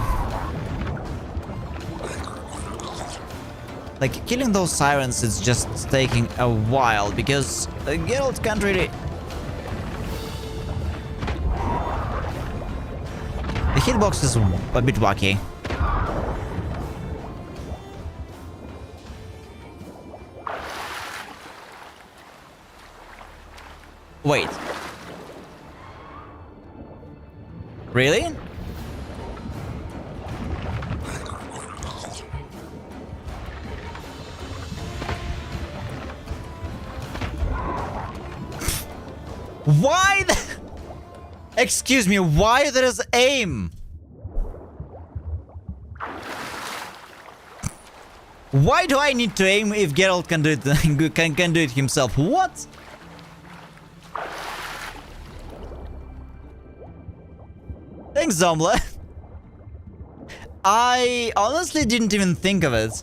Like, killing those sirens is just taking a while, because Geralt can't really... The hitbox is a bit wacky. Wait. Really? Why the... Excuse me, why there is aim? Why do I need to aim if Geralt can do it can do it himself? What? Thanks, Zombla. I honestly didn't even think of it.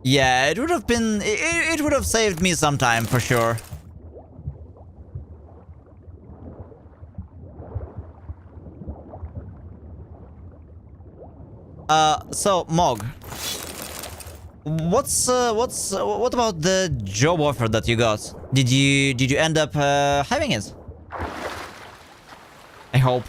Yeah, it would have been... It would have saved me some time, for sure. So, Mog. What about the job offer that you got? Did you end up having it? I hope.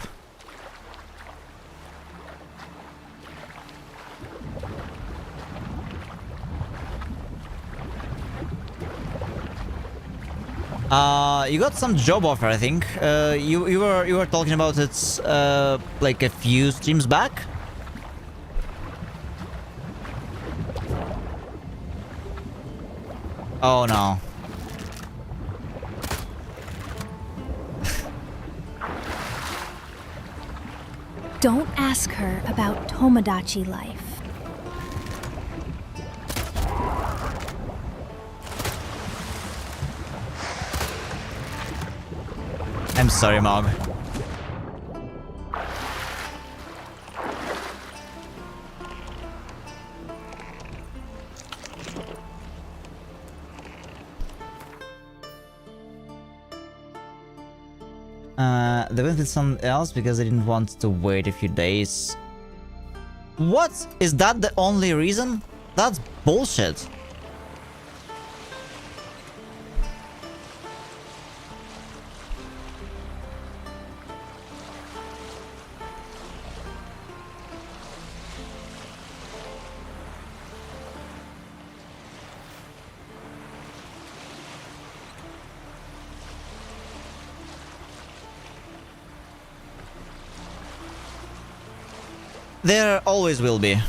You got some job offer, I think. You were talking about it like a few streams back. Oh no. Don't ask her about Tomodachi life. I'm sorry, Mog. They went with someone else because they didn't want to wait a few days. What? Is that the only reason? That's bullshit. There always will be.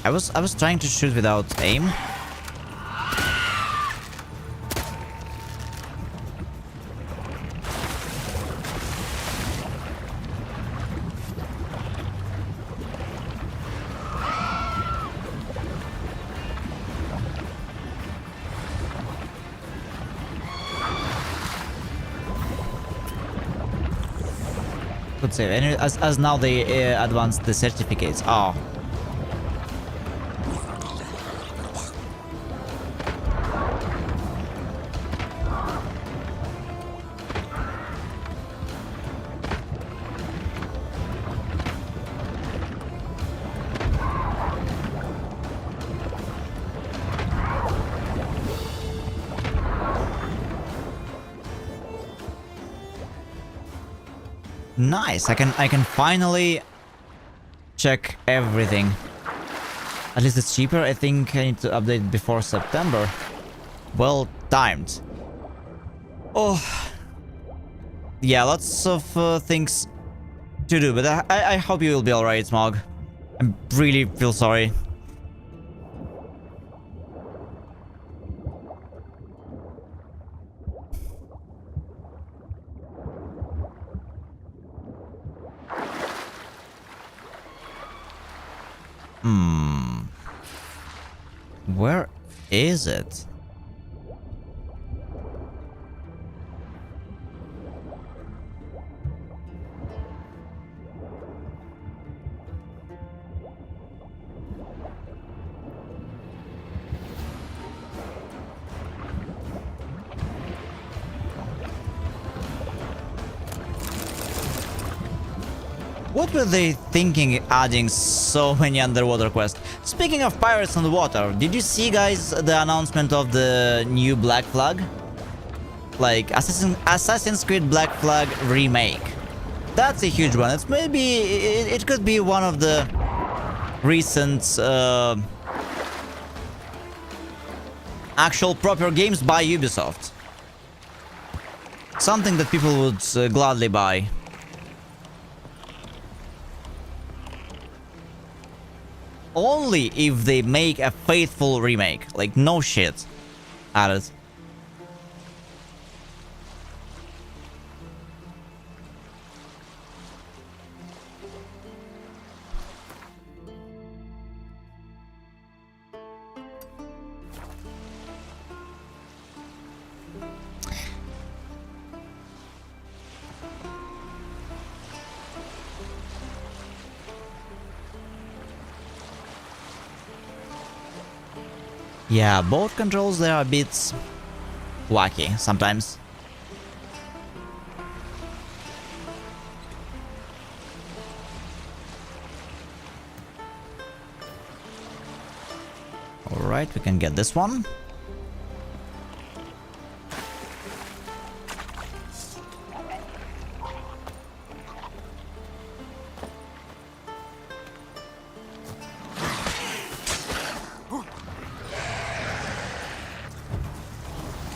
I was trying to shoot without aim. Good save. And as now they advance the certificates. Oh. Nice. I can finally check everything. At least it's cheaper. I think I need to update before September. Well timed. Oh. Yeah, lots of things to do, but I hope you will be alright, Smog. I really feel sorry. Where is it? What were they thinking adding so many underwater quests? Speaking of pirates on the water, did you see, guys, the announcement of the new Black Flag? Like, Assassin's Creed Black Flag remake. That's a huge one. It's maybe... It could be one of the recent... actual proper games by Ubisoft. Something that people would gladly buy. Only if they make a faithful remake. Like, no shit at it. Yeah, both controls, they are a bit wacky sometimes. Alright, we can get this one.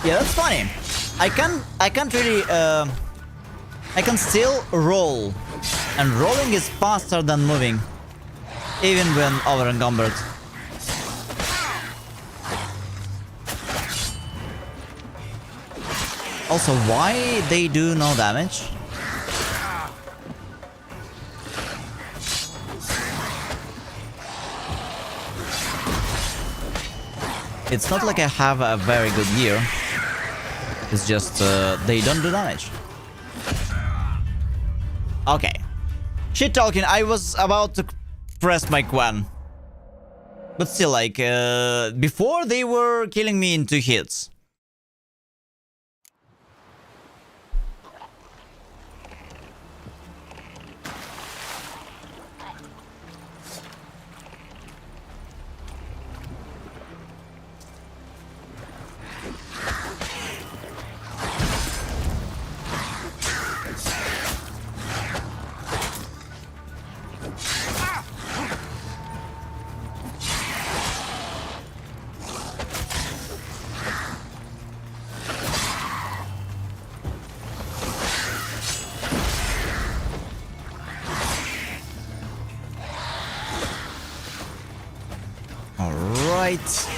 Yeah, that's funny. I can't really I can still roll, and rolling is faster than moving, even when over encumbered. Also, why they do no damage? It's not like I have a very good gear. It's just they don't do damage. Okay. Shit talking, I was about to press my Quan. But still, like, before they were killing me in 2 hits. Alright.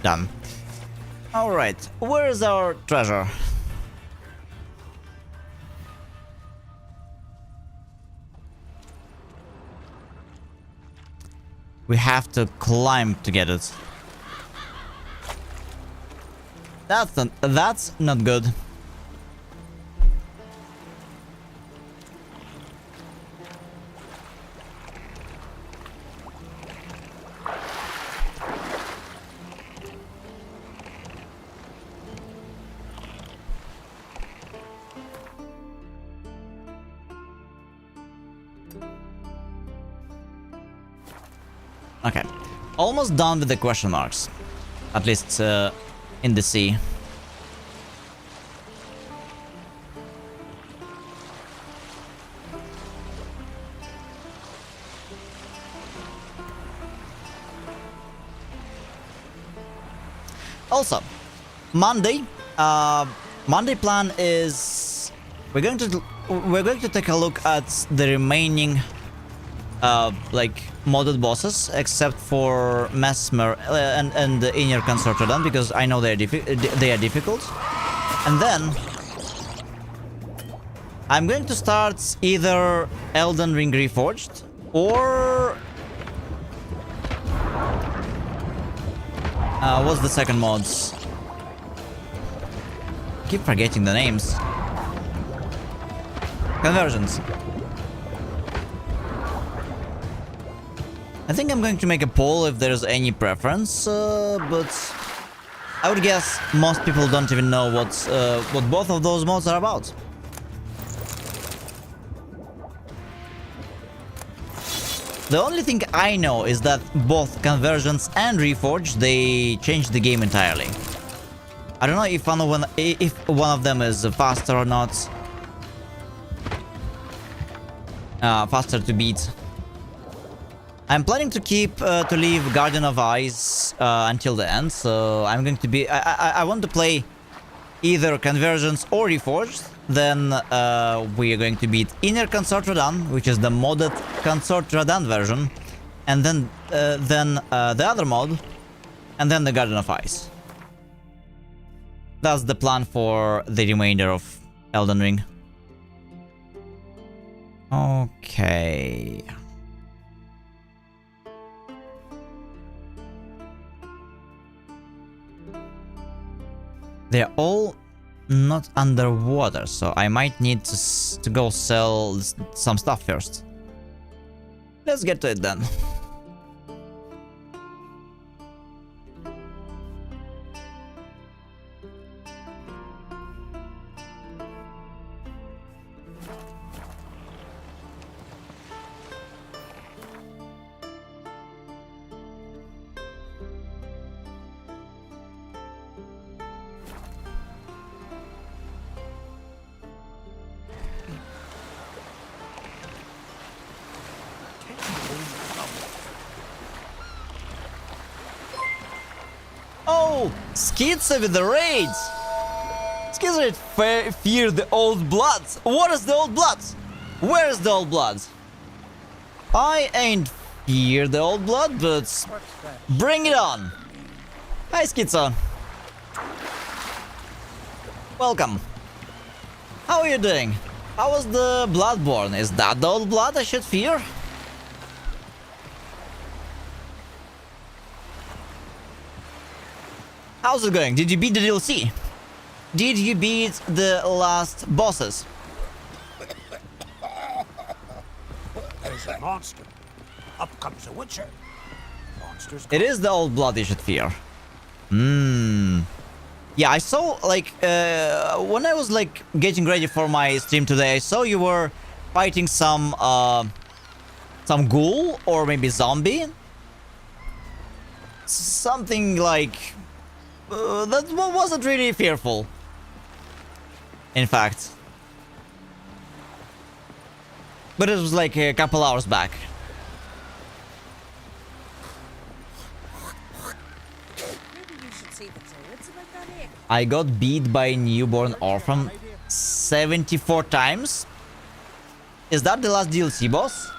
Done. Alright, where is our treasure? We have to climb to get it. That's not good. Okay, almost done with the question marks, at least in the sea. Also, Monday plan is we're going to take a look at the remaining like modded bosses, except for Mesmer and the Inner Consortodon, because I know they are difficult. And then I'm going to start either Elden Ring Reforged or what's the second mods? Keep forgetting the names. Conversions. I think I'm going to make a poll if there's any preference, but I would guess most people don't even know what both of those mods are about. The only thing I know is that both Conversions and Reforged, they changed the game entirely. I don't know if one of them is faster or not. Faster to beat. I'm planning to leave Guardian of Eyes until the end, so I'm going to be... I want to play either Conversions or Reforged. Then we are going to beat Inner Consortodon, which is the modded Consortodon version, and then the other mod, and then the Guardian of Eyes. That's the plan for the remainder of Elden Ring. Okay. They're all not underwater, so I might need to go sell some stuff first. Let's get to it then. Oh, Skellige with the raids! Skellige fear the old bloods. What is the old bloods? Where is the old bloods? I ain't fear the old blood, but bring it on. Hi, Schizo. Welcome. How are you doing? How was the Bloodborne? Is that the old blood I should fear? How's it going? Did you beat the DLC? Did you beat the last bosses? There's a monster. Up comes a witcher. Monsters. It is the old blood you should fear. Yeah, I saw, like, when I was, like, getting ready for my stream today, I saw you were fighting some ghoul or maybe zombie. Something like... that wasn't really fearful. In fact. But it was like a couple hours back. I got beat by a newborn orphan 74 times? Is that the last DLC boss?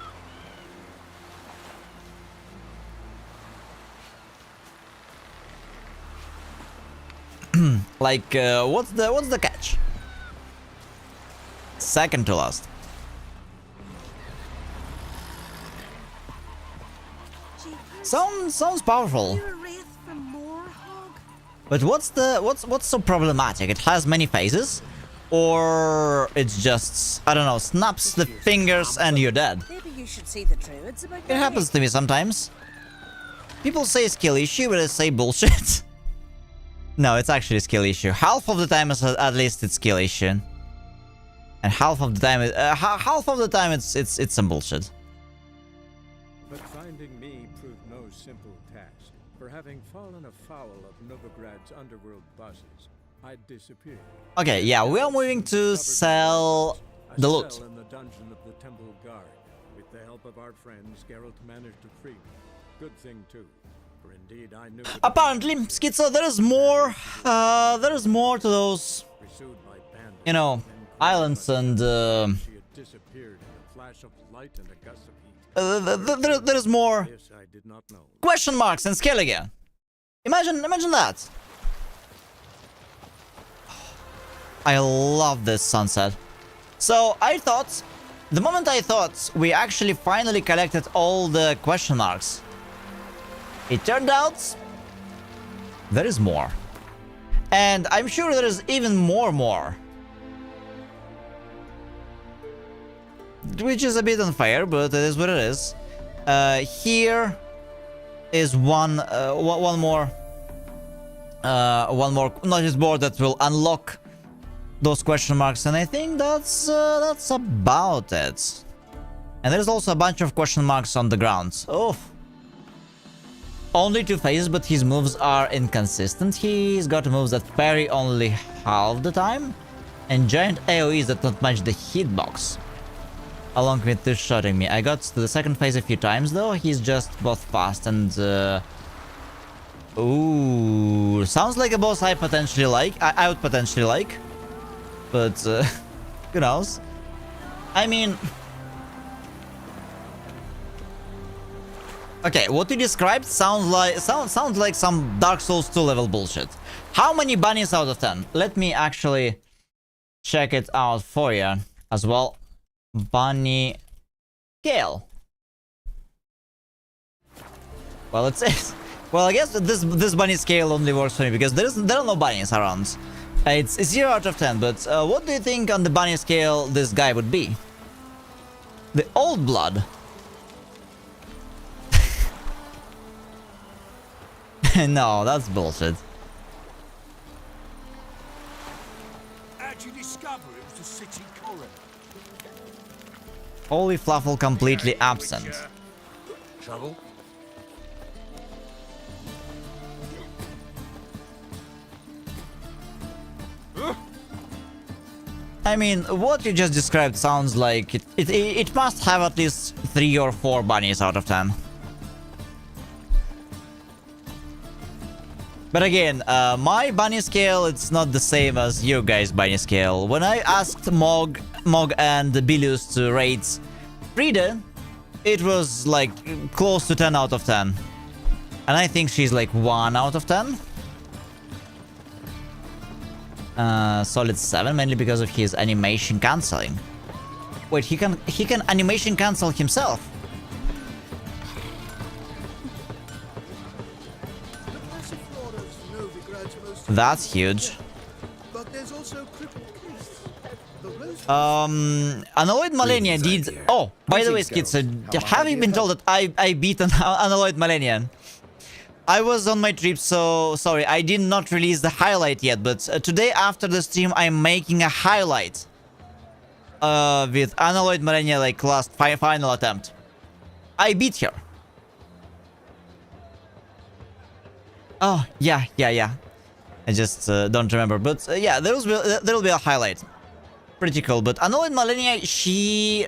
Like, what's the catch? Second to last. Sounds powerful. You a wraith from Moorhog? But what's so problematic? It has many phases, or it's just, I don't know, snaps the fingers and you're dead. Maybe you should see the druids about It happens to me sometimes. People say skill issue, but I say bullshit. No, it's actually a skill issue. Half of the time, at least, it's skill issue, and half of the time, it's some bullshit. But finding me proved no simple task. For having fallen afoul of Novigrad's underworld bosses, I disappeared. Okay, yeah, we are moving to sell the loot. In the dungeon of the Temple Guard. With the help of our friends, Geralt managed to free me. Good thing too, for indeed I knew. Apparently, Schizo, there is more to those, Pursued by bandits, you know, islands and she had disappeared in a flash of light and a gust of heat. there is more This I did not know. question marks in Skellige. Imagine that. I love this sunset. So the moment I thought we actually finally collected all the question marks, it turned out there is more. And I'm sure there is even more. Which is a bit unfair, but it is what it is. Here is one more notice board that will unlock those question marks, and I think that's about it. And there's also a bunch of question marks on the ground. Oh, only 2 phases, but his moves are inconsistent. He's got moves that parry only half the time, and giant AoEs that don't match the hitbox, along with two-shotting me. I got to the second phase a few times though. He's just both fast and ooh, sounds like a boss I potentially like. I would potentially like. But who knows? I mean, okay, what you described sounds like some Dark Souls 2 level bullshit. How many bunnies out of 10? Let me actually check it out for you as well. Bunny scale. Well, it says. Well, I guess this bunny scale only works for me because there are no bunnies around. It's 0 out of 10, but what do you think on the bunny scale this guy would be? The old blood. No, that's bullshit. How'd you discover it was the city current? Holy Fluffle completely absent. Trouble? I mean, what you just described sounds like it must have at least 3 or 4 bunnies out of 10. But again, my bunny scale, it's not the same as you guys' bunny scale. When I asked Mog and Bilius to rate Frida, it was like close to 10 out of 10. And I think she's like 1 out of 10. Solid 7, mainly because of his animation cancelling. Wait, he can animation cancel himself. That's huge. Unalloyed Malenia did. Oh, by the way, Skits, have you been told that I beat an Unalloyed Malenian? I was on my trip, so sorry, I did not release the highlight yet, but today after the stream I'm making a highlight with Unalloyed Malenia, like last final attempt. I beat her. Oh, yeah. I just don't remember, but yeah, there will be a highlight. Pretty cool, but Unalloyed Malenia, she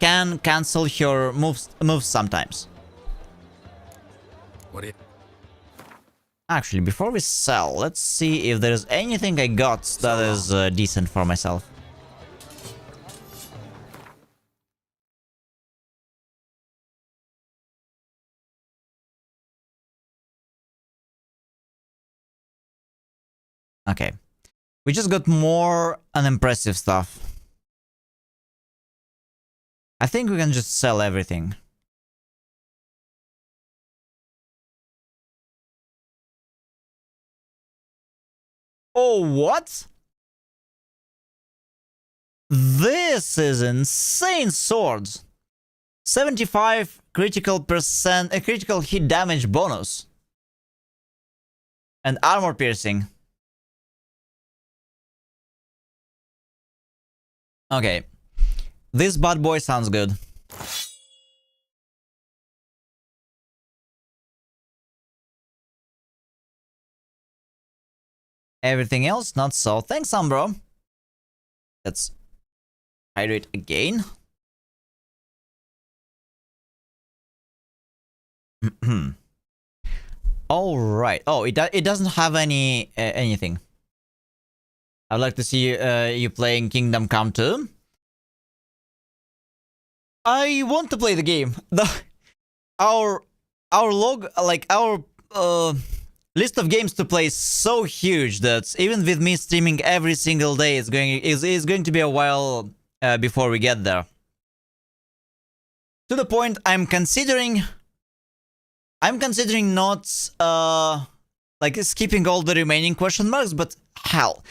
can cancel her moves sometimes. What do you... Actually, before we sell, let's see if there's anything I got that is decent for myself. Okay. We just got more unimpressive stuff. I think we can just sell everything. Oh, what? This is insane swords. 75 critical hit damage bonus. And armor piercing. Okay. This bad boy sounds good. Everything else, not so. Thanks, Umbro. Let's hydrate again. All right. Oh, it doesn't have any anything. I'd like to see you playing Kingdom Come 2. I want to play the game. Our log, like our list of games to play is so huge that even with me streaming every single day, it's going to be a while before we get there. To the point, I'm considering not like skipping all the remaining question marks, but hell,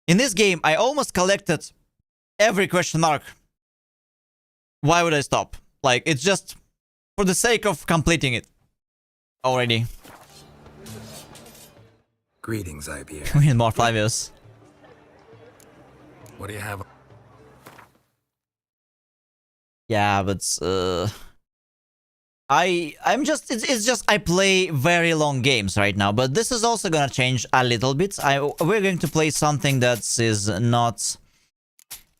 in this game I almost collected every question mark. Why would I stop? Like, it's just for the sake of completing it already. Greetings, IBA. We need more Flavius. What do you have? Yeah, but I'm just it's just I play very long games right now, but this is also gonna change a little bit. We're going to play something that is not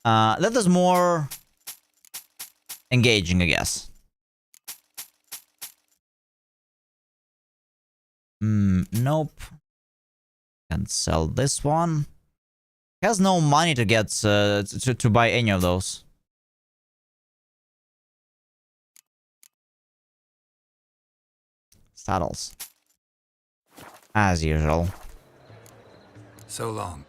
that is more engaging, I guess. Nope. Can't sell this one. Has no money to get to buy any of those. Saddles. As usual. So long.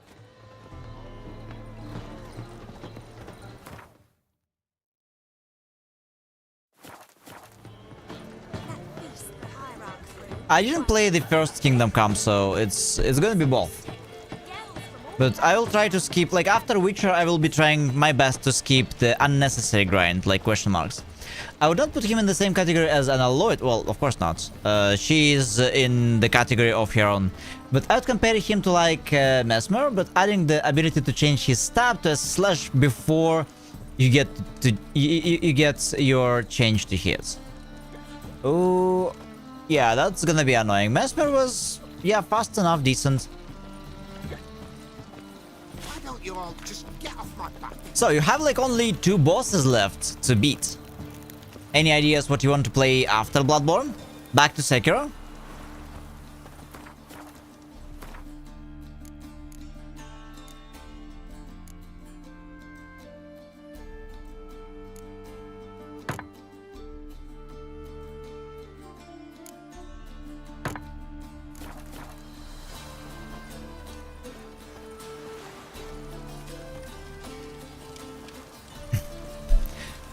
I didn't play the first Kingdom Come, so it's gonna be both. But I will try to skip, like after Witcher, I will be trying my best to skip the unnecessary grind, like question marks. I would not put him in the same category as an Aloyd, well, of course not. She is in the category of her own. But I would compare him to like Mesmer, but adding the ability to change his stab to a slash before you get your change to hits. Oh, yeah, that's gonna be annoying. Mesmer was, yeah, fast enough, decent. Why don't you all just get off my back? So you have like only 2 bosses left to beat. Any ideas what you want to play after Bloodborne? Back to Sekiro?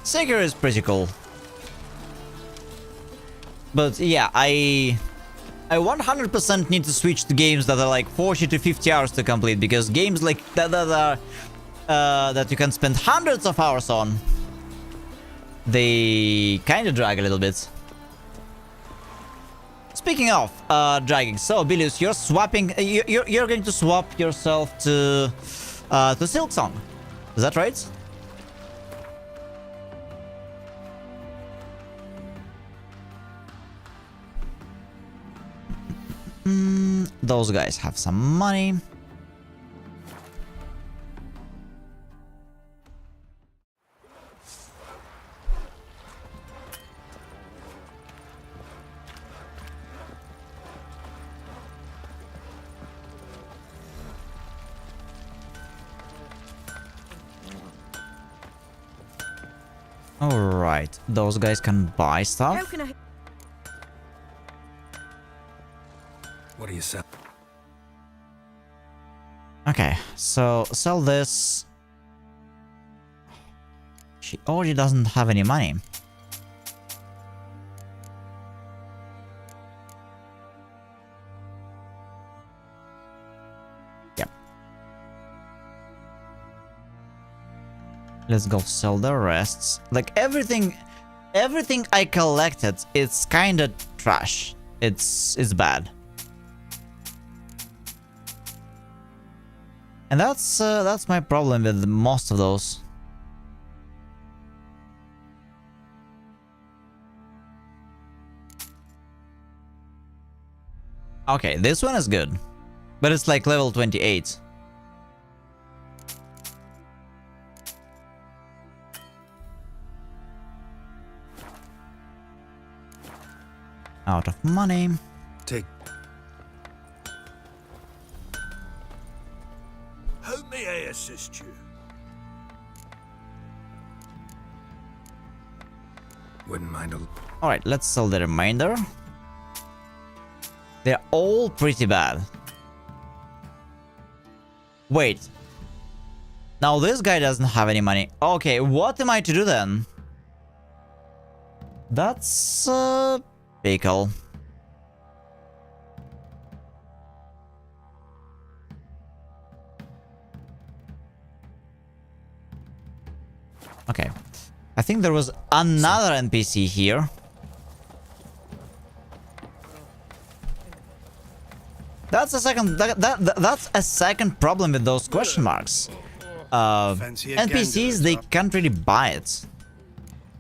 Sekiro is pretty cool. But yeah, I 100% need to switch to games that are like 40 to 50 hours to complete, because games like that are that you can spend hundreds of hours on, they kind of drag a little bit. Speaking of dragging, so Bilius, you're swapping, you're going to swap yourself to Silksong, is that right? Those guys have some money. All right, those guys can buy stuff. How can I... What do you sell? Okay, so sell this. She already doesn't have any money. Let's go sell the rests. Like everything I collected, it's kinda trash. It's bad. And that's my problem with most of those. Okay, this one is good. But it's like level 28. Out of money. Take. How may I assist you? Wouldn't mind a. Alright, let's sell the remainder. They're all pretty bad. Wait. Now this guy doesn't have any money. Okay, what am I to do then? That's pickle. Okay. I think there was another NPC here. That's a second. That's a second problem with those question marks. NPCs, they can't really buy it.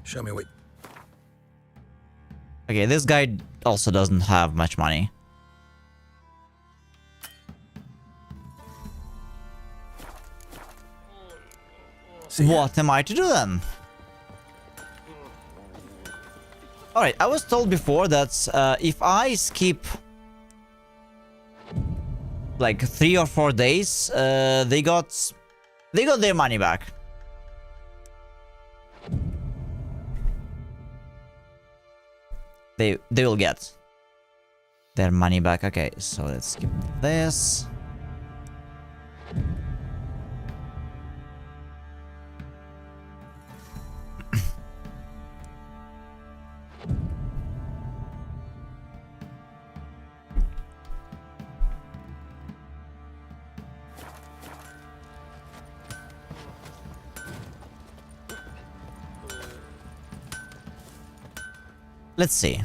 Show me what. Okay, this guy also doesn't have much money. What am I to do then? Alright, I was told before that if I skip like 3 or 4 days, they got their money back. They will get their money back. Okay, so let's skip this. Let's see.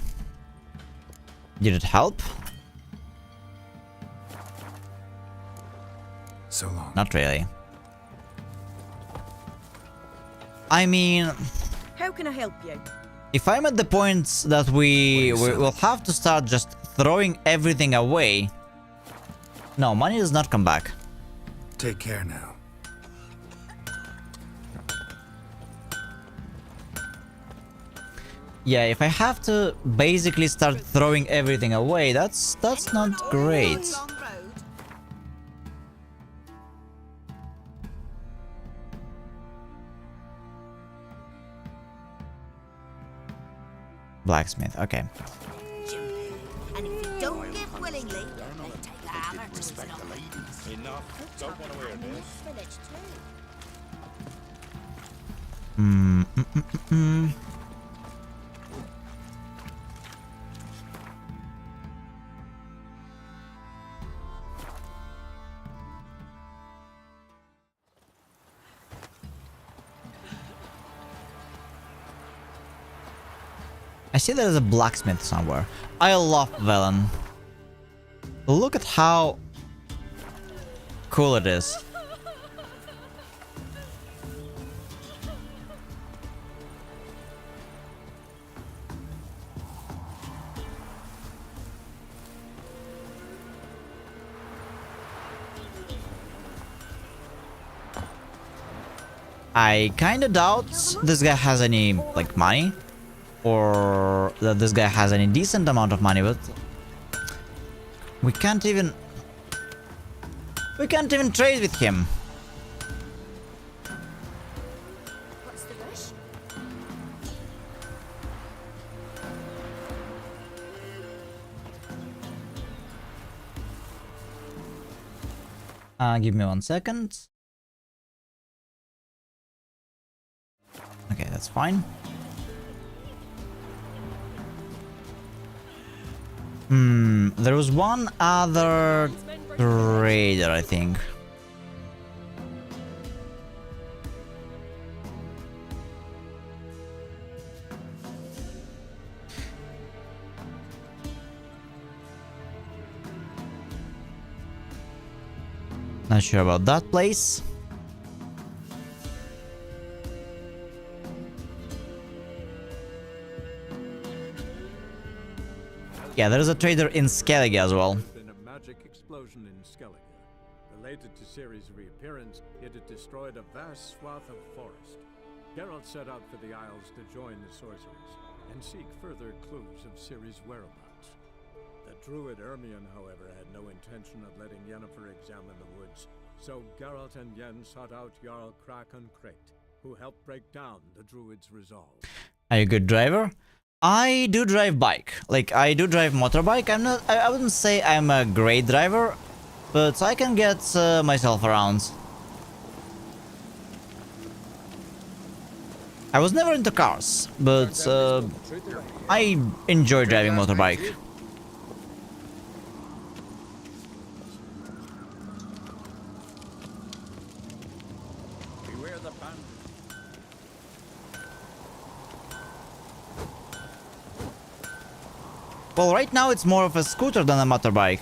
Did it help? So long. Not really. I mean, How can I help you? if I'm at the point that we will have to start just throwing everything away. No, money does not come back. Take care now. Yeah, if I have to basically start throwing everything away, that's not great. Blacksmith, okay. And if you don't give willingly, they take a hammer to his knob. Enough. Don't want to wear this. Village too. I see there's a blacksmith somewhere. I love Velen. Look at how cool it is. I kinda doubt this guy has any, like, money. Or that this guy has any decent amount of money, but we can't even trade with him. What's the rush? Give me 1 second. Okay, that's fine. There was one other trader, I think. Not sure about that place. Yeah, there's a trader in Skellige as well. There's been a magic explosion in Skellige. Related to Ciri's reappearance, it had destroyed a vast swath of forest. Geralt set out for the Isles to join the sorcerers and seek further clues of Ciri's whereabouts. The druid Ermion, however, had no intention of letting Yennefer examine the woods, so Geralt and Yen sought out Jarl Krakon Crate, who helped break down the druid's resolve. Are you a good driver? I do drive bike. Like, I do drive motorbike. I wouldn't say I'm a great driver, but I can get myself around. I was never into cars, but I enjoy driving motorbike. Beware the bandit. Well, right now it's more of a scooter than a motorbike.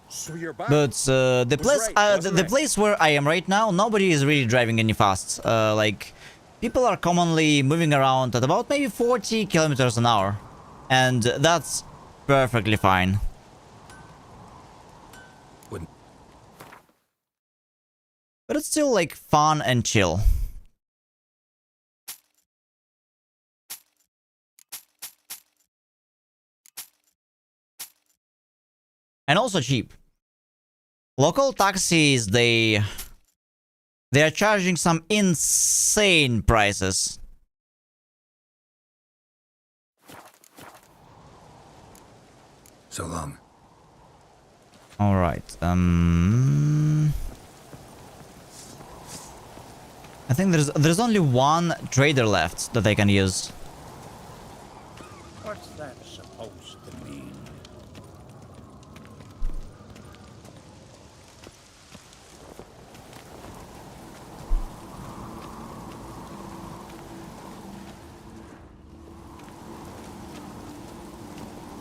So you're back. But the place where I am right now, nobody is really driving any fast. Like, people are commonly moving around at about maybe 40 kilometers an hour, and that's perfectly fine. Wouldn't. But it's still like fun and chill. And also cheap. Local taxis, they are charging some insane prices. So long. All right. I think there's only one trader left that I can use. What's that supposed to mean?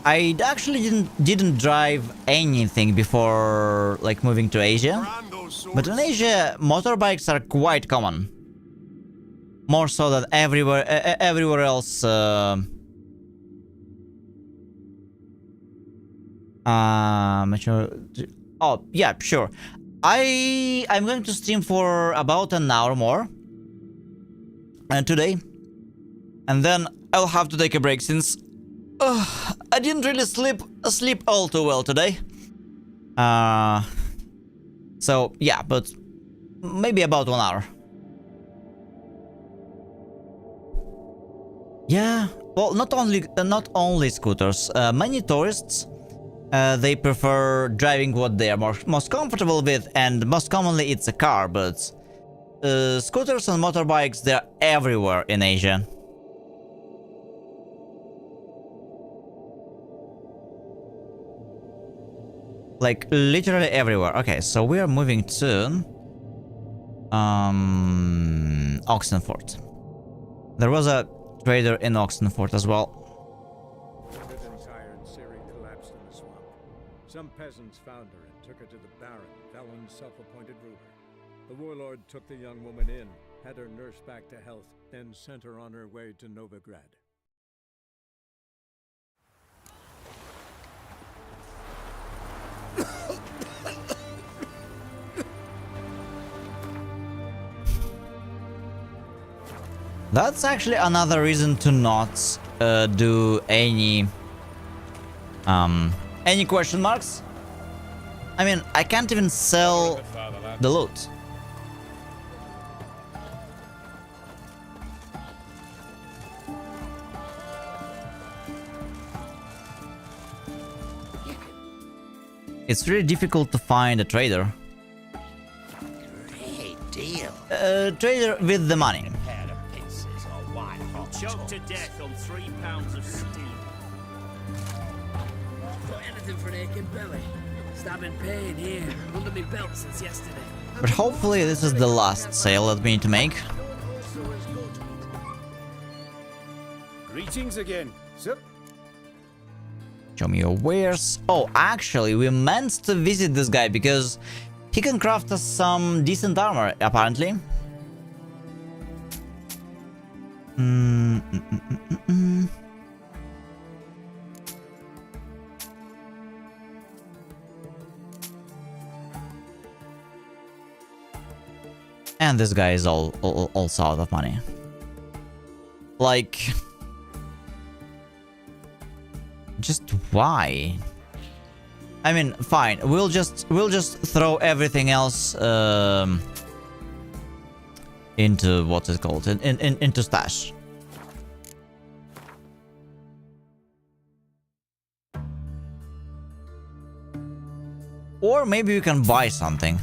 I actually didn't drive anything before like moving to Asia, but in Asia motorbikes are quite common, more so than everywhere else. Oh yeah, sure. I'm going to stream for about an hour more today, and then I'll have to take a break since I didn't really sleep all too well today. So yeah, but maybe about 1 hour. Yeah, well, not only scooters. Many tourists they prefer driving what they are most comfortable with, and most commonly it's a car. But scooters and motorbikes, they're everywhere in Asia. Like, literally everywhere. Okay, so we are moving to Oxenford. There was a trader in Oxenford as well. Wounded and tired, Ciri collapsed in the swamp. Some peasants found her and took her to the Baron, Valen's self-appointed ruler. The warlord took the young woman in, had her nursed back to health, then sent her on her way to Novigrad. That's actually another reason to not do any question marks. I mean, I can't even sell the loot. It's really difficult to find a trader. Great deal. Trader with the money. Choked to death on 3 pounds of steel. Got anything for an aching belly? Stabbing pain here, under my belt since yesterday. But hopefully this is the last sale that we need to make. Greetings again. Sir. Show me your wares. Oh, actually, we meant to visit this guy because he can craft us some decent armor, apparently. And this guy is also out of money. Like, just why? I mean, fine. We'll just throw everything else into what's it called? Into stash. Or maybe we can buy something.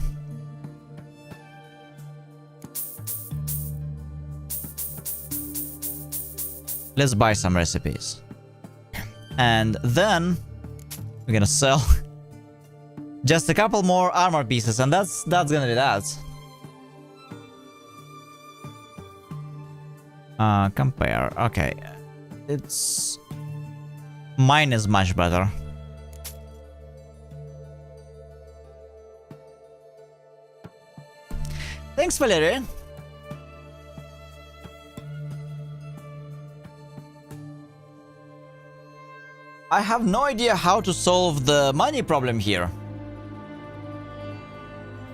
Let's buy some recipes. And then we're gonna sell just a couple more armor pieces, and that's gonna be that. Compare. Okay. It's mine is much better. Thanks, Valerie. I have no idea how to solve the money problem here.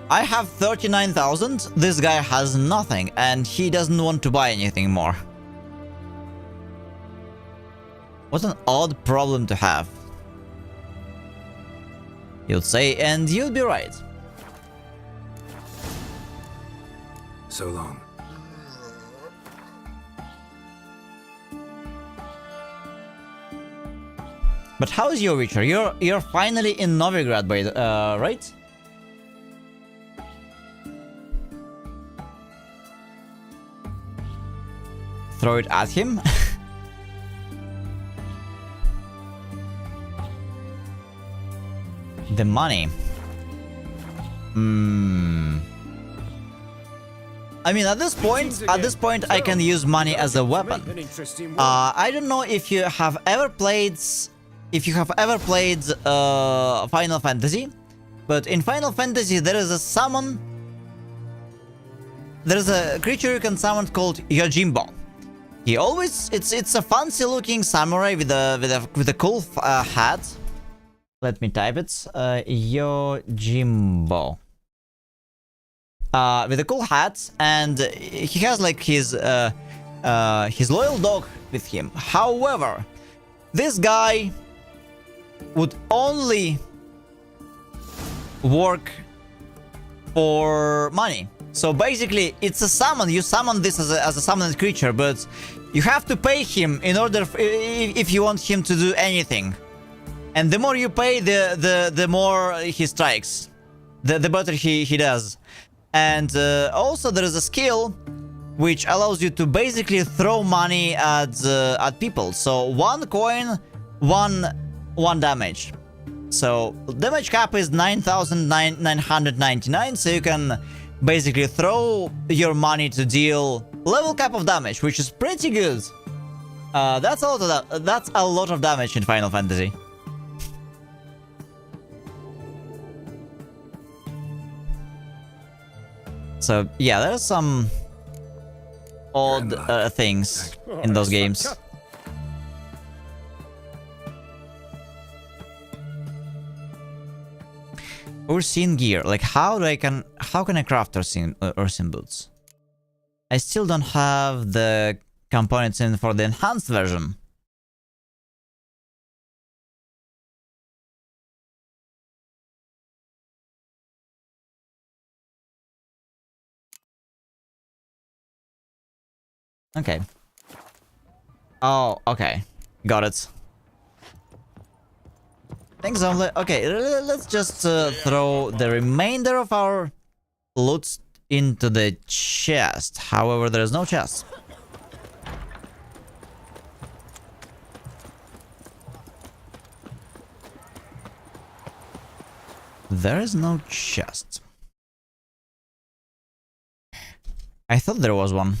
I have 39,000, this guy has nothing, and he doesn't want to buy anything more. What an odd problem to have. You'd say, and you'd be right. So long. But how's your Witcher? You're finally in Novigrad, right? Throw it at him. The money. I mean, at this point, I can use money as a weapon. I don't know if you have ever played. Final Fantasy, but in Final Fantasy there is a summon. There is a creature you can summon called Yojimbo. He always it's a fancy looking samurai with a cool hat. Let me type it. Yojimbo. With a cool hat, and he has like his loyal dog with him. However, this guy would only work for money. So basically, it's a summon. You summon this as a summoned creature, but you have to pay him in order if you want him to do anything. And the more you pay, the more he strikes, the better he does. And also there is a skill which allows you to basically throw money at people. So 1 coin, 1 damage. So damage cap is 9,999, so you can basically throw your money to deal level cap of damage, which is pretty good. That's a lot of damage in Final Fantasy. So yeah, there's some odd things in those games. Ursine gear. Like how can I craft Ursine boots? I still don't have the components in for the enhanced version. Okay. Oh, okay. Got it. Thanks, only. Okay, let's just throw the remainder of our loot into the chest. However, there is no chest. There is no chest. I thought there was one.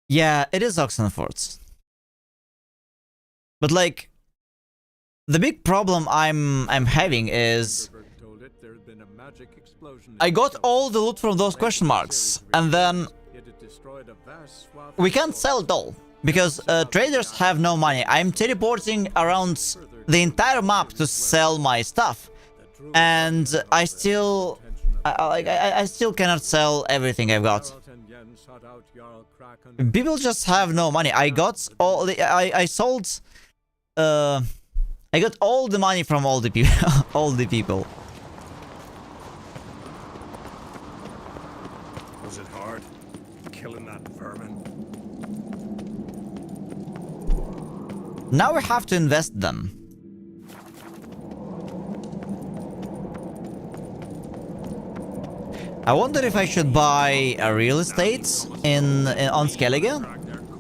Yeah, it is Oxenford's. But like, the big problem I'm having is Bangerberg told it there had been a magic explosion in I got Skellige. all the loot from those question marks, and then It had destroyed a vast swath we of can't forest. sell it all because traders have no money. I'm teleporting around the entire map to sell my stuff, and I still cannot sell everything I've got. Geralt and Yen sought out Jarl Kraken. People just have no money. I got all the I sold I got all the money from all the people all the people. Was it hard? Killing that vermin? Now we have to invest them. I wonder if I should buy a real estate on Skellige,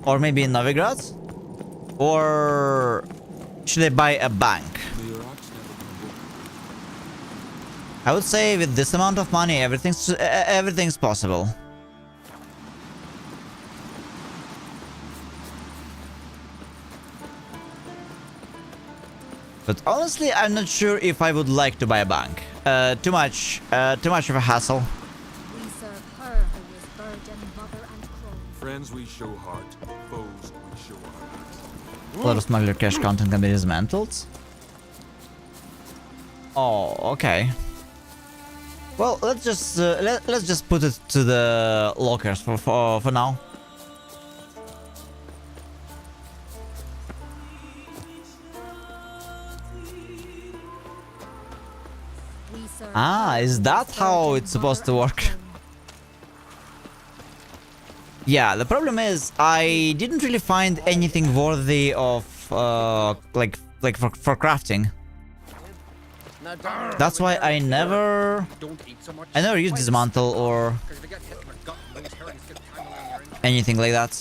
or maybe in Novigrad, or should I buy a bank? I would say with this amount of money, everything's possible. But honestly, I'm not sure if I would like to buy a bank. Too much of a hassle. We serve her who was virgin, mother, and crone. Friends we show heart, foes we show our A lot of smuggler cash content can be dismantled. Oh, okay. Well, let's just put it to the lockers for now. We serve Ah, her is who that was how virgin, it's supposed to mother, and work? crone. Yeah, the problem is I didn't really find anything worthy of like for crafting. That's why I never used dismantle or anything like that.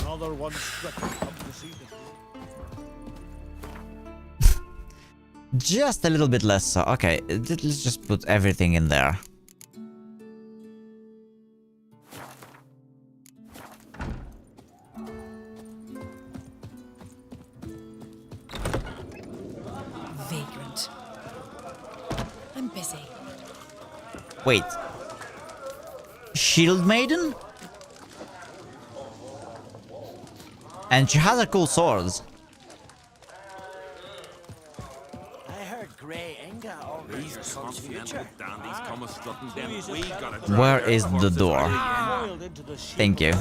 Another one stricken up this evening. Just a little bit less so. Okay, let's just put everything in there. Vagrant. I'm busy. Wait. Shield Maiden? And she has a cool sword. I heard Grey Inga already your son's future. dandies come strutting them. We gotta Where is the door? Thank you.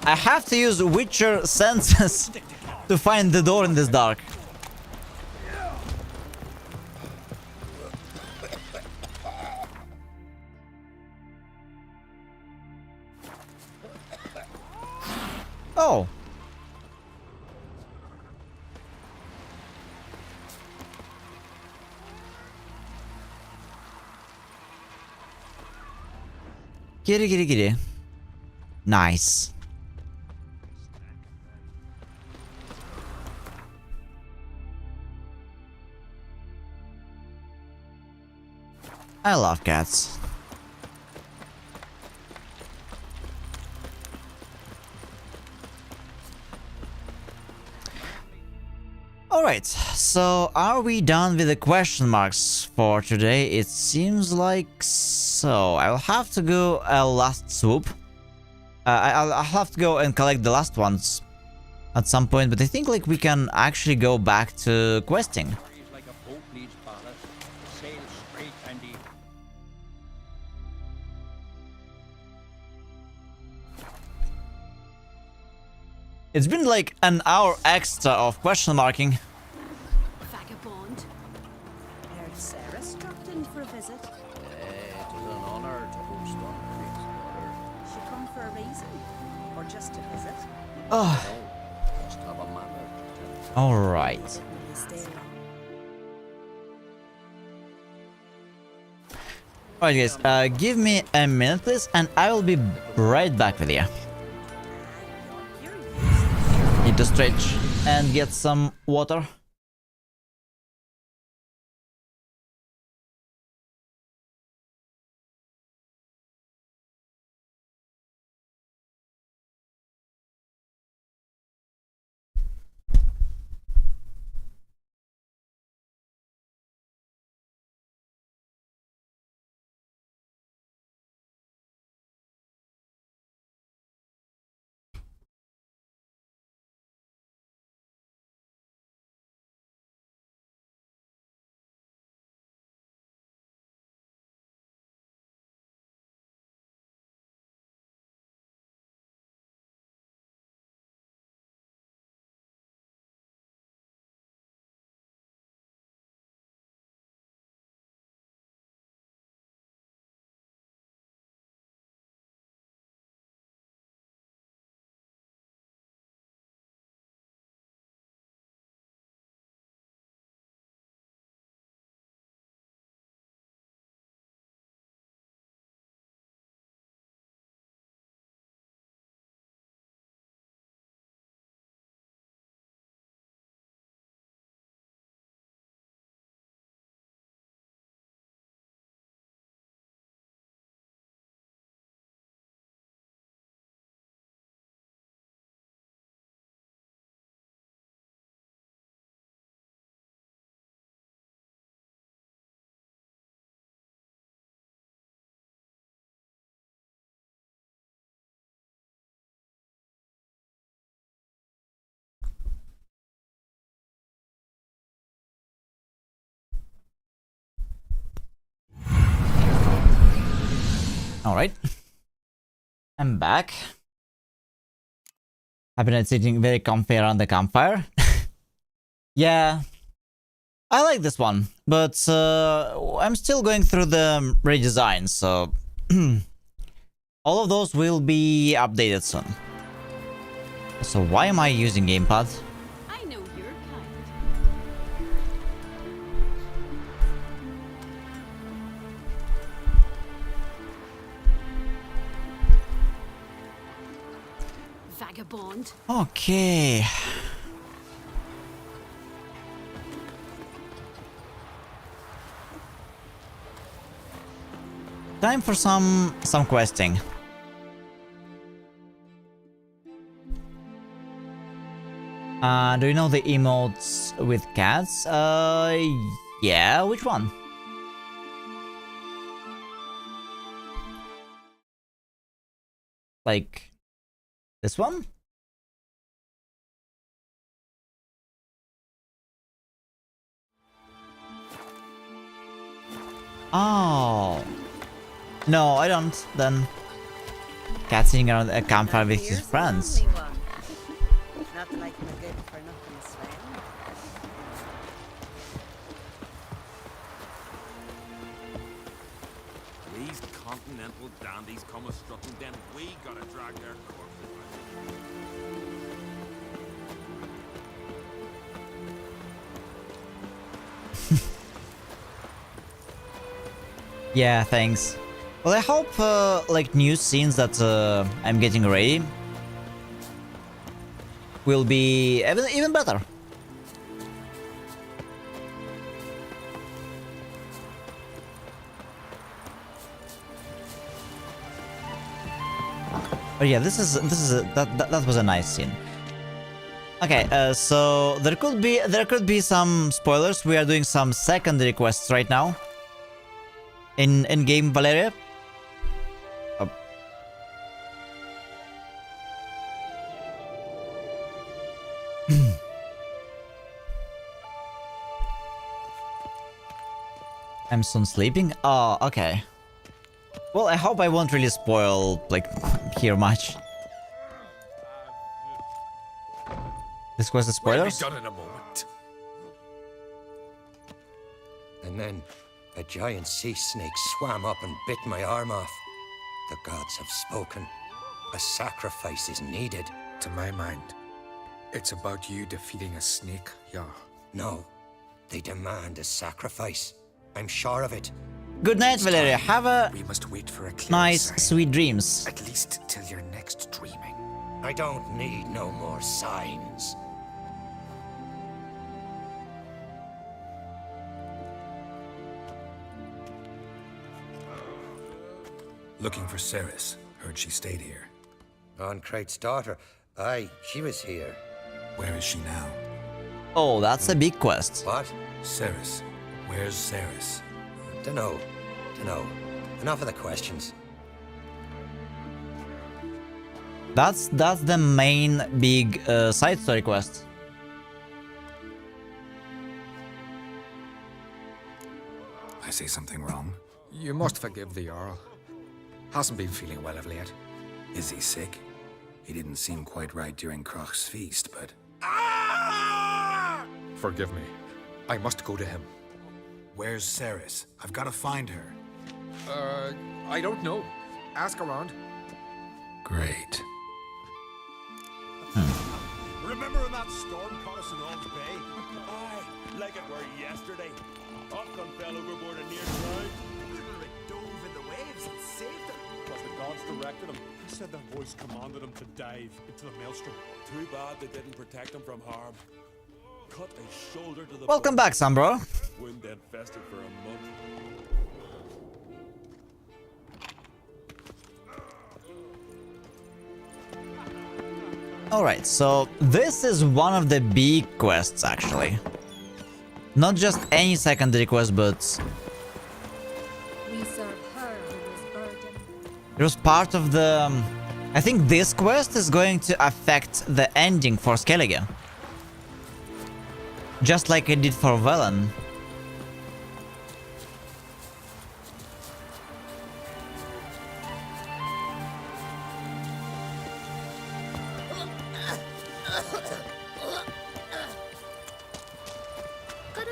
I have to use Witcher senses to find the door in this dark. Oh. Giddy giddy giddy. Nice. I love cats. Alright, so are we done with the question marks for today? It seems like so. I'll have to go a last swoop. I'll have to go and collect the last ones at some point, but I think like we can actually go back to questing. Like a boat needs ballast. Sail straight and eat. It's been like an hour extra of question marking. Vagabond. Heard Sarah stopped in for a visit. It is an honor to host one of these daughters. She come for a reason? Or just to visit? Oh, Must have a manner to tell. alright. Will you stay long? Alright guys, give me a minute please and I will be right back with you. Need to stretch and get some water. Alright. I'm back. I've been sitting very comfy around the campfire. Yeah. I like this one, but I'm still going through the redesign, so all of those will be updated soon. So why am I using gamepad? I know your kind. Vagabond. Okay. Time for some questing. Do you know the emotes with cats? Yeah, which one? Like this one? Oh. No, I don't, then. Cat sitting around a campfire with his friends. Not like a good for nothing Sven. These continental dandies come a strutting, then we gotta drag their corpses out. Yeah, thanks. Well, I hope like new scenes that I'm getting ready will be even better. But yeah, that was a nice scene. Okay, so there could be some spoilers. We are doing some secondary quests right now. In game, Valeria. Oh. I'm soon sleeping. Oh, okay. Well, I hope I won't really spoil like here much. This was the spoilers. We'll be done in a moment. And then a giant sea snake swam up and bit my arm off. The gods have spoken. A sacrifice is needed. To my mind, it's about you defeating a snake, yeah. No, they demand a sacrifice. I'm sure of it. Good night, Valeria. Have a we must wait for a clear nice, sign. sweet dreams. At least till your next dreaming. I don't need no more signs. Looking for Ceres. Heard she stayed here. Oncrate's daughter. Aye, she was here. Where is she now? Oh, that's a big quest. What? Ceres. Where's Ceres? Dunno. Enough of the questions. That's the main big side story quest. I say something wrong? You must forgive the Earl. Hasn't been feeling well of late. Is he sick? He didn't seem quite right during Kroch's feast, but... Forgive me. I must go to him. Where's Ceres? I've got to find her. I don't know. Ask around. Great. Remember when that storm caught us in Old Bay? Aye, like it were yesterday. Ofcom fell overboard and near drowned. Literally dove in the waves and saved them. Because the gods directed him. He said their voice commanded him to dive into the maelstrom. Too bad they didn't protect him from harm. Cut a shoulder to the Welcome back, Sambro. Wound then festered for a month. Alright, so this is one of the big quests, actually. Not just any secondary quest, but We serve her who was burdened. it was part of the... I think this quest is going to affect the ending for Skellige. Just like it did for Velen.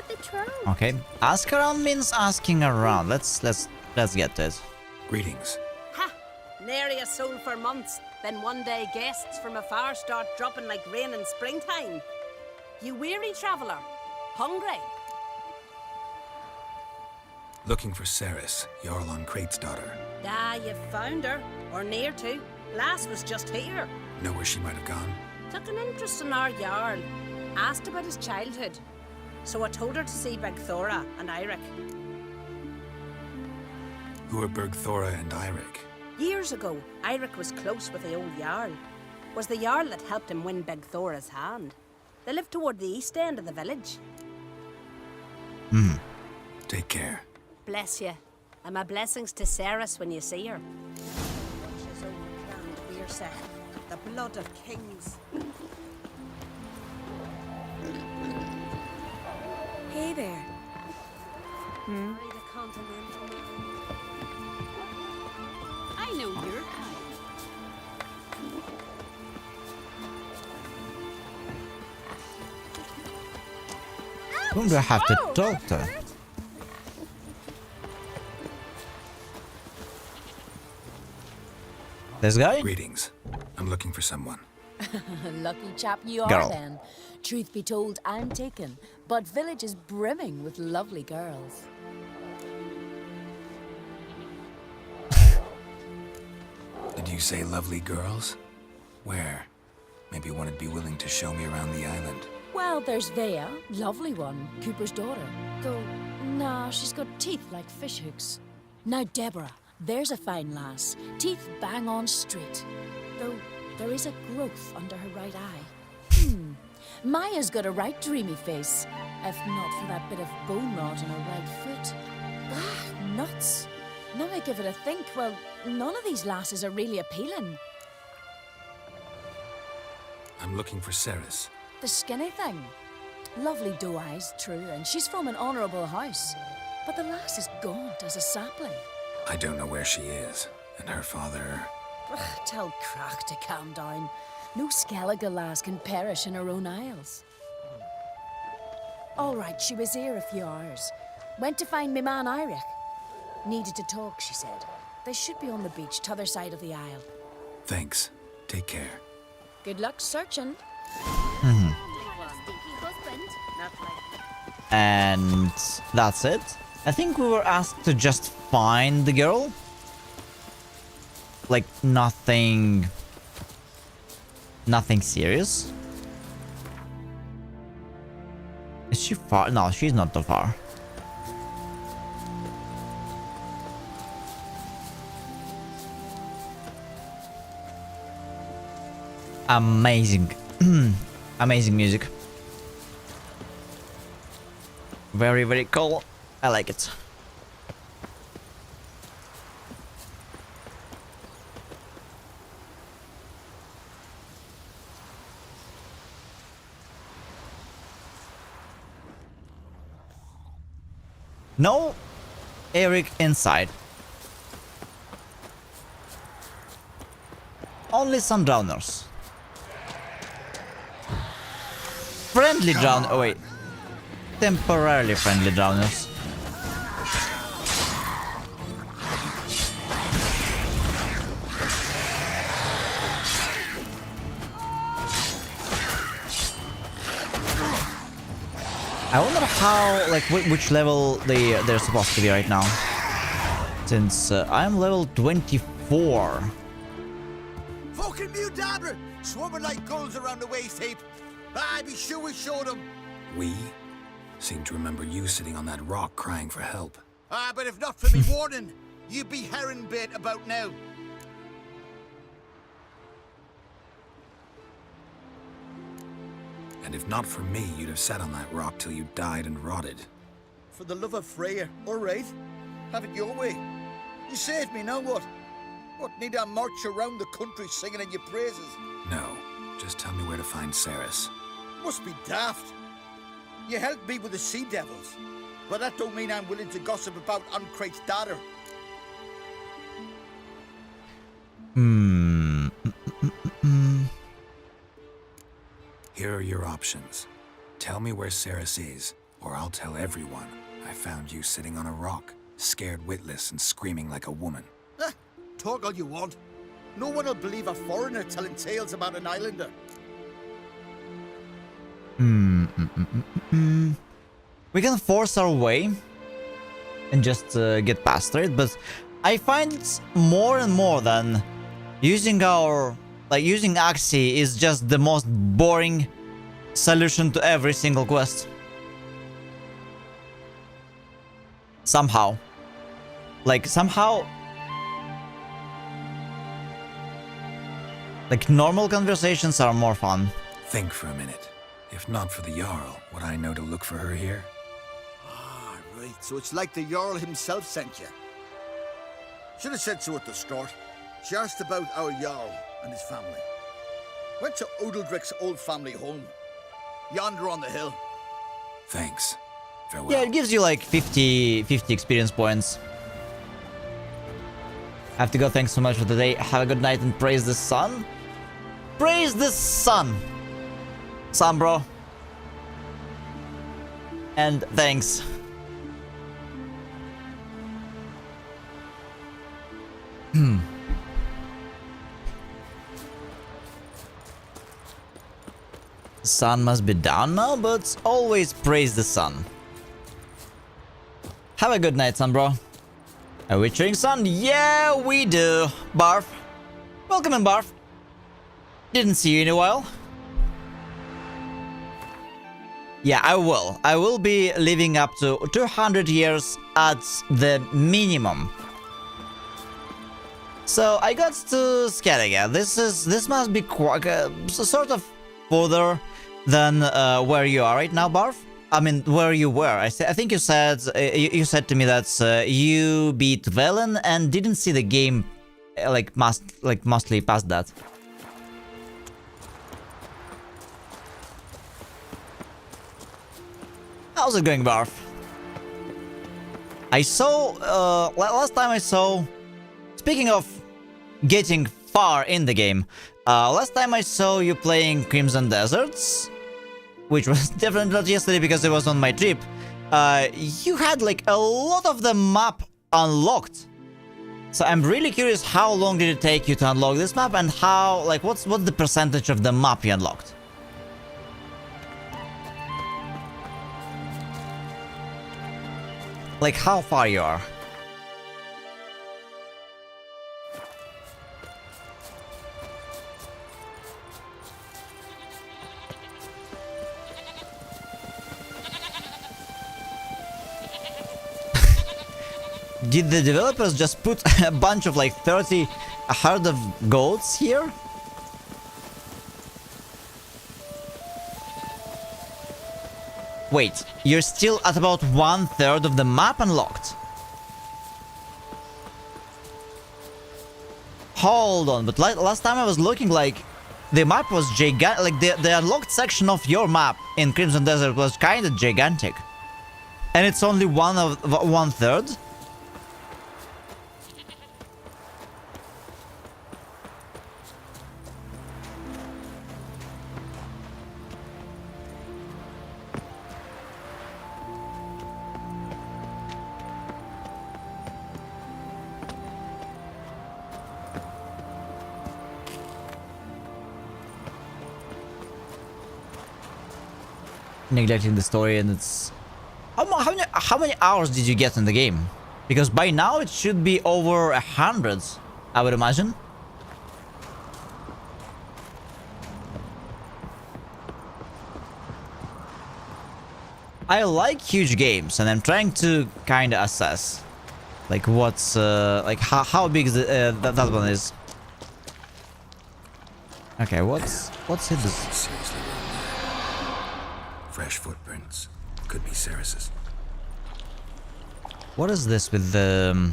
at the throne. Okay. Ask around means asking around. Let's get this. Greetings. Ha! Nary a soul for months. Then one day guests from afar start dropping like rain in springtime. You weary traveller? Hungry? Looking for Ceres, Jarl on Crate's daughter. Ah, you've found her. Or near to. Lass was just here. Know where she might have gone? Took an interest in our Jarl. Asked about his childhood. So I told her to see Begthora and Eirik. Who are Bergthora and Eirik? Years ago, Eirik was close with the old Jarl. Was the Jarl that helped him win Begthora's hand. They lived toward the east end of the village. Take care. Bless you. And my blessings to Ceres when you see her. She's overcrowned Weirsa, the blood of kings. Hey there. The continental man. I know your kind. Whom do I have to talk to? This guy? Greetings. I'm looking for someone. Lucky chap you are Girl. then. Truth be told, I'm taken, but village is brimming with lovely girls. Did you say lovely girls? Where? Maybe one would be willing to show me around the island. Well, there's Vea, lovely one, Cooper's daughter. Though, nah, she's got teeth like fishhooks. Now Deborah, there's a fine lass, teeth bang on straight. Though there is a growth under her right eye. Maya's got a right dreamy face, if not for that bit of bone rot in her right foot. Ah, nuts. Now I give it a think, well, none of these lasses are really appealing. I'm looking for Ceres. The skinny thing. Lovely doe eyes, true, and she's from an honourable house. But the lass is gaunt as a sapling. I don't know where she is, and her father... Ugh, tell Crack to calm down. No Skellige lass can perish in her own isles. All right, she was here a few hours. Went to find me man Eirik. Needed to talk, she said. They should be on the beach, t'other side of the isle. Thanks. Take care. Good luck searching. And that's it. I think we were asked to just find the girl. Like nothing serious. Is she far? No, she's not too far. Amazing. Amazing music. Very, very cool. I like it. No Eric inside. Only some drowners. Friendly drown. Oh wait. Temporarily friendly drowners. I wonder how, like, which level they're supposed to be right now. Since I'm level 24. Fucking mute dabber! Swarming like gulls around the waist heap. I be sure we showed them. We? Seem to remember you sitting on that rock crying for help. But if not for me warning, you'd be herring bait about now. And if not for me, you'd have sat on that rock till you died and rotted. For the love of Freya, all right. Have it your way. You saved me, now what? What, need I march around the country singing in your praises? No, just tell me where to find Ceres. Must be daft. You helped me with the sea devils, but that don't mean I'm willing to gossip about Uncrate's daughter. Here are your options. Tell me where Ceres is, or I'll tell everyone I found you sitting on a rock, scared witless and screaming like a woman. Talk all you want. No one will believe a foreigner telling tales about an islander. We can force our way and just get past it, but I find it more and more than using using Axie is just the most boring solution to every single quest. Somehow. Like, normal conversations are more fun. Think for a minute. If not for the Jarl, would I know to look for her here? Ah, right. So it's like the Jarl himself sent you. Should have said so at the start. She asked about our Jarl and his family. Went to Odeldrick's old family home. Yonder on the hill. Thanks. Farewell. Yeah, it gives you like 50 experience points. I have to go. Thanks so much for today. Have a good night and praise the sun. Praise the sun. Sun, bro. And thanks. The sun must be down now, but always praise the sun. Have a good night, sun, bro. Are we cheering sun? Yeah, we do. Barf. Welcome in, Barf. Didn't see you in a while. Yeah, I will. I will be living up to 200 years at the minimum. So I got to Skellige. This must be sort of further than where you are right now, Barf. I mean, where you were. I think you said you said to me that you beat Velen and didn't see the game mostly past that. How's it going, Barf? I saw last time I saw. Speaking of getting far in the game, last time I saw you playing Crimson Deserts, which was definitely not yesterday because it was on my trip. You had like a lot of the map unlocked. So I'm really curious, how long did it take you to unlock this map, and how, like, what's the percentage of the map you unlocked? Like, how far you are? Did the developers just put a bunch of like 30 herd of goats here? Wait, you're still at about 1/3 of the map unlocked? Hold on, but last time I was looking, like, the map was gigantic. Like, the unlocked section of your map in Crimson Desert was kind of gigantic. And it's only 1/3? Neglecting the story, and it's how many hours did you get in the game? Because by now it should be over 100, I would imagine. I like huge games, and I'm trying to kind of assess, like, what's like how big that one is. Okay, what's in this? Seriously. Fresh footprints. Could be Ceres's. What is this with the...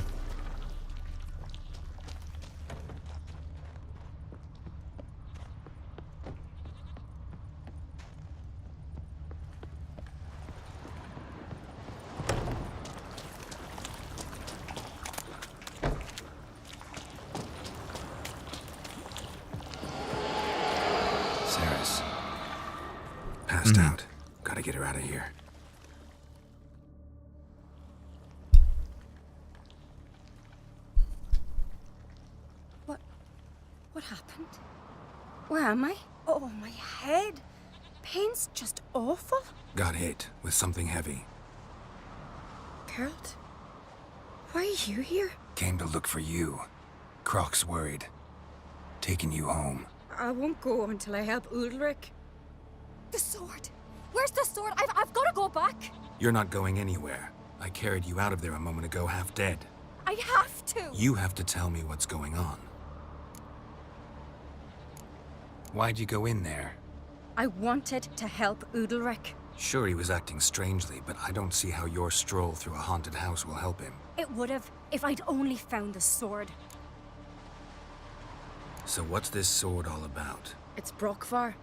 Ceres. Passed out. Gotta get her out of here. Where am I? Oh, my head. Pain's just awful. Got hit with something heavy. Geralt, why are you here? Came to look for you. Croc's worried. Taking you home. I won't go until I help Udalric. The sword. Where's the sword? I've got to go back. You're not going anywhere. I carried you out of there a moment ago half dead. I have to. You have to tell me what's going on. Why'd you go in there? I wanted to help Udalric. Sure, he was acting strangely, but I don't see how your stroll through a haunted house will help him. It would have if I'd only found the sword. So what's this sword all about? It's Brokvar,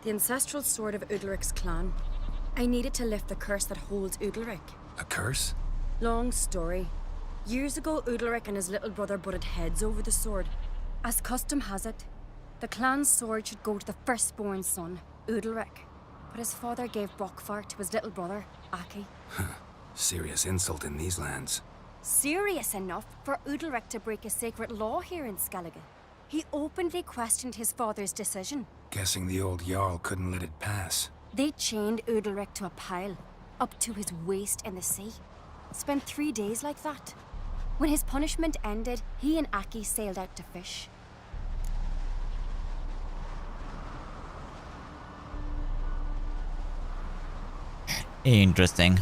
the ancestral sword of Udalric's clan. I needed to lift the curse that holds Udalric. A curse? Long story. Years ago, Udalric and his little brother butted heads over the sword. As custom has it, the clan's sword should go to the firstborn son, Udalric. But his father gave Brokvar to his little brother, Aki. Serious insult in these lands. Serious enough for Udalric to break a sacred law here in Skellige. He openly questioned his father's decision. Guessing the old Jarl couldn't let it pass. They chained Udalric to a pile, up to his waist in the sea. Spent 3 days like that. When his punishment ended, he and Aki sailed out to fish. Interesting.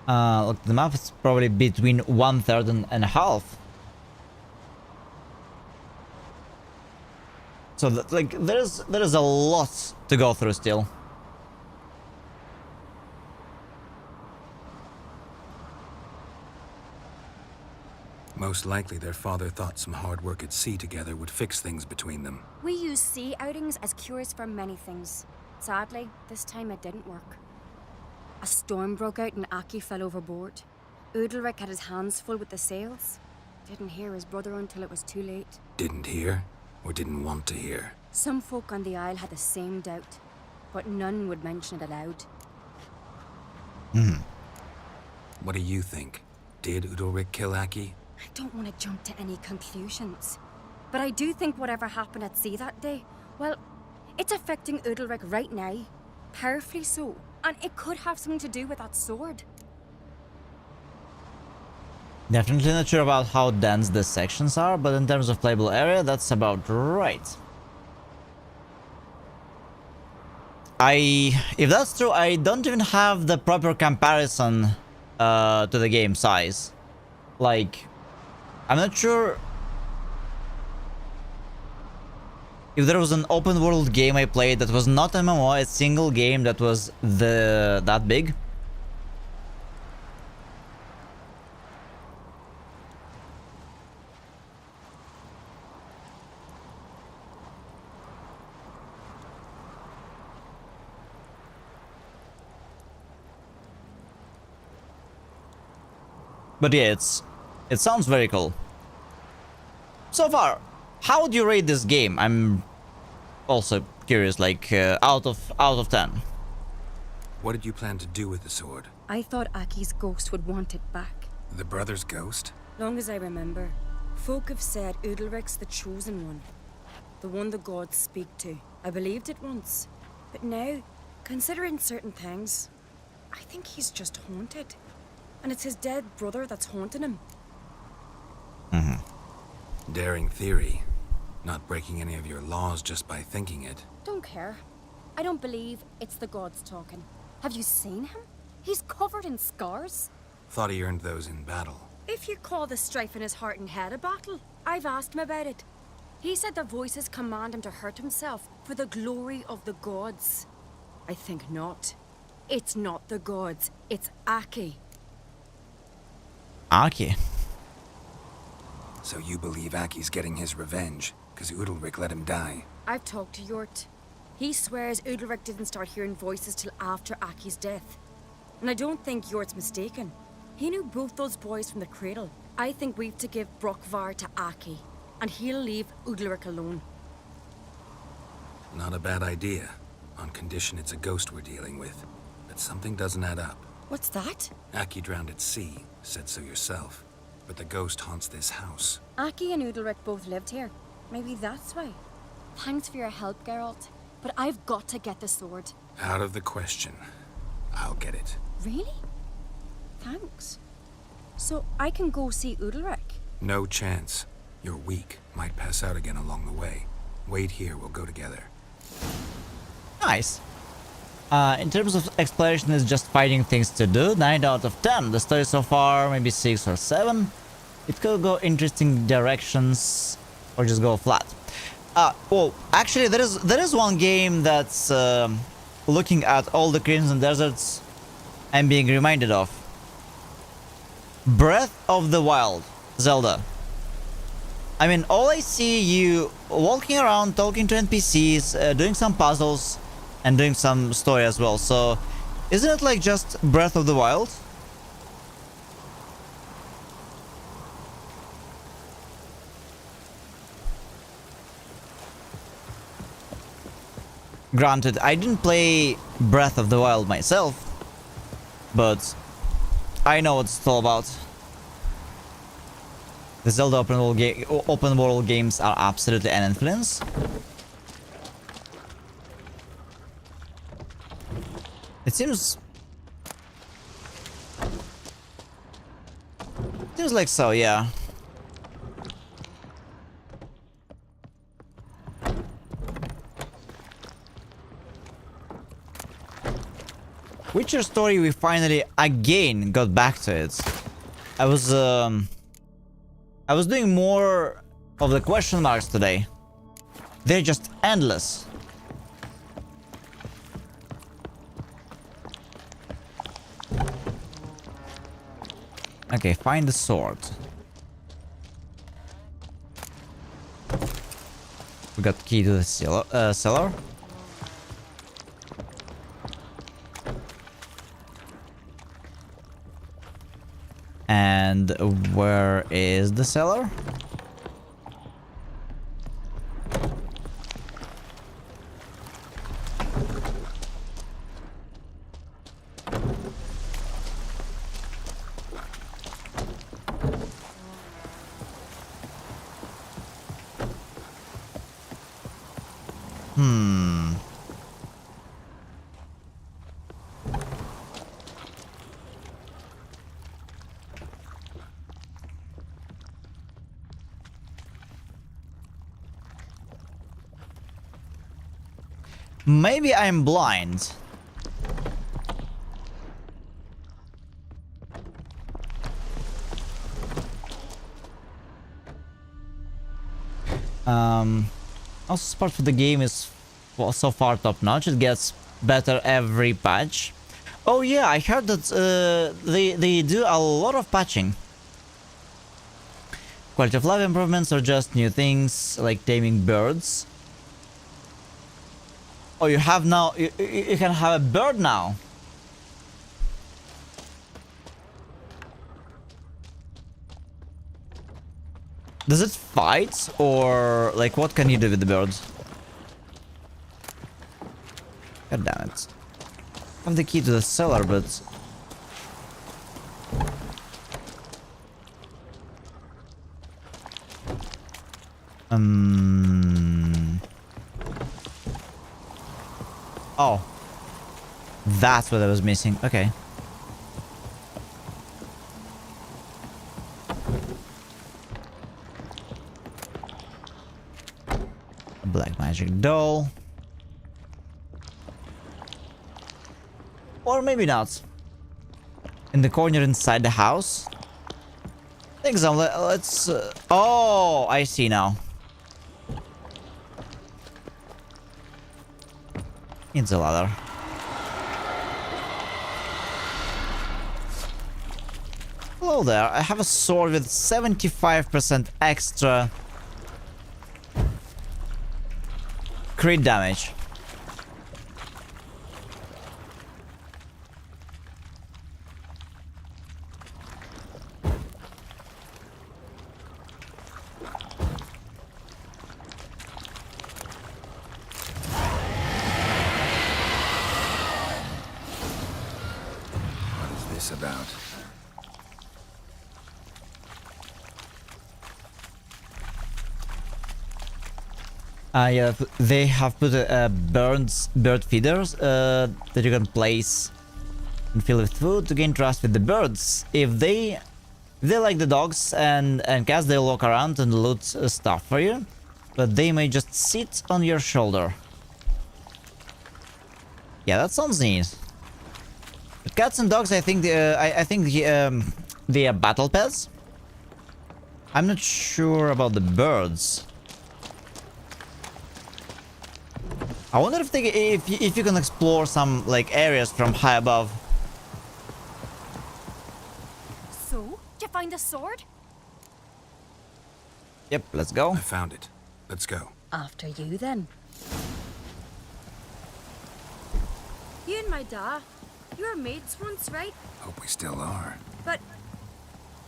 Look, the map is probably between 1/3 and a half. So, like, there is a lot to go through still. Most likely their father thought some hard work at sea together would fix things between them. We use sea outings as cures for many things. Sadly, this time it didn't work. A storm broke out and Aki fell overboard. Udalric had his hands full with the sails. Didn't hear his brother until it was too late. Didn't hear? Or didn't want to hear? Some folk on the Isle had the same doubt, but none would mention it aloud. What do you think? Did Udalric kill Aki? I don't want to jump to any conclusions, but I do think whatever happened at sea that day, well, it's affecting Udalric right now, powerfully so, and it could have something to do with that sword. Definitely not sure about how dense the sections are, but in terms of playable area, that's about right. If that's true, I don't even have the proper comparison to the game size. Like, I'm not sure if there was an open world game I played that was not MMO, a single game that was that big. But yeah, it sounds very cool. So far, how would you rate this game? I'm also curious, like out of 10. What did you plan to do with the sword? I thought Aki's ghost would want it back. The brother's ghost? Long as I remember, folk have said Udalric's the chosen one. The one the gods speak to. I believed it once. But now, considering certain things, I think he's just haunted. And it's his dead brother that's haunting him. Daring theory. Not breaking any of your laws just by thinking it. Don't care. I don't believe it's the gods talking. Have you seen him? He's covered in scars. Thought he earned those in battle. If you call the strife in his heart and head a battle, I've asked him about it. He said the voices command him to hurt himself for the glory of the gods. I think not. It's not the gods, it's Aki. Aki? So you believe Aki's getting his revenge, because Udalric let him die? I've talked to Yort. He swears Udalric didn't start hearing voices till after Aki's death. And I don't think Yort's mistaken. He knew both those boys from the cradle. I think we've to give Brokvar to Aki, and he'll leave Udalric alone. Not a bad idea, on condition it's a ghost we're dealing with. But something doesn't add up. What's that? Aki drowned at sea, said so yourself. But the ghost haunts this house. Aki and Udalric both lived here. Maybe that's why. Thanks for your help, Geralt. But I've got to get the sword. Out of the question. I'll get it. Really? Thanks. So I can go see Udalric? No chance. You're weak. Might pass out again along the way. Wait here, we'll go together. Nice. In terms of exploration, it's just finding things to do. 9 out of 10. The story so far, maybe 6 or 7. It could go interesting directions, or just go flat. Well, actually, there is one game that's looking at all the Crimson Deserts I'm being reminded of. Breath of the Wild, Zelda. I mean, all I see you walking around, talking to NPCs, doing some puzzles, and doing some story as well. So, isn't it like just Breath of the Wild? Granted, I didn't play Breath of the Wild myself, but I know what it's all about. The Zelda open world games are absolutely an influence. It seems like so, yeah. Witcher story, we finally again got back to it. I was doing more of the question marks today. They're just endless. Okay, find the sword. We got key to the cellar. And where is the cellar? Maybe I'm blind. Also, support for the game is, well, so far top notch. It gets better every patch. Oh yeah, I heard that they do a lot of patching. Quality of life improvements or just new things like taming birds. Oh, you have now, you can have a bird now. Does it fight, or like what can you do with the bird? God damn it. I have the key to the cellar, but... Oh. That's what I was missing. Okay. Black magic doll. Or maybe not. In the corner inside the house. I think so. Let's... oh, I see now. It's a ladder. Hello there. I have a sword with 75% extra crit damage. About. Yeah, they have put bird feeders that you can place and fill with food to gain trust with the birds. If they like the dogs and cats, they'll walk around and loot stuff for you, but they may just sit on your shoulder. Yeah, that sounds neat. But cats and dogs, I think they are battle pets. I'm not sure about the birds. I wonder if you can explore some like areas from high above. So, did you find the sword? Yep, let's go. I found it. Let's go. After you, then. You and my da, you were mates once, right? Hope we still are. But,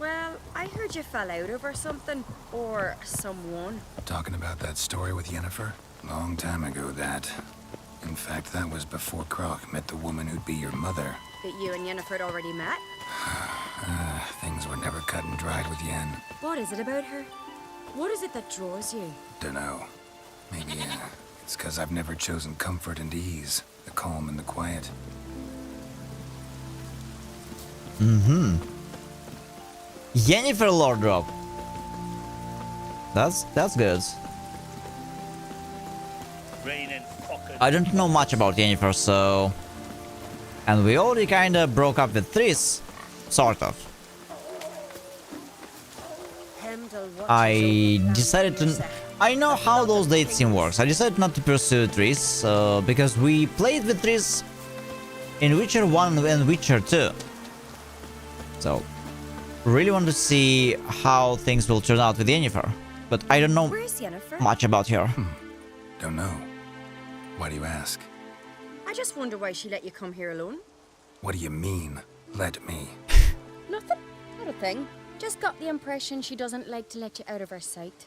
well, I heard you fell out over something. Or someone. Talking about that story with Yennefer? Long time ago, that. In fact, that was before Croc met the woman who'd be your mother. But you and Yennefer had already met? Things were never cut and dried with Yen. What is it about her? What is it that draws you? Dunno. Maybe, it's because I've never chosen comfort and ease. The calm and the quiet. Mm-hmm. Yennefer lore drop. That's good. I don't know much about Yennefer, so... And we already kinda broke up with Triss. Sort of. I decided to... I know how those date scene works. I decided not to pursue Triss, because we played with Triss in Witcher 1 and Witcher 2. So, really want to see how things will turn out with Yennefer. But I don't know much about her. Don't know. Why do you ask? I just wonder why she let you come here alone. What do you mean, let me? Nothing. Not a thing. Just got the impression she doesn't like to let you out of her sight.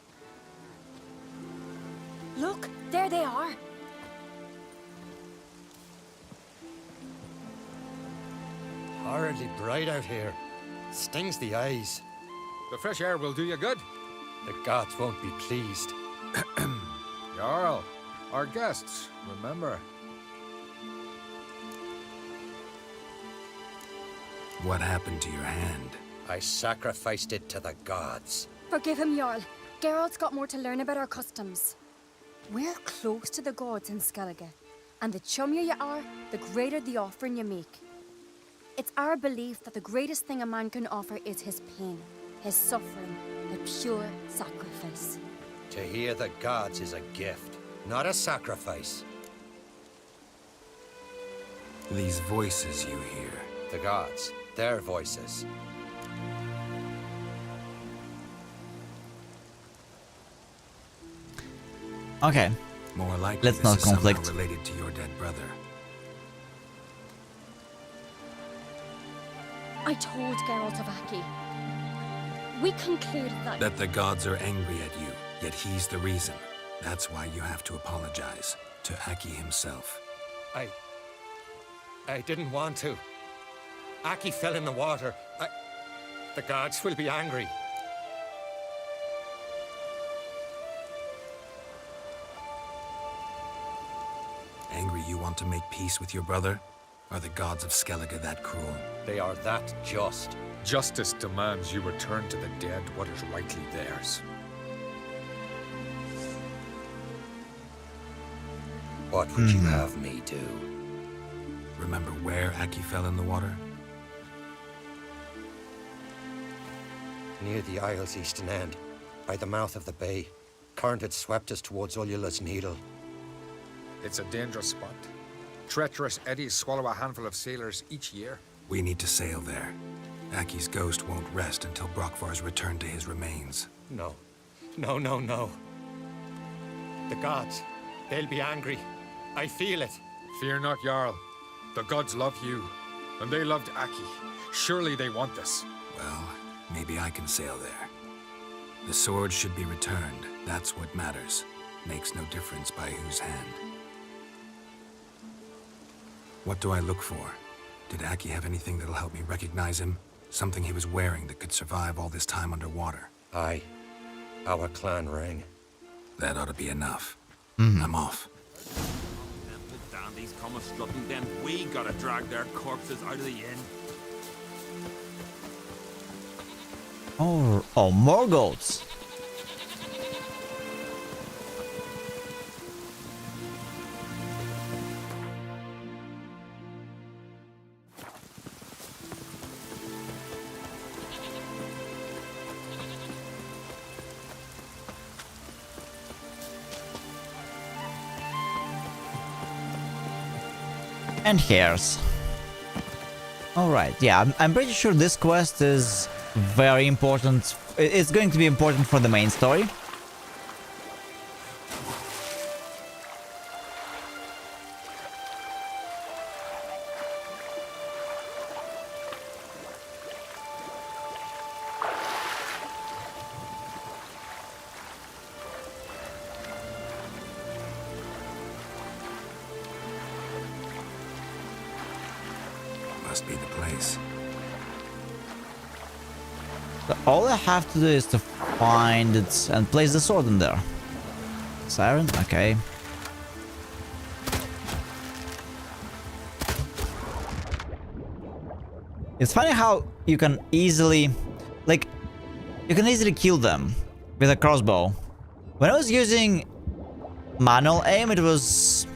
Look, there they are. Horridly bright out here. Stings the eyes. The fresh air will do you good. The gods won't be pleased. Jarl, our guests, remember. What happened to your hand? I sacrificed it to the gods. Forgive him, Jarl. Geralt's got more to learn about our customs. We're close to the gods in Skellige, and the chummier you are, the greater the offering you make. It's our belief that the greatest thing a man can offer is his pain, his suffering, a pure sacrifice. To hear the gods is a gift, not a sacrifice. These voices you hear. The gods, their voices. Okay. More likely Let's not this is conflict. somehow related to your dead brother. I told Geralt of Aki. We concluded that... That the gods are angry at you, yet he's the reason. That's why you have to apologize to Aki himself. I didn't want to. Aki fell in the water. The gods will be angry. Angry you want to make peace with your brother? Are the gods of Skellige that cruel? They are that just. Justice demands you return to the dead what is rightly theirs. What would you have me do? Remember where Aki fell in the water? Near the Isle's eastern end, by the mouth of the bay. Current had swept us towards Ullula's Needle. It's a dangerous spot. Treacherous eddies swallow a handful of sailors each year. We need to sail there. Aki's ghost won't rest until Brokvar's returned to his remains. No. No, no, no. The gods, they'll be angry. I feel it. Fear not, Jarl. The gods love you, and they loved Aki. Surely they want this. Well, maybe I can sail there. The sword should be returned. That's what matters. Makes no difference by whose hand. What do I look for? Did Aki have anything that'll help me recognize him? Something he was wearing that could survive all this time underwater? Aye. Our clan ring. That ought to be enough. I'm off. The dandies come a strutting, then we gotta drag their corpses out of the inn. Oh, more goats. And hares. Alright, yeah, I'm pretty sure this quest is very important. It's going to be important for the main story. Must be the place. So all I have to do is to find it and place the sword in there. Siren? Okay. It's funny how you can easily, like, you can easily kill them with a crossbow. When I was using manual aim, it was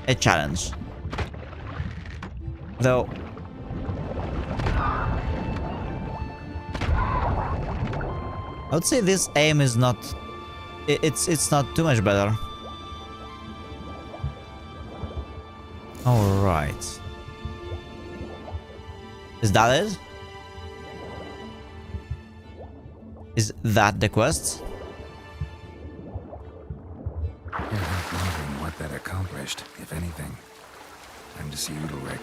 a challenge. Though I would say this aim is not, it's not too much better. All right. Is that it? Is that the quest? You're not wondering what that accomplished, if anything. Time to see Udalric.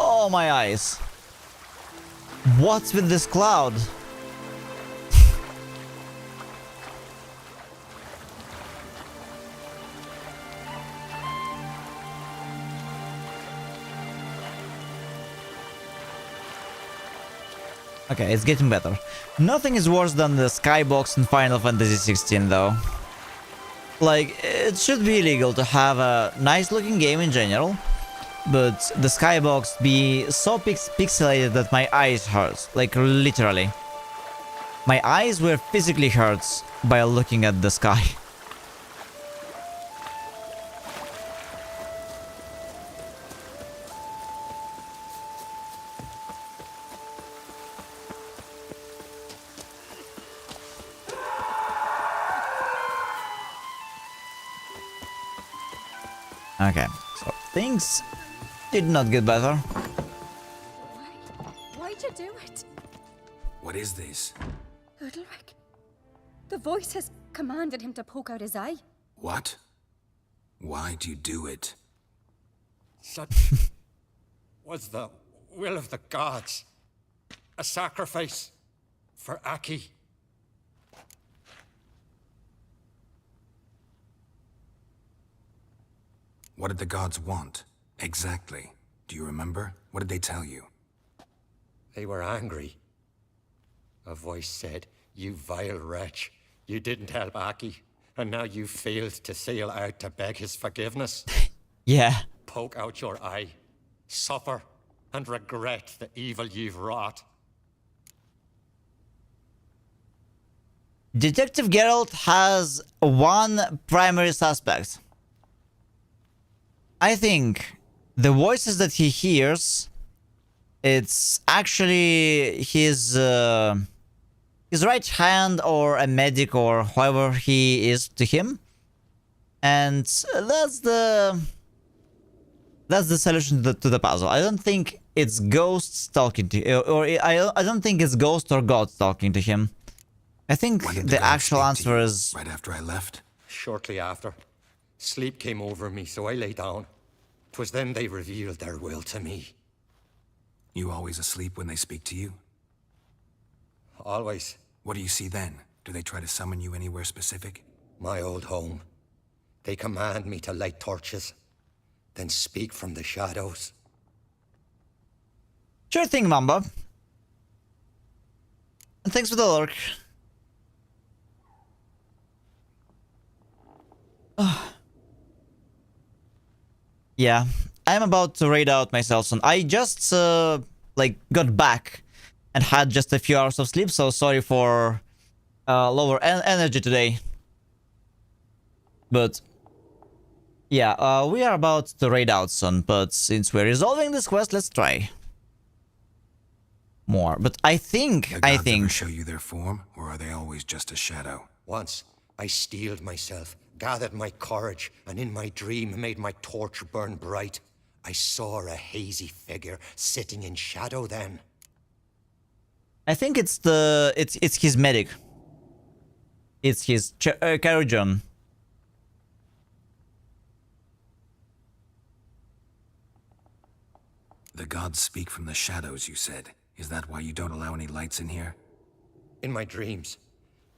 Oh, my eyes. What's with this cloud? Okay, it's getting better. Nothing is worse than the skybox in Final Fantasy 16 though. Like, it should be illegal to have a nice looking game in general, but the skybox be so pixelated that my eyes hurt, like literally. My eyes were physically hurt by looking at the sky. Okay, so things did not get better. Why'd you do it? What is this? Udalric. The voice has commanded him to poke out his eye. What? Why'd you do it? Such was the will of the gods. A sacrifice for Aki. What did the gods want? Exactly. Do you remember? What did they tell you? They were angry. A voice said, "You vile wretch, you didn't help Aki, and now you failed to sail out to beg his forgiveness." Yeah. Poke out your eye, suffer, and regret the evil you've wrought. Detective Geralt has one primary suspect. I think the voices that he hears, it's actually his right hand or a medic or whoever he is to him, and that's the solution to the puzzle. I don't think it's ghosts talking to, or I don't think it's ghost or god talking to him. I think the actual answer is right after I left. Shortly after, sleep came over me, so I lay down. 'Twas then they revealed their will to me. You always asleep when they speak to you? Always. What do you see then? Do they try to summon you anywhere specific? My old home. They command me to light torches, then speak from the shadows. Sure thing, Mamba. And thanks for the lurk. Yeah, I'm about to raid out myself soon. I just like got back and had just a few hours of sleep, so sorry for lower energy today. But yeah, we are about to raid out soon, but since we're resolving this quest, let's try more. But I think ever show you their form, or are they always just a shadow? Once, I steeled myself, gathered my courage, and in my dream made my torch burn bright. I saw a hazy figure sitting in shadow then. I think it's his medic. It's his Carujon. The gods speak from the shadows, you said. Is that why you don't allow any lights in here? In my dreams.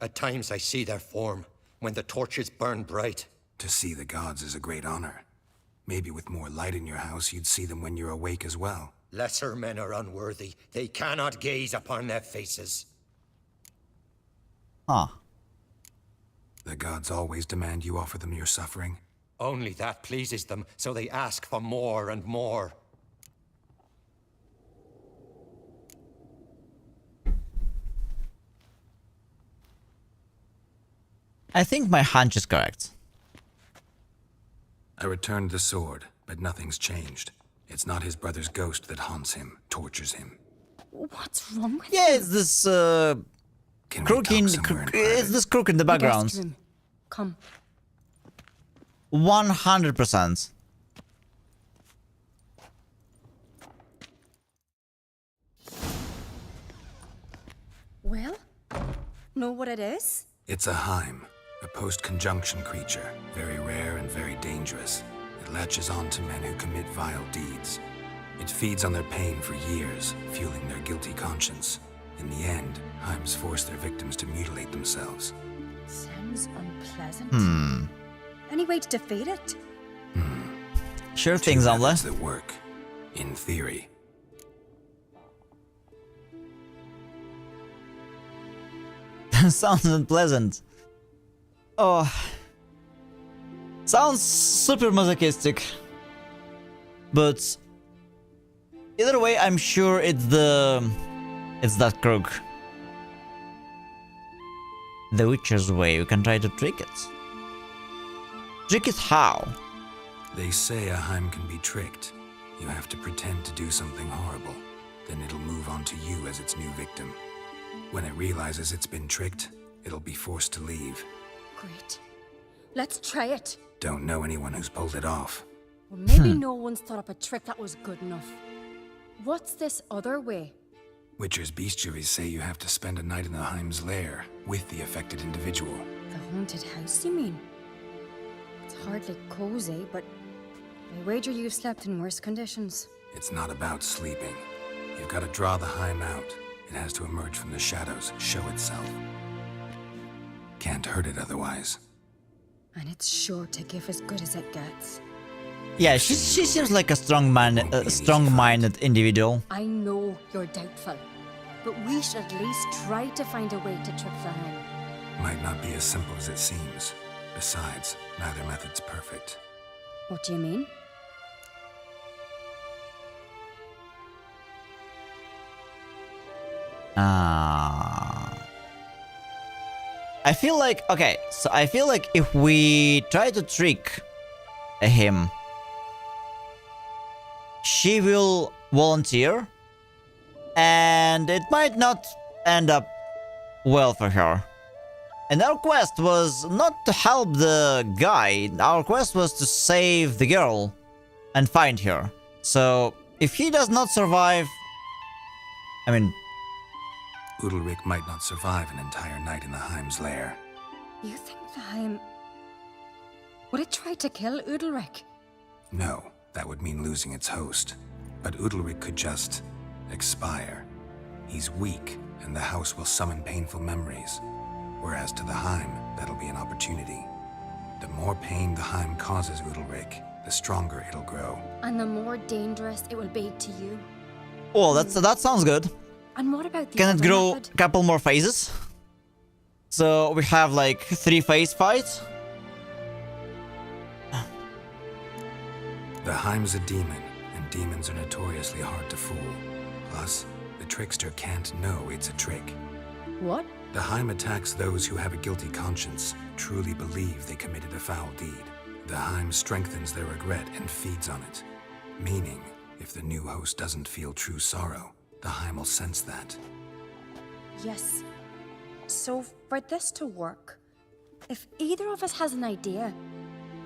At times I see their form, when the torches burn bright. To see the gods is a great honor. Maybe with more light in your house, you'd see them when you're awake as well. Lesser men are unworthy. They cannot gaze upon their faces. Huh. The gods always demand you offer them your suffering? Only that pleases them, so they ask for more and more. I think my hunch is correct. I returned the sword, but nothing's changed. It's not his brother's ghost that haunts him, tortures him. What's wrong with Yeah, it's this crook in the background. Come. 100%. Well, know what it is? It's a Heim, a post-conjunction creature, very rare and very dangerous. It latches on to men who commit vile deeds. It feeds on their pain for years, fueling their guilty conscience. In the end, Heims force their victims to mutilate themselves. Sounds unpleasant. Any way to defeat it? Sure thing, Zomla. That work, in theory. Sounds unpleasant. Oh. Sounds super masochistic. But either way, I'm sure it's that crook. The Witcher's way, we can try to trick it. Trick it how? They say a Heim can be tricked. You have to pretend to do something horrible. Then it'll move on to you as its new victim. When it realizes it's been tricked, it'll be forced to leave. Great. Let's try it. Don't know anyone who's pulled it off. Well, maybe no one's thought up a trick that was good enough. What's this other way? Witcher's bestiaries say you have to spend a night in the Heim's lair with the affected individual. The haunted house, you mean? It's hardly cozy, but I wager you've slept in worse conditions. It's not about sleeping. You've got to draw the Heim out. It has to emerge from the shadows, show itself. Can't hurt it otherwise. And it's sure to give as good as it gets. Yeah, she seems like a strong-minded individual. I know you're doubtful, but we should at least try to find a way to trick the Heim. Might not be as simple as it seems. Besides, neither method's perfect. What do you mean? I feel like, okay, so I feel like if we try to trick him, she will volunteer, and it might not end up well for her. And our quest was not to help the guy, our quest was to save the girl and find her. So, if he does not survive, I mean... Udalryk might not survive an entire night in the Heim's lair. You think the Heim... would it try to kill Udalryk? No, that would mean losing its host. But Udalryk could just expire. He's weak, and the house will summon painful memories. Whereas to the Heim, that'll be an opportunity. The more pain the Heim causes Udalric, the stronger it'll grow. And the more dangerous it will be to you. Oh, that sounds good. And what about the Can it other grow method? a couple more phases? So we have like 3-phase fights. The Heim's a demon, and demons are notoriously hard to fool. Plus, the trickster can't know it's a trick. What? The Heim attacks those who have a guilty conscience, truly believe they committed a foul deed. The Heim strengthens their regret and feeds on it. Meaning, if the new host doesn't feel true sorrow, the Heim will sense that. Yes. So for this to work, if either of us has an idea,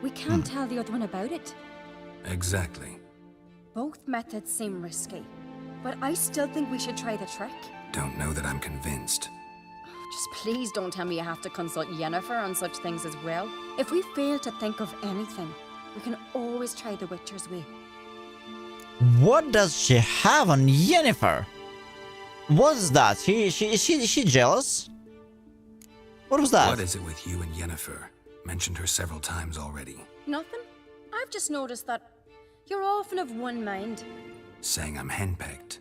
we can't tell the other one about it. Exactly. Both methods seem risky, but I still think we should try the trick. Don't know that I'm convinced. Just please don't tell me you have to consult Yennefer on such things as well. If we fail to think of anything, we can always try the Witcher's way. What does she have on Yennefer? What is that? Is she jealous? What was that? What is it with you and Yennefer? Mentioned her several times already. Nothing. I've just noticed that you're often of one mind. Saying I'm henpecked.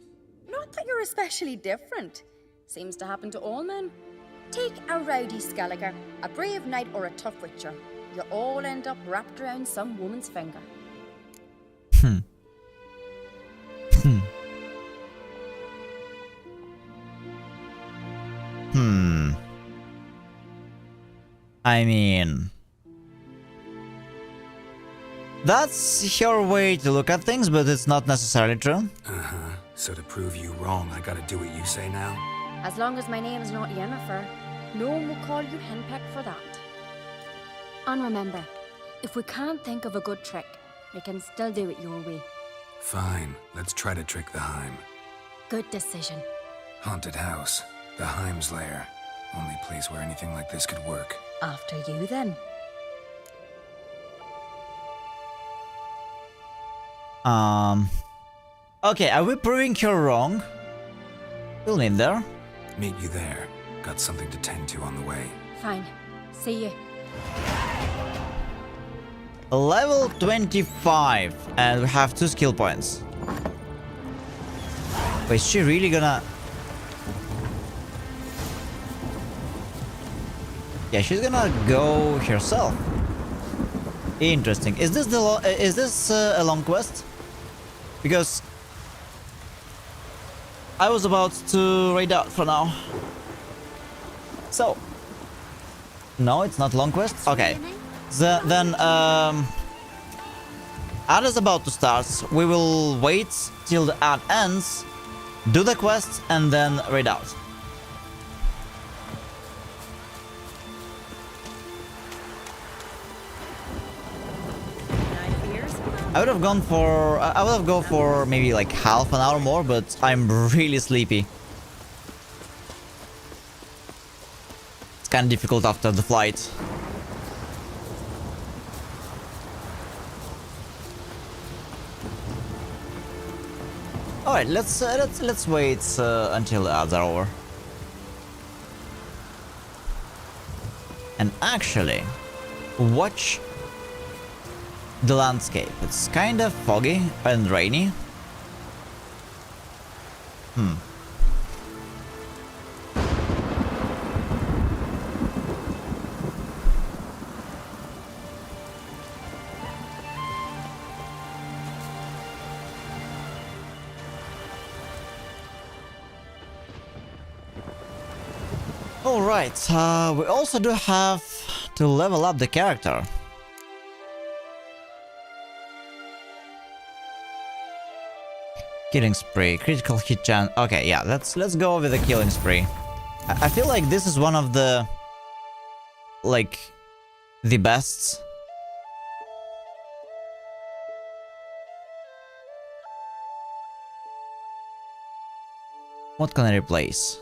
Not that you're especially different. Seems to happen to all men. Take a rowdy Skellige, a brave knight or a tough witcher. You all end up wrapped around some woman's finger. I mean... That's your way to look at things, but it's not necessarily true. Uh-huh. So to prove you wrong, I gotta do what you say now? As long as my name is not Yennefer, no one will call you henpecked for that. And remember, if we can't think of a good trick, we can still do it your way. Fine, let's try to trick the Heim. Good decision. Haunted house, the Heim's lair. Only place where anything like this could work. After you, then. Okay, are we proving you're wrong? We'll meet there. Meet you there. Got something to tend to on the way. Fine. See you. Level 25, and we have 2 skill points. Wait, is she really gonna... Yeah, she's gonna go herself. Interesting. Is this a long quest? Because I was about to raid out for now. So no, it's not long quest. Okay. Then ad is about to start. We will wait till the ad ends, do the quest, and then raid out. I would have gone for maybe like half an hour more, but I'm really sleepy. It's kind of difficult after the flight. All right, let's wait until the ads are over. And actually, watch the landscape. It's kind of foggy and rainy. Alright, we also do have to level up the character. Killing spree, critical hit chance. Okay, yeah, let's go with the killing spree. I feel like this is one of the the best. What can I replace?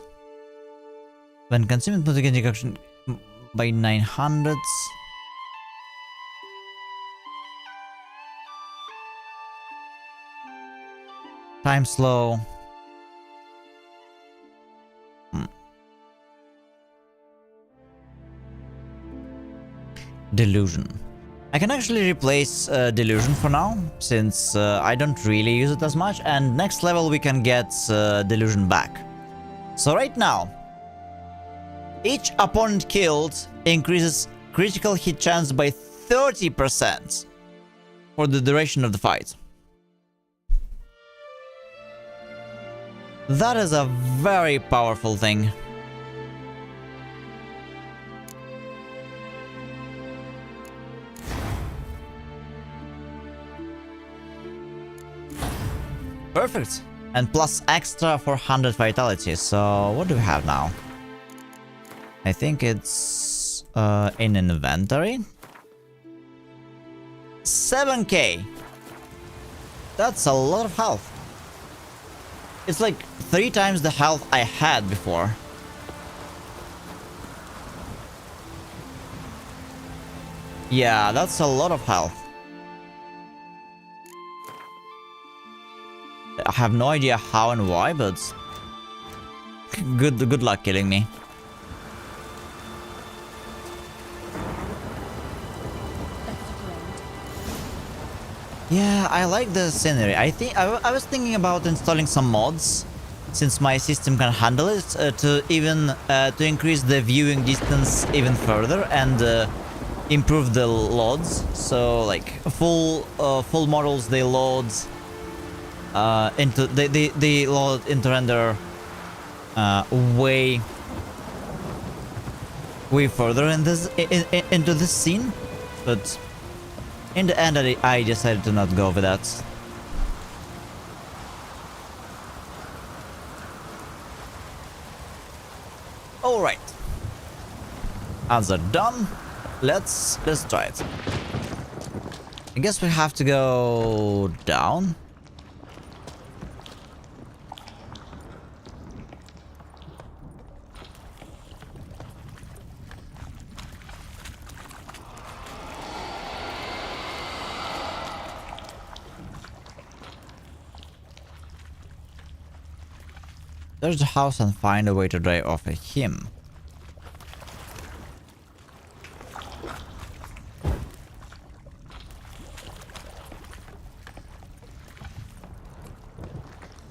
When consuming mutagen decoction by 900s. Time slow. Delusion. I can actually replace Delusion for now, since I don't really use it as much, and next level we can get Delusion back. So right now, each opponent killed increases critical hit chance by 30% for the duration of the fight. That is a very powerful thing. Perfect. And plus extra for 100 vitality. So what do we have now? I think it's in inventory. 7k. That's a lot of health. It's like 3 times the health I had before. Yeah, that's a lot of health. I have no idea how and why, but good luck killing me. Yeah, I like the scenery. I was thinking about installing some mods, since my system can handle it, to increase the viewing distance even further and improve the loads. So like full models, they load they load into render way further into this scene, but in the end I decided to not go with that. All right, ads are done. Let's try it. I guess we have to go down. Search the house and find a way to drive off him.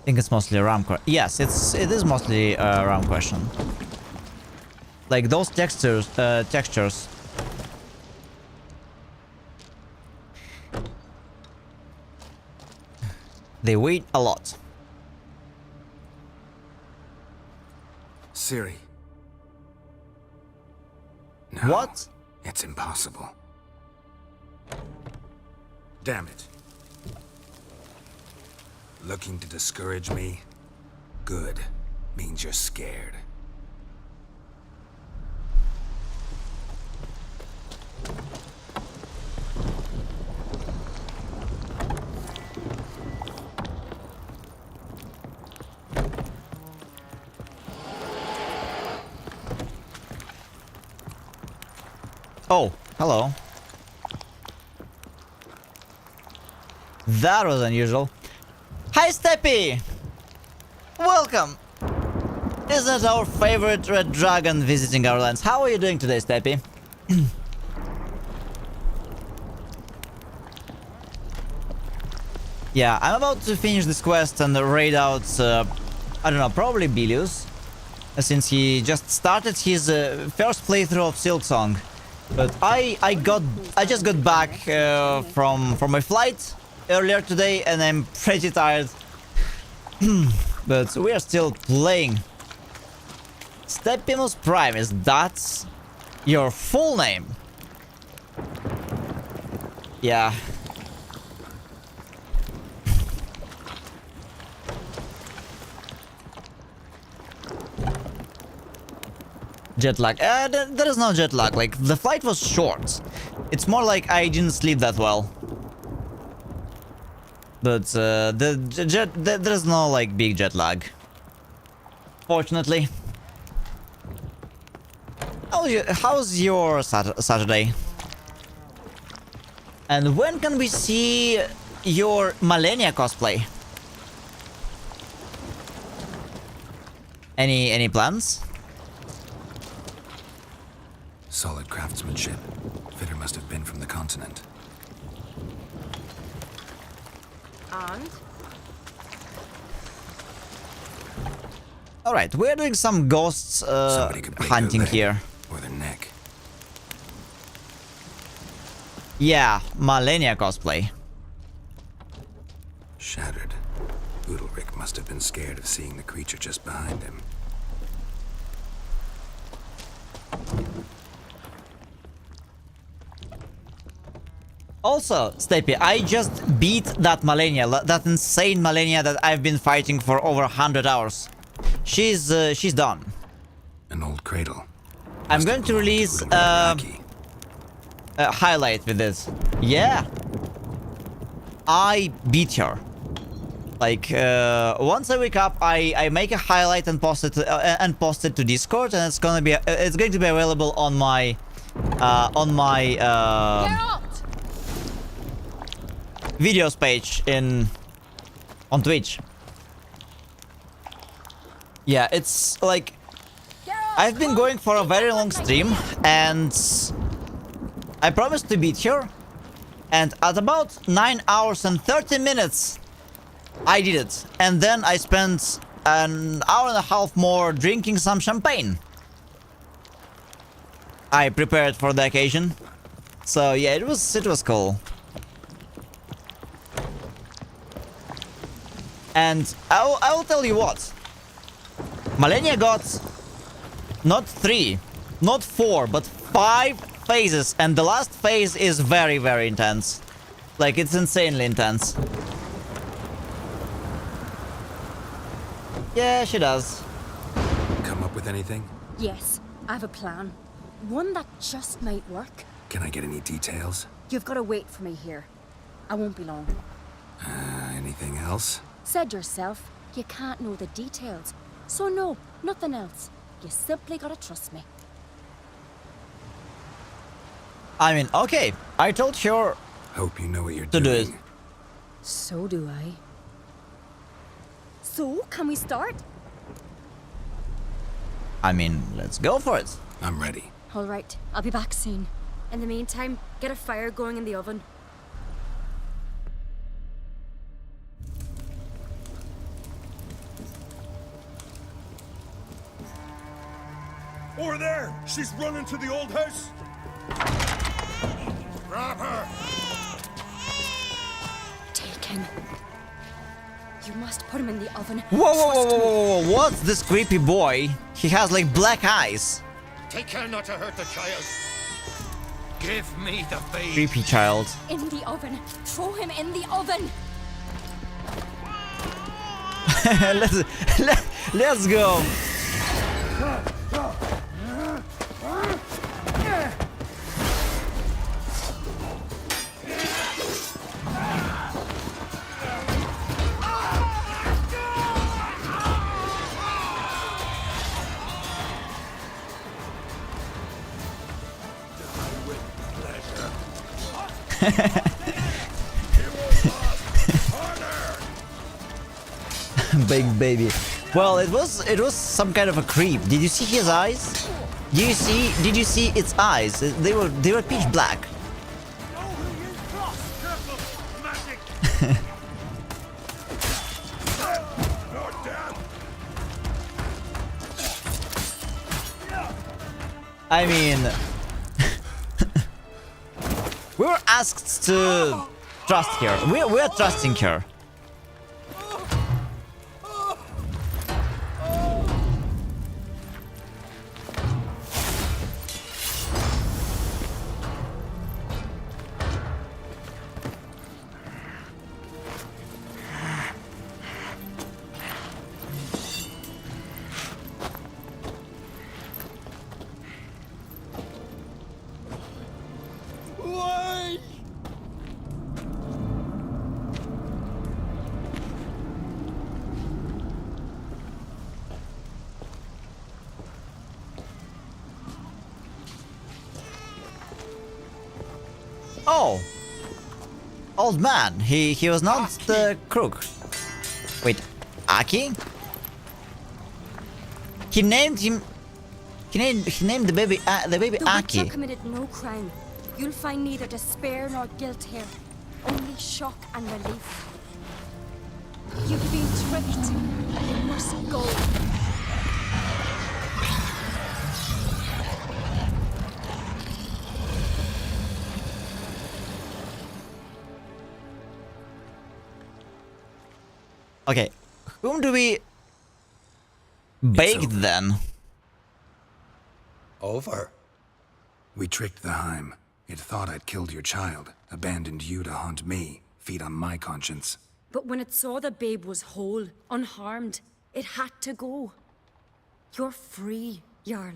I think it's mostly a RAM question. Yes, it is mostly a RAM question. Like those textures, they weigh a lot. Ciri. No, what? It's impossible. Damn it. Looking to discourage me? Good. Means you're scared. Oh, hello. That was unusual. Hi, Steppy! Welcome! Isn't it our favorite red dragon visiting our lands? How are you doing today, Steppy? Yeah, I'm about to finish this quest and raid out, I don't know, probably Bilius, since he just started his first playthrough of Silksong. But I just got back from my flight earlier today, and I'm pretty tired. But we are still playing. Steppimus Primus, that's your full name? Yeah. Jet lag. There is no jet lag. Like, the flight was short. It's more like I didn't sleep that well. But there's no like big jet lag. Fortunately. How's your Saturday? And when can we see your Malenia cosplay? Any plans? Solid craftsmanship. outfitter must have been from the continent. And? Alright, we're doing some ghosts hunting here. Or their neck. Yeah, Malenia cosplay. Shattered. Udalric must have been scared of seeing the creature just behind him. Also, Steppy, I just beat that Malenia, that insane Malenia that I've been fighting for over 100 hours. She's done. An old cradle. I'm going to release a highlight with this. Yeah. I beat her. Like, once I wake up, I make a highlight and post it to Discord, and it's going to be available on my videos page on Twitch. Yeah, it's like I've been going for a very long stream, and I promised to beat her, and at about 9 hours and 30 minutes I did it, and then I spent an hour and a half more drinking some champagne. I prepared for the occasion, so yeah, it was cool. And I will tell you what, Malenia got not 3, not 4, but 5 phases, and the last phase is very, very intense. Like, it's insanely intense. Yeah, she does. Come up with anything? Yes, I have a plan. One that just might work. Can I get any details? You've got to wait for me here. I won't be long. Anything else? Said yourself, you can't know the details. So no, nothing else. You simply gotta trust me. I mean, okay, I told her. Hope you know what you're doing. Do it. So do I. So, can we start? I mean, let's go for it. I'm ready. All right, I'll be back soon. In the meantime, get a fire going in the oven. Over there! She's running to the old house! Grab her! Take him. You must put him in the oven. Whoa, what's this creepy boy? He has like black eyes. Take care not to hurt the child. Give me the baby. Creepy child. In the oven. Throw him in the oven. let's go. Big baby. Well, it was some kind of a creep. Did you see his eyes? Did you see its eyes? They were pitch black. I mean, we were asked to trust her. We're trusting her. Oh, old man. He was not the crook. Wait, Aki? He named him. He named the baby The Aki. Witcher committed no crime. You'll find neither despair nor guilt here, only shock and relief. You've been tricked. You must go. Okay, whom do we bake then? Over? We tricked the Heim. It thought I'd killed your child, abandoned you to haunt me, feed on my conscience. But when it saw the babe was whole, unharmed, it had to go. You're free, Jarl.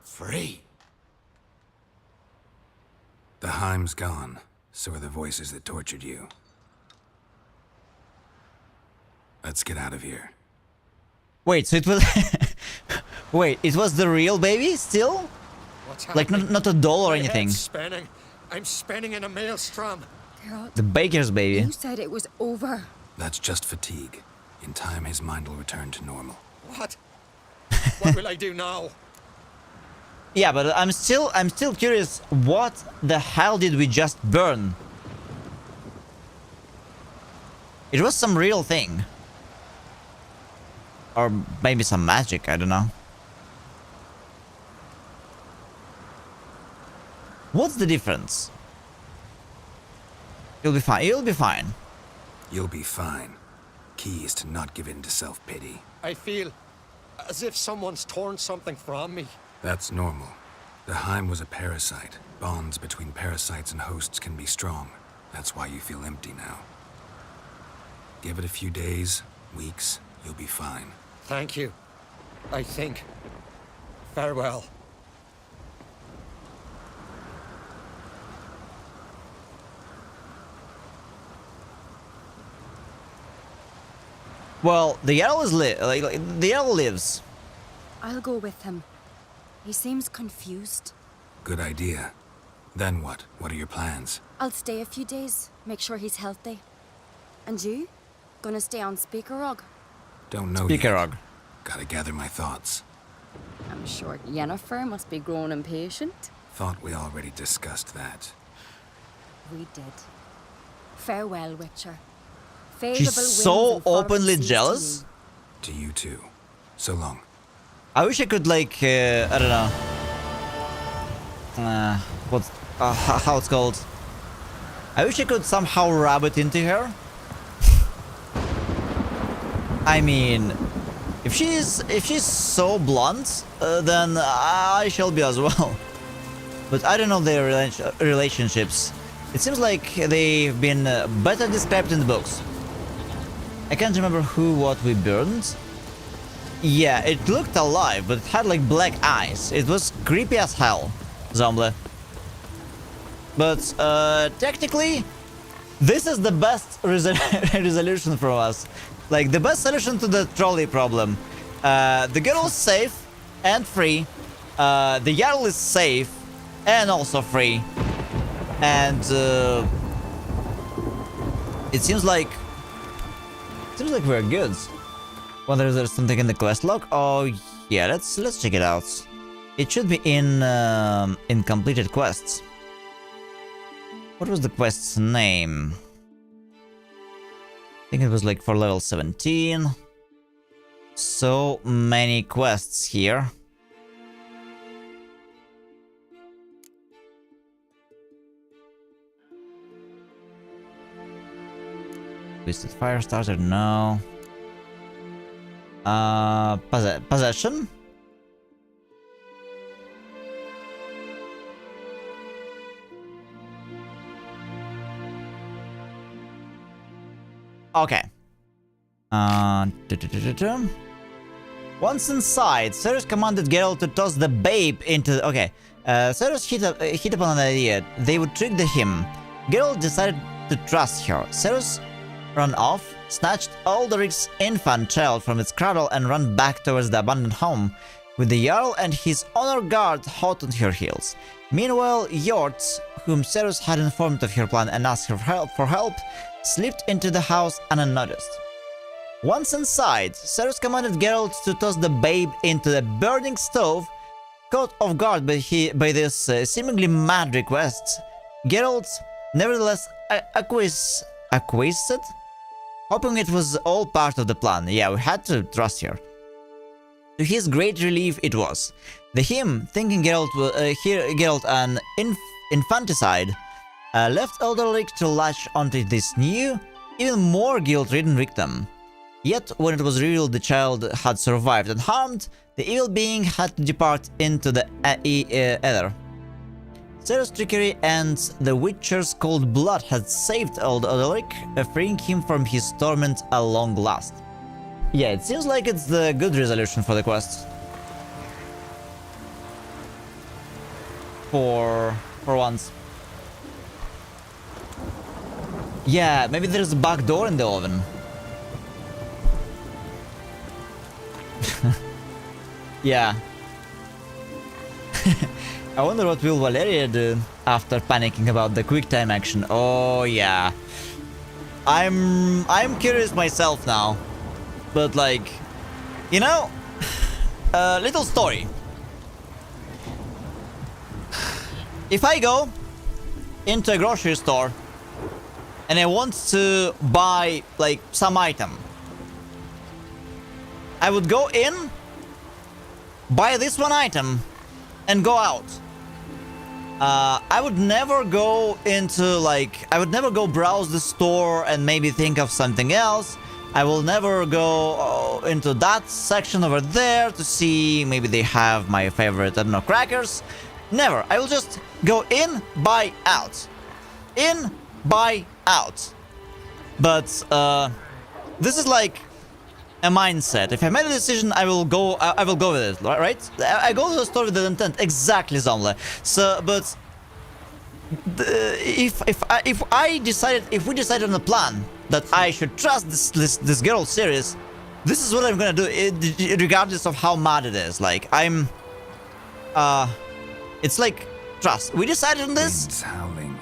Free? The Heim's gone, so are the voices that tortured you. Let's get out of here. Wait, so it was... Wait, it was the real baby still? What's Like not a doll or anything. Spinning. I'm spinning in a maelstrom. The baker's baby. You said it was over. That's just fatigue. In time, his mind will return to normal. What? What will I do now? Yeah, but I'm still curious. What the hell did we just burn? It was some real thing. Or maybe some magic, I don't know. What's the difference? You'll be fine. You'll be fine. You'll be fine. Key is to not give in to self-pity. I feel as if someone's torn something from me. That's normal. The Heim was a parasite. Bonds between parasites and hosts can be strong. That's why you feel empty now. Give it a few days, weeks, you'll be fine. Thank you. I think. Farewell. Well, the Jarl is the Jarl lives. I'll go with him. He seems confused. Good idea. Then what? What are your plans? I'll stay a few days, make sure he's healthy. And you? Gonna stay on Speakerog? Don't know Speakerog. yet. Gotta gather my thoughts. I'm sure Yennefer must be grown impatient. Thought we already discussed that. We did. Farewell, Witcher. She's so openly jealous. To you too. So long. I wish I could like I don't know. What's how it's called? I wish I could somehow rub it into her. I mean, if she's so blunt, then I shall be as well. But I don't know their relationships. It seems like they've been better described in the books. I can't remember what we burned. Yeah, it looked alive, but it had like black eyes. It was creepy as hell, Zombie. But technically, this is the best resolution for us. Like the best solution to the trolley problem. The girl is safe and free. The Jarl is safe and also free. And it seems like we're good. Wonder if there's something in the quest log. Oh yeah, let's check it out. It should be in completed quests. What was the quest's name? I think it was like for level 17. So many quests here. Twisted Fire Starter, no. Possession? Okay. Once inside, Cerus commanded Geralt to toss the babe into... Okay. Cerus hit upon an idea. They would trick him. Geralt decided to trust her. Cerus ran off, snatched Ulrich's infant child from its cradle and ran back towards the abandoned home, with the Jarl and his honor guard hot on her heels. Meanwhile, Hjort, whom Cerus had informed of her plan and asked her for help, slipped into the house unnoticed. Once inside, Cerus commanded Geralt to toss the babe into the burning stove, caught off guard by this seemingly mad request, Geralt nevertheless acquiesced, hoping it was all part of the plan. Yeah, we had to trust her. To his great relief, it was. The him, thinking Geralt an infanticide, left Eldrick to latch onto this new, even more guilt-ridden victim. Yet, when it was revealed the child had survived unharmed, the evil being had to depart into the ether. Sarah's trickery and the Witcher's cold blood had saved Eldrick, freeing him from his torment at long last. Yeah, it seems like it's the good resolution for the quest. For once. Yeah, maybe there's a back door in the oven. Yeah. I wonder what will Valeria do after panicking about the quick time action. Oh yeah. I'm curious myself now. But like, you know, little story. If I go into a grocery store and I want to buy like some item, I would go in, buy this one item, and go out. I would never go into like, I would never go browse the store and maybe think of something else. I will never go into that section over there to see maybe they have my favorite, I don't know, crackers. Never. I will just go in, buy, out. In, buy, out. But this is like a mindset. If I made a decision, I will go with it, right? I go to the store with the intent, exactly, Zomle. So, but if we decided on a plan that I should trust this girl series, this is what I'm gonna do, regardless of how mad it is. Like it's like trust. We decided on this. Wind's howling.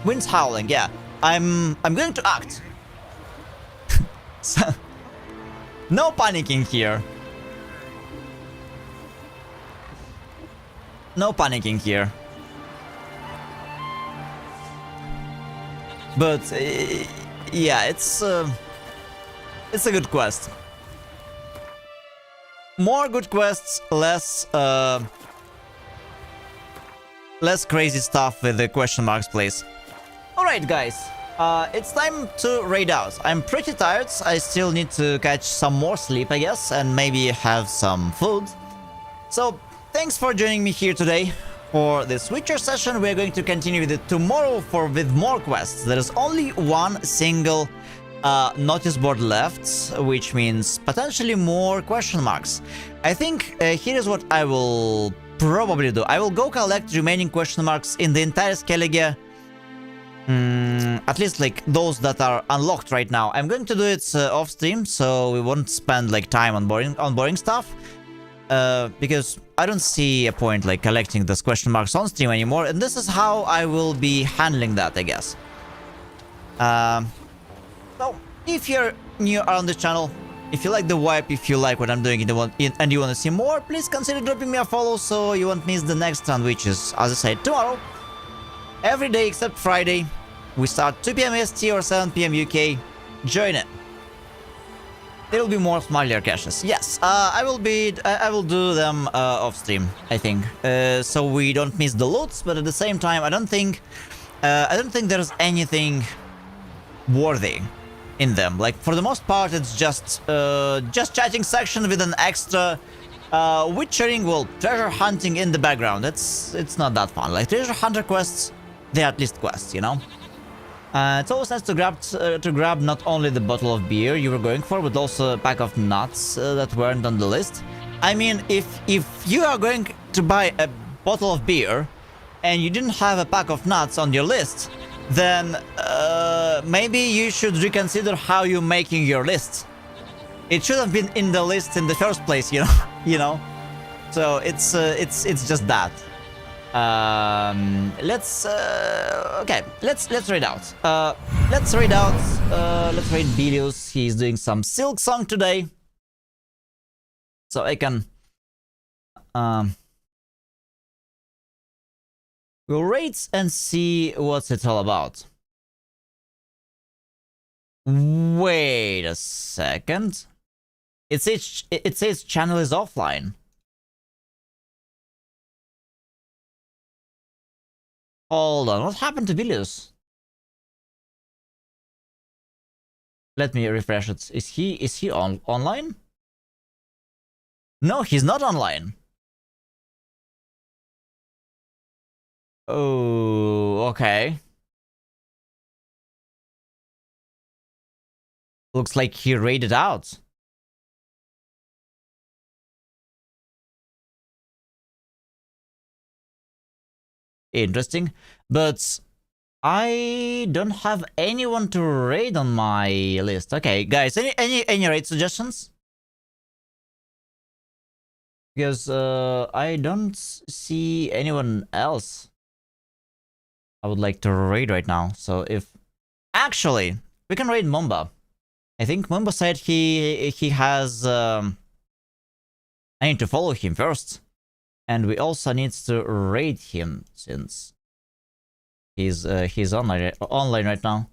Wind's howling. Yeah, I'm going to act. So, no panicking here. No panicking here. But yeah, it's a good quest. More good quests, less crazy stuff with the question marks, please. Alright, guys. It's time to raid out. I'm pretty tired. I still need to catch some more sleep, I guess, and maybe have some food. So, thanks for joining me here today. For this Witcher session, we're going to continue with it tomorrow with more quests. There is only one single notice board left, which means potentially more question marks. I think here is what I will probably do. I will go collect remaining question marks in the entire Skellige. At least like those that are unlocked right now. I'm going to do it off stream, so we won't spend like time on boring stuff. Because I don't see a point like collecting those question marks on stream anymore, and this is how I will be handling that, I guess. So, if you're new on the channel, if you like the vibe, if you like what I'm doing and you want to see more, please consider dropping me a follow so you won't miss the next round, which is, as I said, tomorrow. Every day except Friday. We start 2 PM ST or 7 PM UK. Join it. There will be more smaller caches. Yes, I will do them off stream, I think, so we don't miss the loots. But at the same time, I don't think there's anything worthy in them. Like for the most part, it's just chatting section with an extra witchering, well, treasure hunting in the background. It's not that fun. Like treasure hunter quests, they're at least quests, you know. It's always nice to grab not only the bottle of beer you were going for, but also a pack of nuts that weren't on the list. I mean, if you are going to buy a bottle of beer and you didn't have a pack of nuts on your list, then maybe you should reconsider how you're making your list. It should have been in the list in the first place, you know. You know. So it's just that. Let's raid out. Let's raid Bilius. He's doing some Silk Song today, so I can We'll rate and see what's it all about. Wait a second. It says channel is offline. Hold on, what happened to Bilius? Let me refresh it. Is he online? No, he's not online. Oh, okay. Looks like he raided out. Interesting, but I don't have anyone to raid on my list. Okay, guys, any raid suggestions? Because I don't see anyone else I would like to raid right now. So if actually we can raid Mumba. I think Mumba said he has I need to follow him first. And we also need to raid him since he's online right now.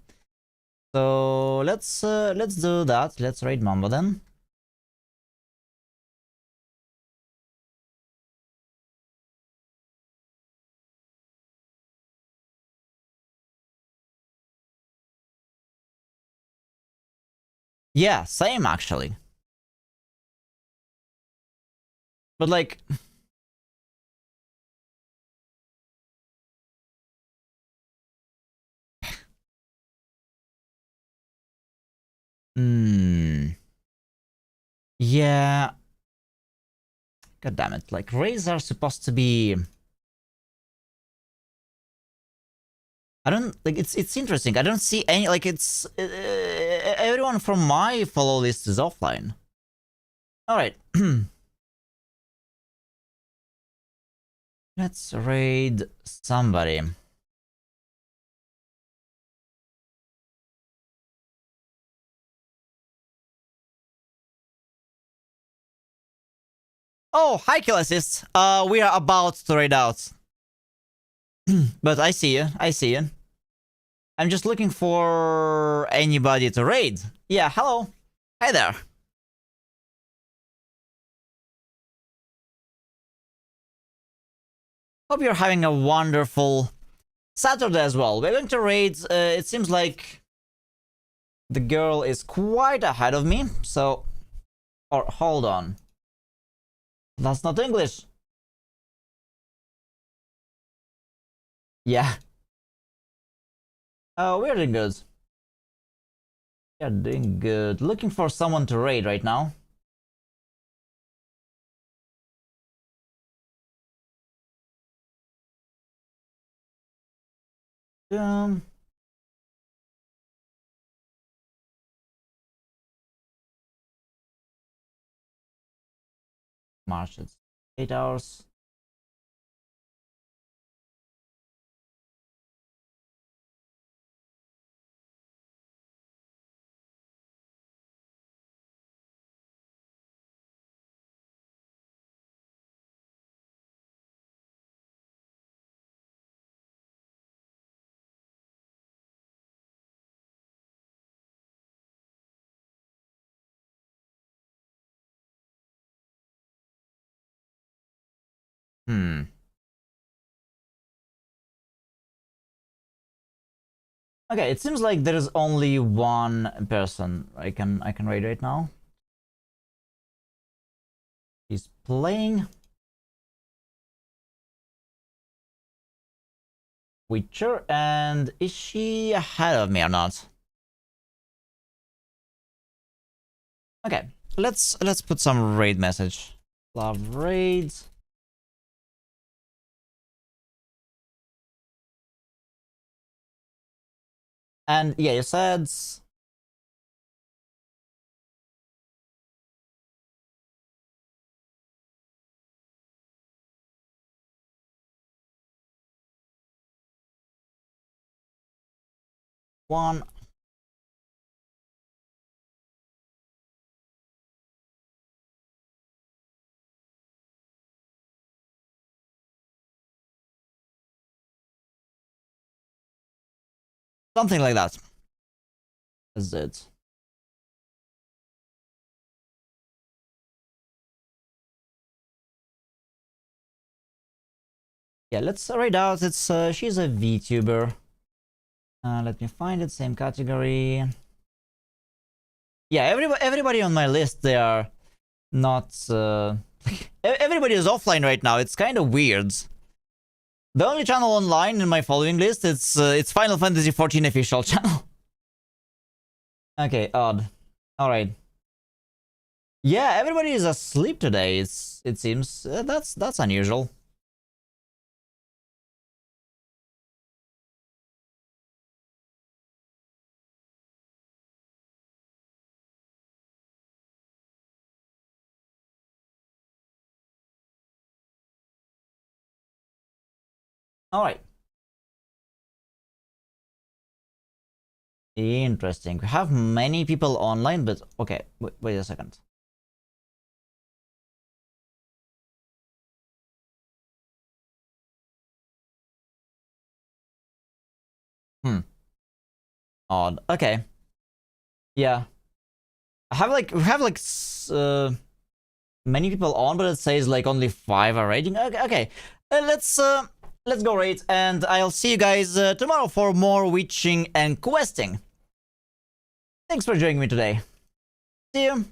So let's do that. Let's raid Mamba then. Yeah, same actually. But like yeah. God damn it. Like raids are supposed to be I don't like it's interesting. I don't see any like it's everyone from my follow list is offline. All right. Let's raid somebody. Oh, hi Kill Assist. We are about to raid out. But I see you. I see you. I'm just looking for anybody to raid. Yeah, hello. Hi there. Hope you're having a wonderful Saturday as well. We're going to raid. It seems like the girl is quite ahead of me. So, or hold on. That's not English. Yeah. We're doing good. We're doing good. Looking for someone to raid right now. March, it's 8 hours. Okay, it seems like there is only one person I can raid right now. He's playing Witcher, and is she ahead of me or not? Okay, let's put some raid message. Love raids. And yeah, you said one. Something like that. That's it. Yeah, let's read out. It's she's a VTuber. Let me find it. Same category. Yeah, everybody on my list, they are not. Everybody is offline right now. It's kind of weird. The only channel online in my following list, it's Final Fantasy XIV official channel. Okay, odd. All right. Yeah, everybody is asleep today. It seems that's unusual. All right. Interesting. We have many people online, but okay. Wait a second. Odd. Okay. Yeah. We have like many people on, but it says like only 5 are raiding. Okay. Let's go raid, and I'll see you guys tomorrow for more witching and questing. Thanks for joining me today. See you.